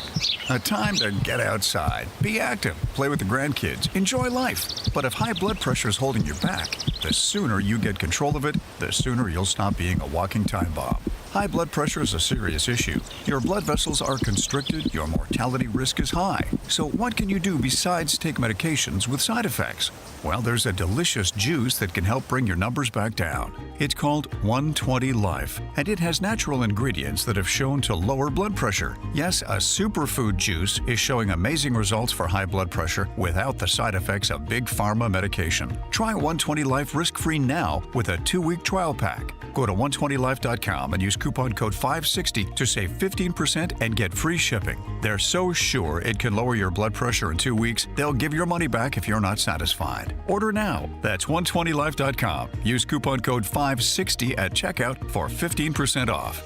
a time to get outside, be active, play with the grandkids, enjoy life. But if high blood pressure is holding you back, the sooner you get control of it, the sooner you'll stop being a walking time bomb. High blood pressure is a serious issue. Your blood vessels are constricted, your mortality risk is high. So what can you do besides take medications with side effects? Well, there's a delicious juice that can help bring your numbers back down. It's called 120 Life, and it has natural ingredients that have shown to lower blood pressure. Yes, a superfood juice is showing amazing results for high blood pressure without the side effects of big pharma medication. Try 120 Life risk-free now with a 2-week trial pack. Go to 120life.com and use coupon code 560 to save 15% and get free shipping. They're so sure it can lower your blood pressure in 2 weeks, they'll give your money back if you're not satisfied. Order now. That's 120life.com. Use coupon code 560 at checkout for 15% off.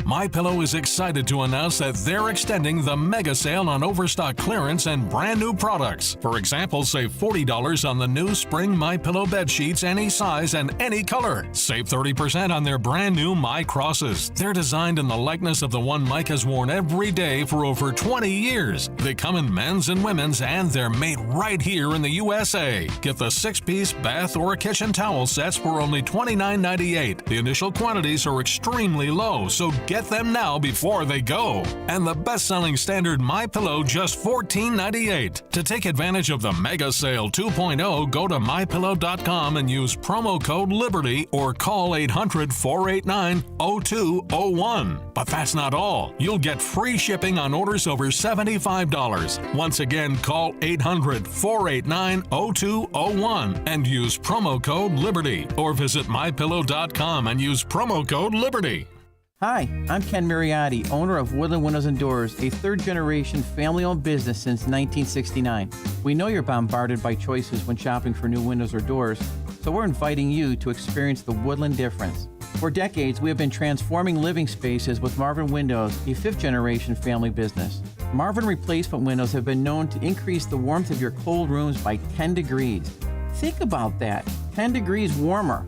MyPillow is excited to announce that they're extending the mega sale on overstock clearance and brand new products. For example, save $40 on the new spring MyPillow bed sheets, any size and any color. Save 30% on their brand new My Crosses. They're designed in the likeness of the one Mike has worn every day for over 20 years. They come in men's and women's, and they're made right here in the USA. Get the 6-piece bath or kitchen towel sets for only $29.98. The initial quantities are extremely low, so get Get them now before they go. And the best-selling standard MyPillow, just $14.98. To take advantage of the Mega Sale 2.0, go to MyPillow.com and use promo code LIBERTY or call 800-489-0201. But that's not all. You'll get free shipping on orders over $75. Once again, call 800-489-0201 and use promo code LIBERTY or visit MyPillow.com and use promo code LIBERTY. Hi, I'm Ken Mariotti, owner of Woodland Windows and Doors, a third-generation family-owned business since 1969. We know you're bombarded by choices when shopping for new windows or doors, so we're inviting you to experience the Woodland difference. For decades, we have been transforming living spaces with Marvin Windows, a fifth-generation family business. Marvin replacement windows have been known to increase the warmth of your cold rooms by 10 degrees. Think about that, 10 degrees warmer.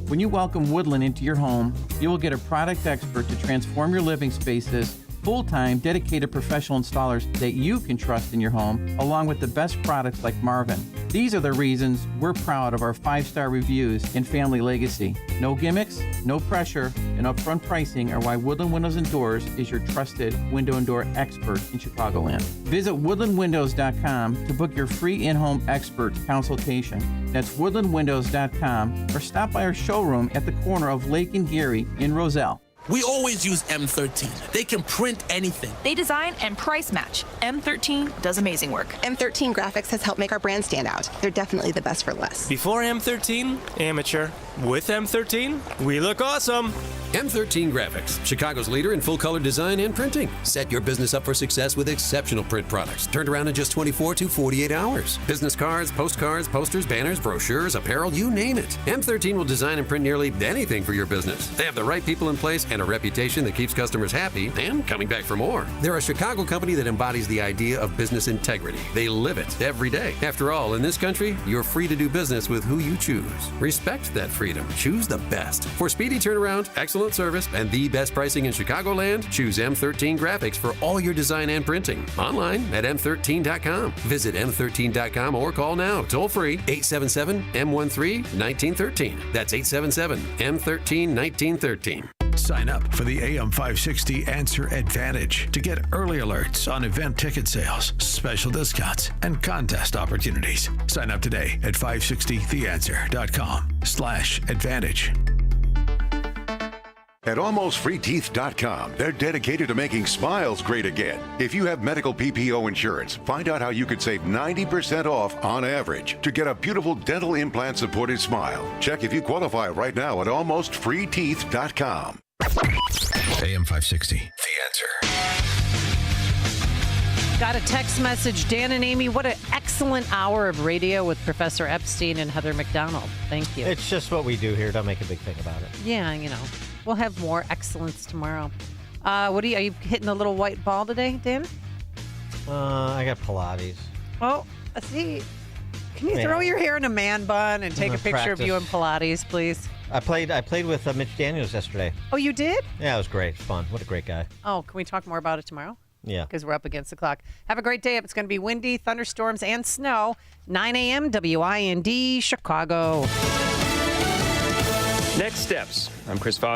When you welcome Woodland into your home, you will get a product expert to transform your living spaces, full-time, dedicated professional installers that you can trust in your home, along with the best products like Marvin. These are the reasons we're proud of our 5-star reviews and family legacy. No gimmicks, no pressure, and upfront pricing are why Woodland Windows and Doors is your trusted window and door expert in Chicagoland. Visit woodlandwindows.com to book your free in-home expert consultation. That's woodlandwindows.com or stop by our showroom at the corner of Lake and Geary in Roselle. We always use M13. They can print anything. They design and price match. M13 does amazing work. M13 Graphics has helped make our brand stand out. They're definitely the best for less. Before M13, amateur. With M13, we look awesome. M13 Graphics, Chicago's leader in full-color design and printing. Set your business up for success with exceptional print products, turned around in just 24 to 48 hours. Business cards, postcards, posters, banners, brochures, apparel, you name it. M13 will design and print nearly anything for your business. They have the right people in place and a reputation that keeps customers happy and coming back for more. They're a Chicago company that embodies the idea of business integrity. They live it every day. After all, in this country, you're free to do business with who you choose. Respect that freedom. Choose the best. For speedy turnaround, excellent service, and the best pricing in Chicagoland, choose M13 Graphics for all your design and printing. Online at M13.com. Visit M13.com or call now, toll free, 877-M13-1913. That's 877-M13-1913. Sign up for the AM 560 Answer Advantage to get early alerts on event ticket sales, special discounts, and contest opportunities. Sign up today at 560theanswer.com/advantage. At AlmostFreeTeeth.com, they're dedicated to making smiles great again. If you have medical PPO insurance, find out how you could save 90% off on average to get a beautiful dental implant-supported smile. Check if you qualify right now at AlmostFreeTeeth.com. AM 560, The Answer. Got a text message. Dan and Amy, what an excellent hour of radio with Professor Epstein and Heather McDonald. Thank you. It's just what we do here. Don't make a big thing about it. Yeah, you know. We'll have more excellence tomorrow. Are you hitting a little white ball today, Dan? I got Pilates. Oh, see. Can you throw your hair in a man bun and take a picture of you in Pilates, please? I played with Mitch Daniels yesterday. Oh, you did? Yeah, it was great. It's fun. What a great guy. Oh, can we talk more about it tomorrow? Yeah. Because we're up against the clock. Have a great day. It's going to be windy, thunderstorms, and snow. 9 a.m. WIND, Chicago. Next steps. I'm Chris Foster.